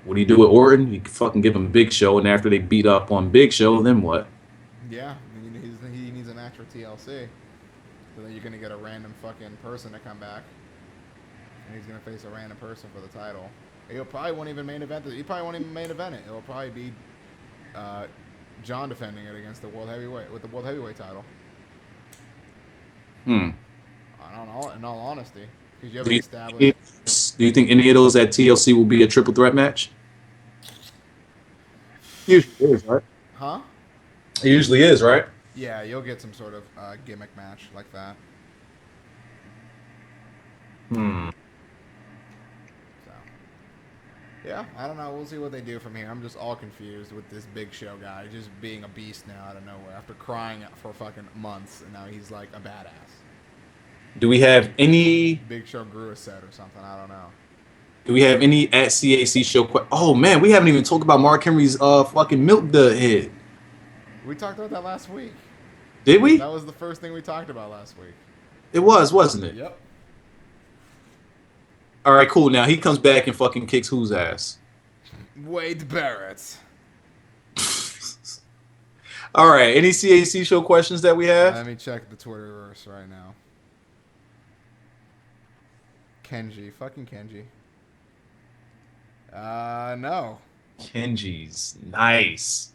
What do you do with Orton? You can fucking give him Big Show, and after they beat up on Big Show, then what? Yeah, he needs a match for TLC. So then you're gonna get a random fucking person to come back, and he's gonna face a random person for the title. He'll probably won't even main event it. He probably won't even main event it. It'll probably be John defending it against the world heavyweight with the world heavyweight title. Hmm. In all honesty, because you Do haven't you, established. do you think any of those at TLC will be a triple threat match? Usually is, right? Huh? It usually is, right? Yeah, you'll get some sort of gimmick match like that. Hmm. So, yeah, I don't know. We'll see what they do from here. I'm just all confused with this Big Show guy just being a beast now out of nowhere after crying for fucking months, and now he's like a badass. Do we have any? Big Show grew a set or something. I don't know. Do we have any at CAC show? Oh man, we haven't even talked about Mark Henry's fucking milk dud head. We talked about that last week. Did we? That was the first thing we talked about last week. It was, wasn't it? Yep. All right, cool. Now he comes back and fucking kicks whose ass? Wade Barrett. All right. Any CAC show questions that we have? Let me check the Twitterverse right now. Kenji. Fucking Kenji. No. Kenji's nice.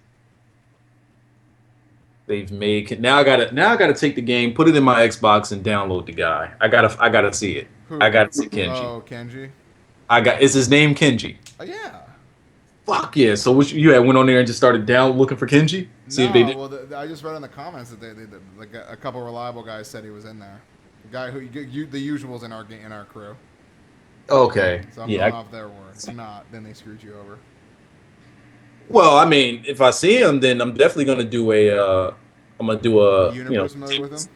They've made now. I gotta take the game, put it in my Xbox, and download the guy. I gotta see it. Who? I gotta see Kenji. Oh, Kenji. Is his name Kenji? Oh, yeah. Fuck yeah! So what you had went on there and just started down looking for Kenji? See if they did. Well, I just read in the comments that they like a couple reliable guys said he was in there. The guy who the usuals in our crew. Okay. So I'm Yeah. going off their word. If not, then they screwed you over. Well, I mean, if I see him, then I'm definitely gonna do a. I'm gonna do a Universe mode with him.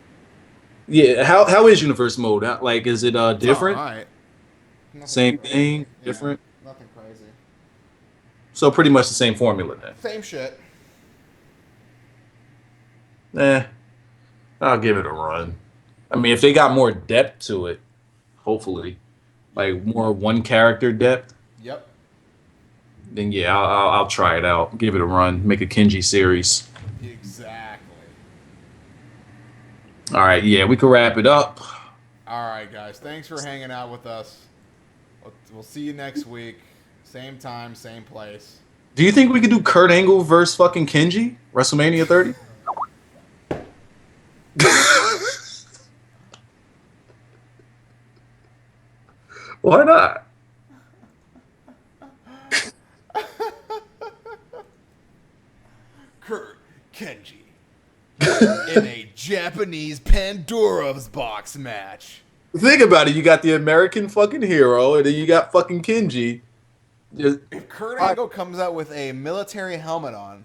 Yeah. How is universe mode? Like, is it different? All right. Same thing, different. Nothing crazy. So pretty much the same formula then. Same shit. I'll give it a run. I mean, if they got more depth to it, hopefully, like more one character depth, Yep. then yeah, I'll try it out. Give it a run. Make a Kenji series. Exactly. All right, yeah, we can wrap it up. All right, guys. Thanks for hanging out with us. We'll see you next week. Same time, same place. Do you think we could do Kurt Angle versus fucking Kenji WrestleMania 30? Why not? Kurt Kenji in a Japanese Pandora's box match. Think about it. You got the American fucking hero, and then you got fucking Kenji. Just, If Kurt Angle comes out with a military helmet on,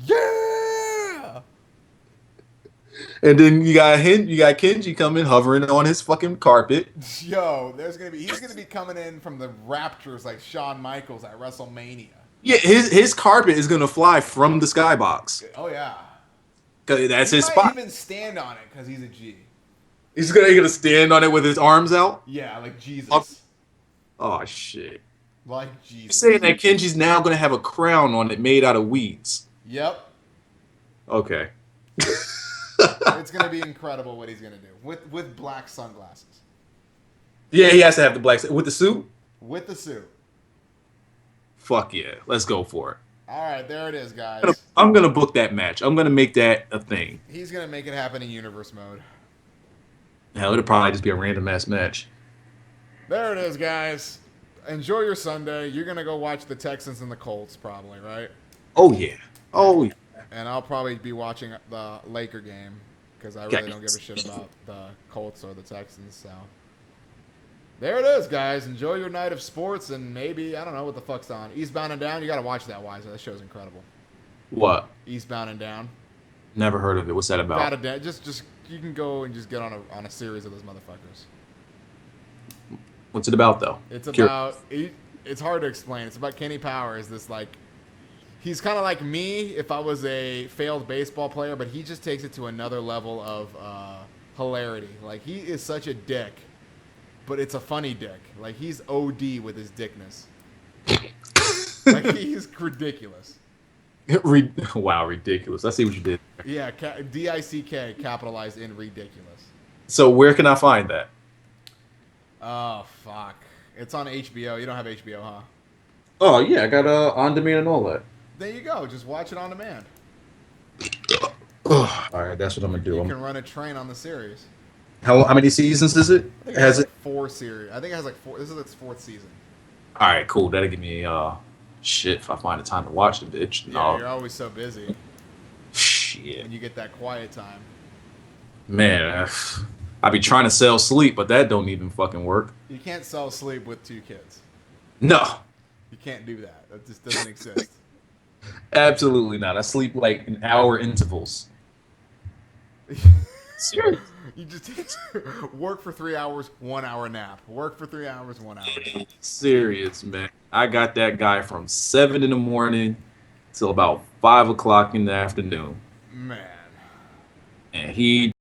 yeah. and then you got Kenji coming hovering on his fucking carpet. Yo, he's gonna be coming in from the Raptors like Shawn Michaels at WrestleMania. Yeah, his carpet is gonna fly from the skybox. Oh yeah. 'Cause that's his He might spot. even stand on it because he's a G. He's gonna stand on it with his arms out. Yeah, like Jesus. Oh shit! Like You're Jesus. saying that Kenji's now gonna have a crown on it made out of weeds. Yep. Okay. It's gonna be incredible what he's gonna do with black sunglasses. Yeah, he has to have the black with the suit. With the suit. Fuck yeah, let's go for it. All right, there it is, guys. I'm gonna book that match. I'm gonna make that a thing. He's gonna make it happen in universe mode. Hell, it'll probably just be a random ass match. There it is, guys. Enjoy your Sunday. You're gonna go watch the Texans and the Colts, probably, right? Oh yeah. Oh yeah. And I'll probably be watching the Laker game because I really don't give a shit about the Colts or the Texans. So there it is, guys. Enjoy your night of sports, and maybe I don't know what the fuck's on. Eastbound and Down. You gotta watch that, Wise. That show's incredible. What? Eastbound and Down. Never heard of it. What's that about? Just you can go and just get on a series of those motherfuckers. What's it about though? It's about it's hard to explain. It's about Kenny Powers. This like he's kind of like me if I was a failed baseball player, but he just takes it to another level of hilarity. Like he is such a dick, but it's a funny dick. Like he's OD with his dickness. Like he's ridiculous. Wow, ridiculous. I see what you did. Yeah, DICK capitalized in ridiculous. So where can I find that? Oh fuck! It's on HBO. You don't have HBO, huh? Oh yeah, I got on demand and all that. There you go. Just watch it on demand. All right, that's what I'm gonna do. You can run a train on the series. How many seasons is it? I think it has like 4 series. I think it has like 4. This is its 4th season. All right, cool. That'll give me shit if I find the time to watch the bitch. Yeah, you're always so busy. Shit, When you get that quiet time. man, I be trying to sell sleep, but that don't even fucking work. You can't sell sleep with 2 kids. No, You can't do that. That just doesn't exist. absolutely not. I sleep like in hour intervals. Seriously. You just work for 3 hours, 1 hour nap. Work for 3 hours, 1 hour nap. Serious, man. I got that guy from 7 in the morning till about 5 o'clock in the afternoon, Man. and he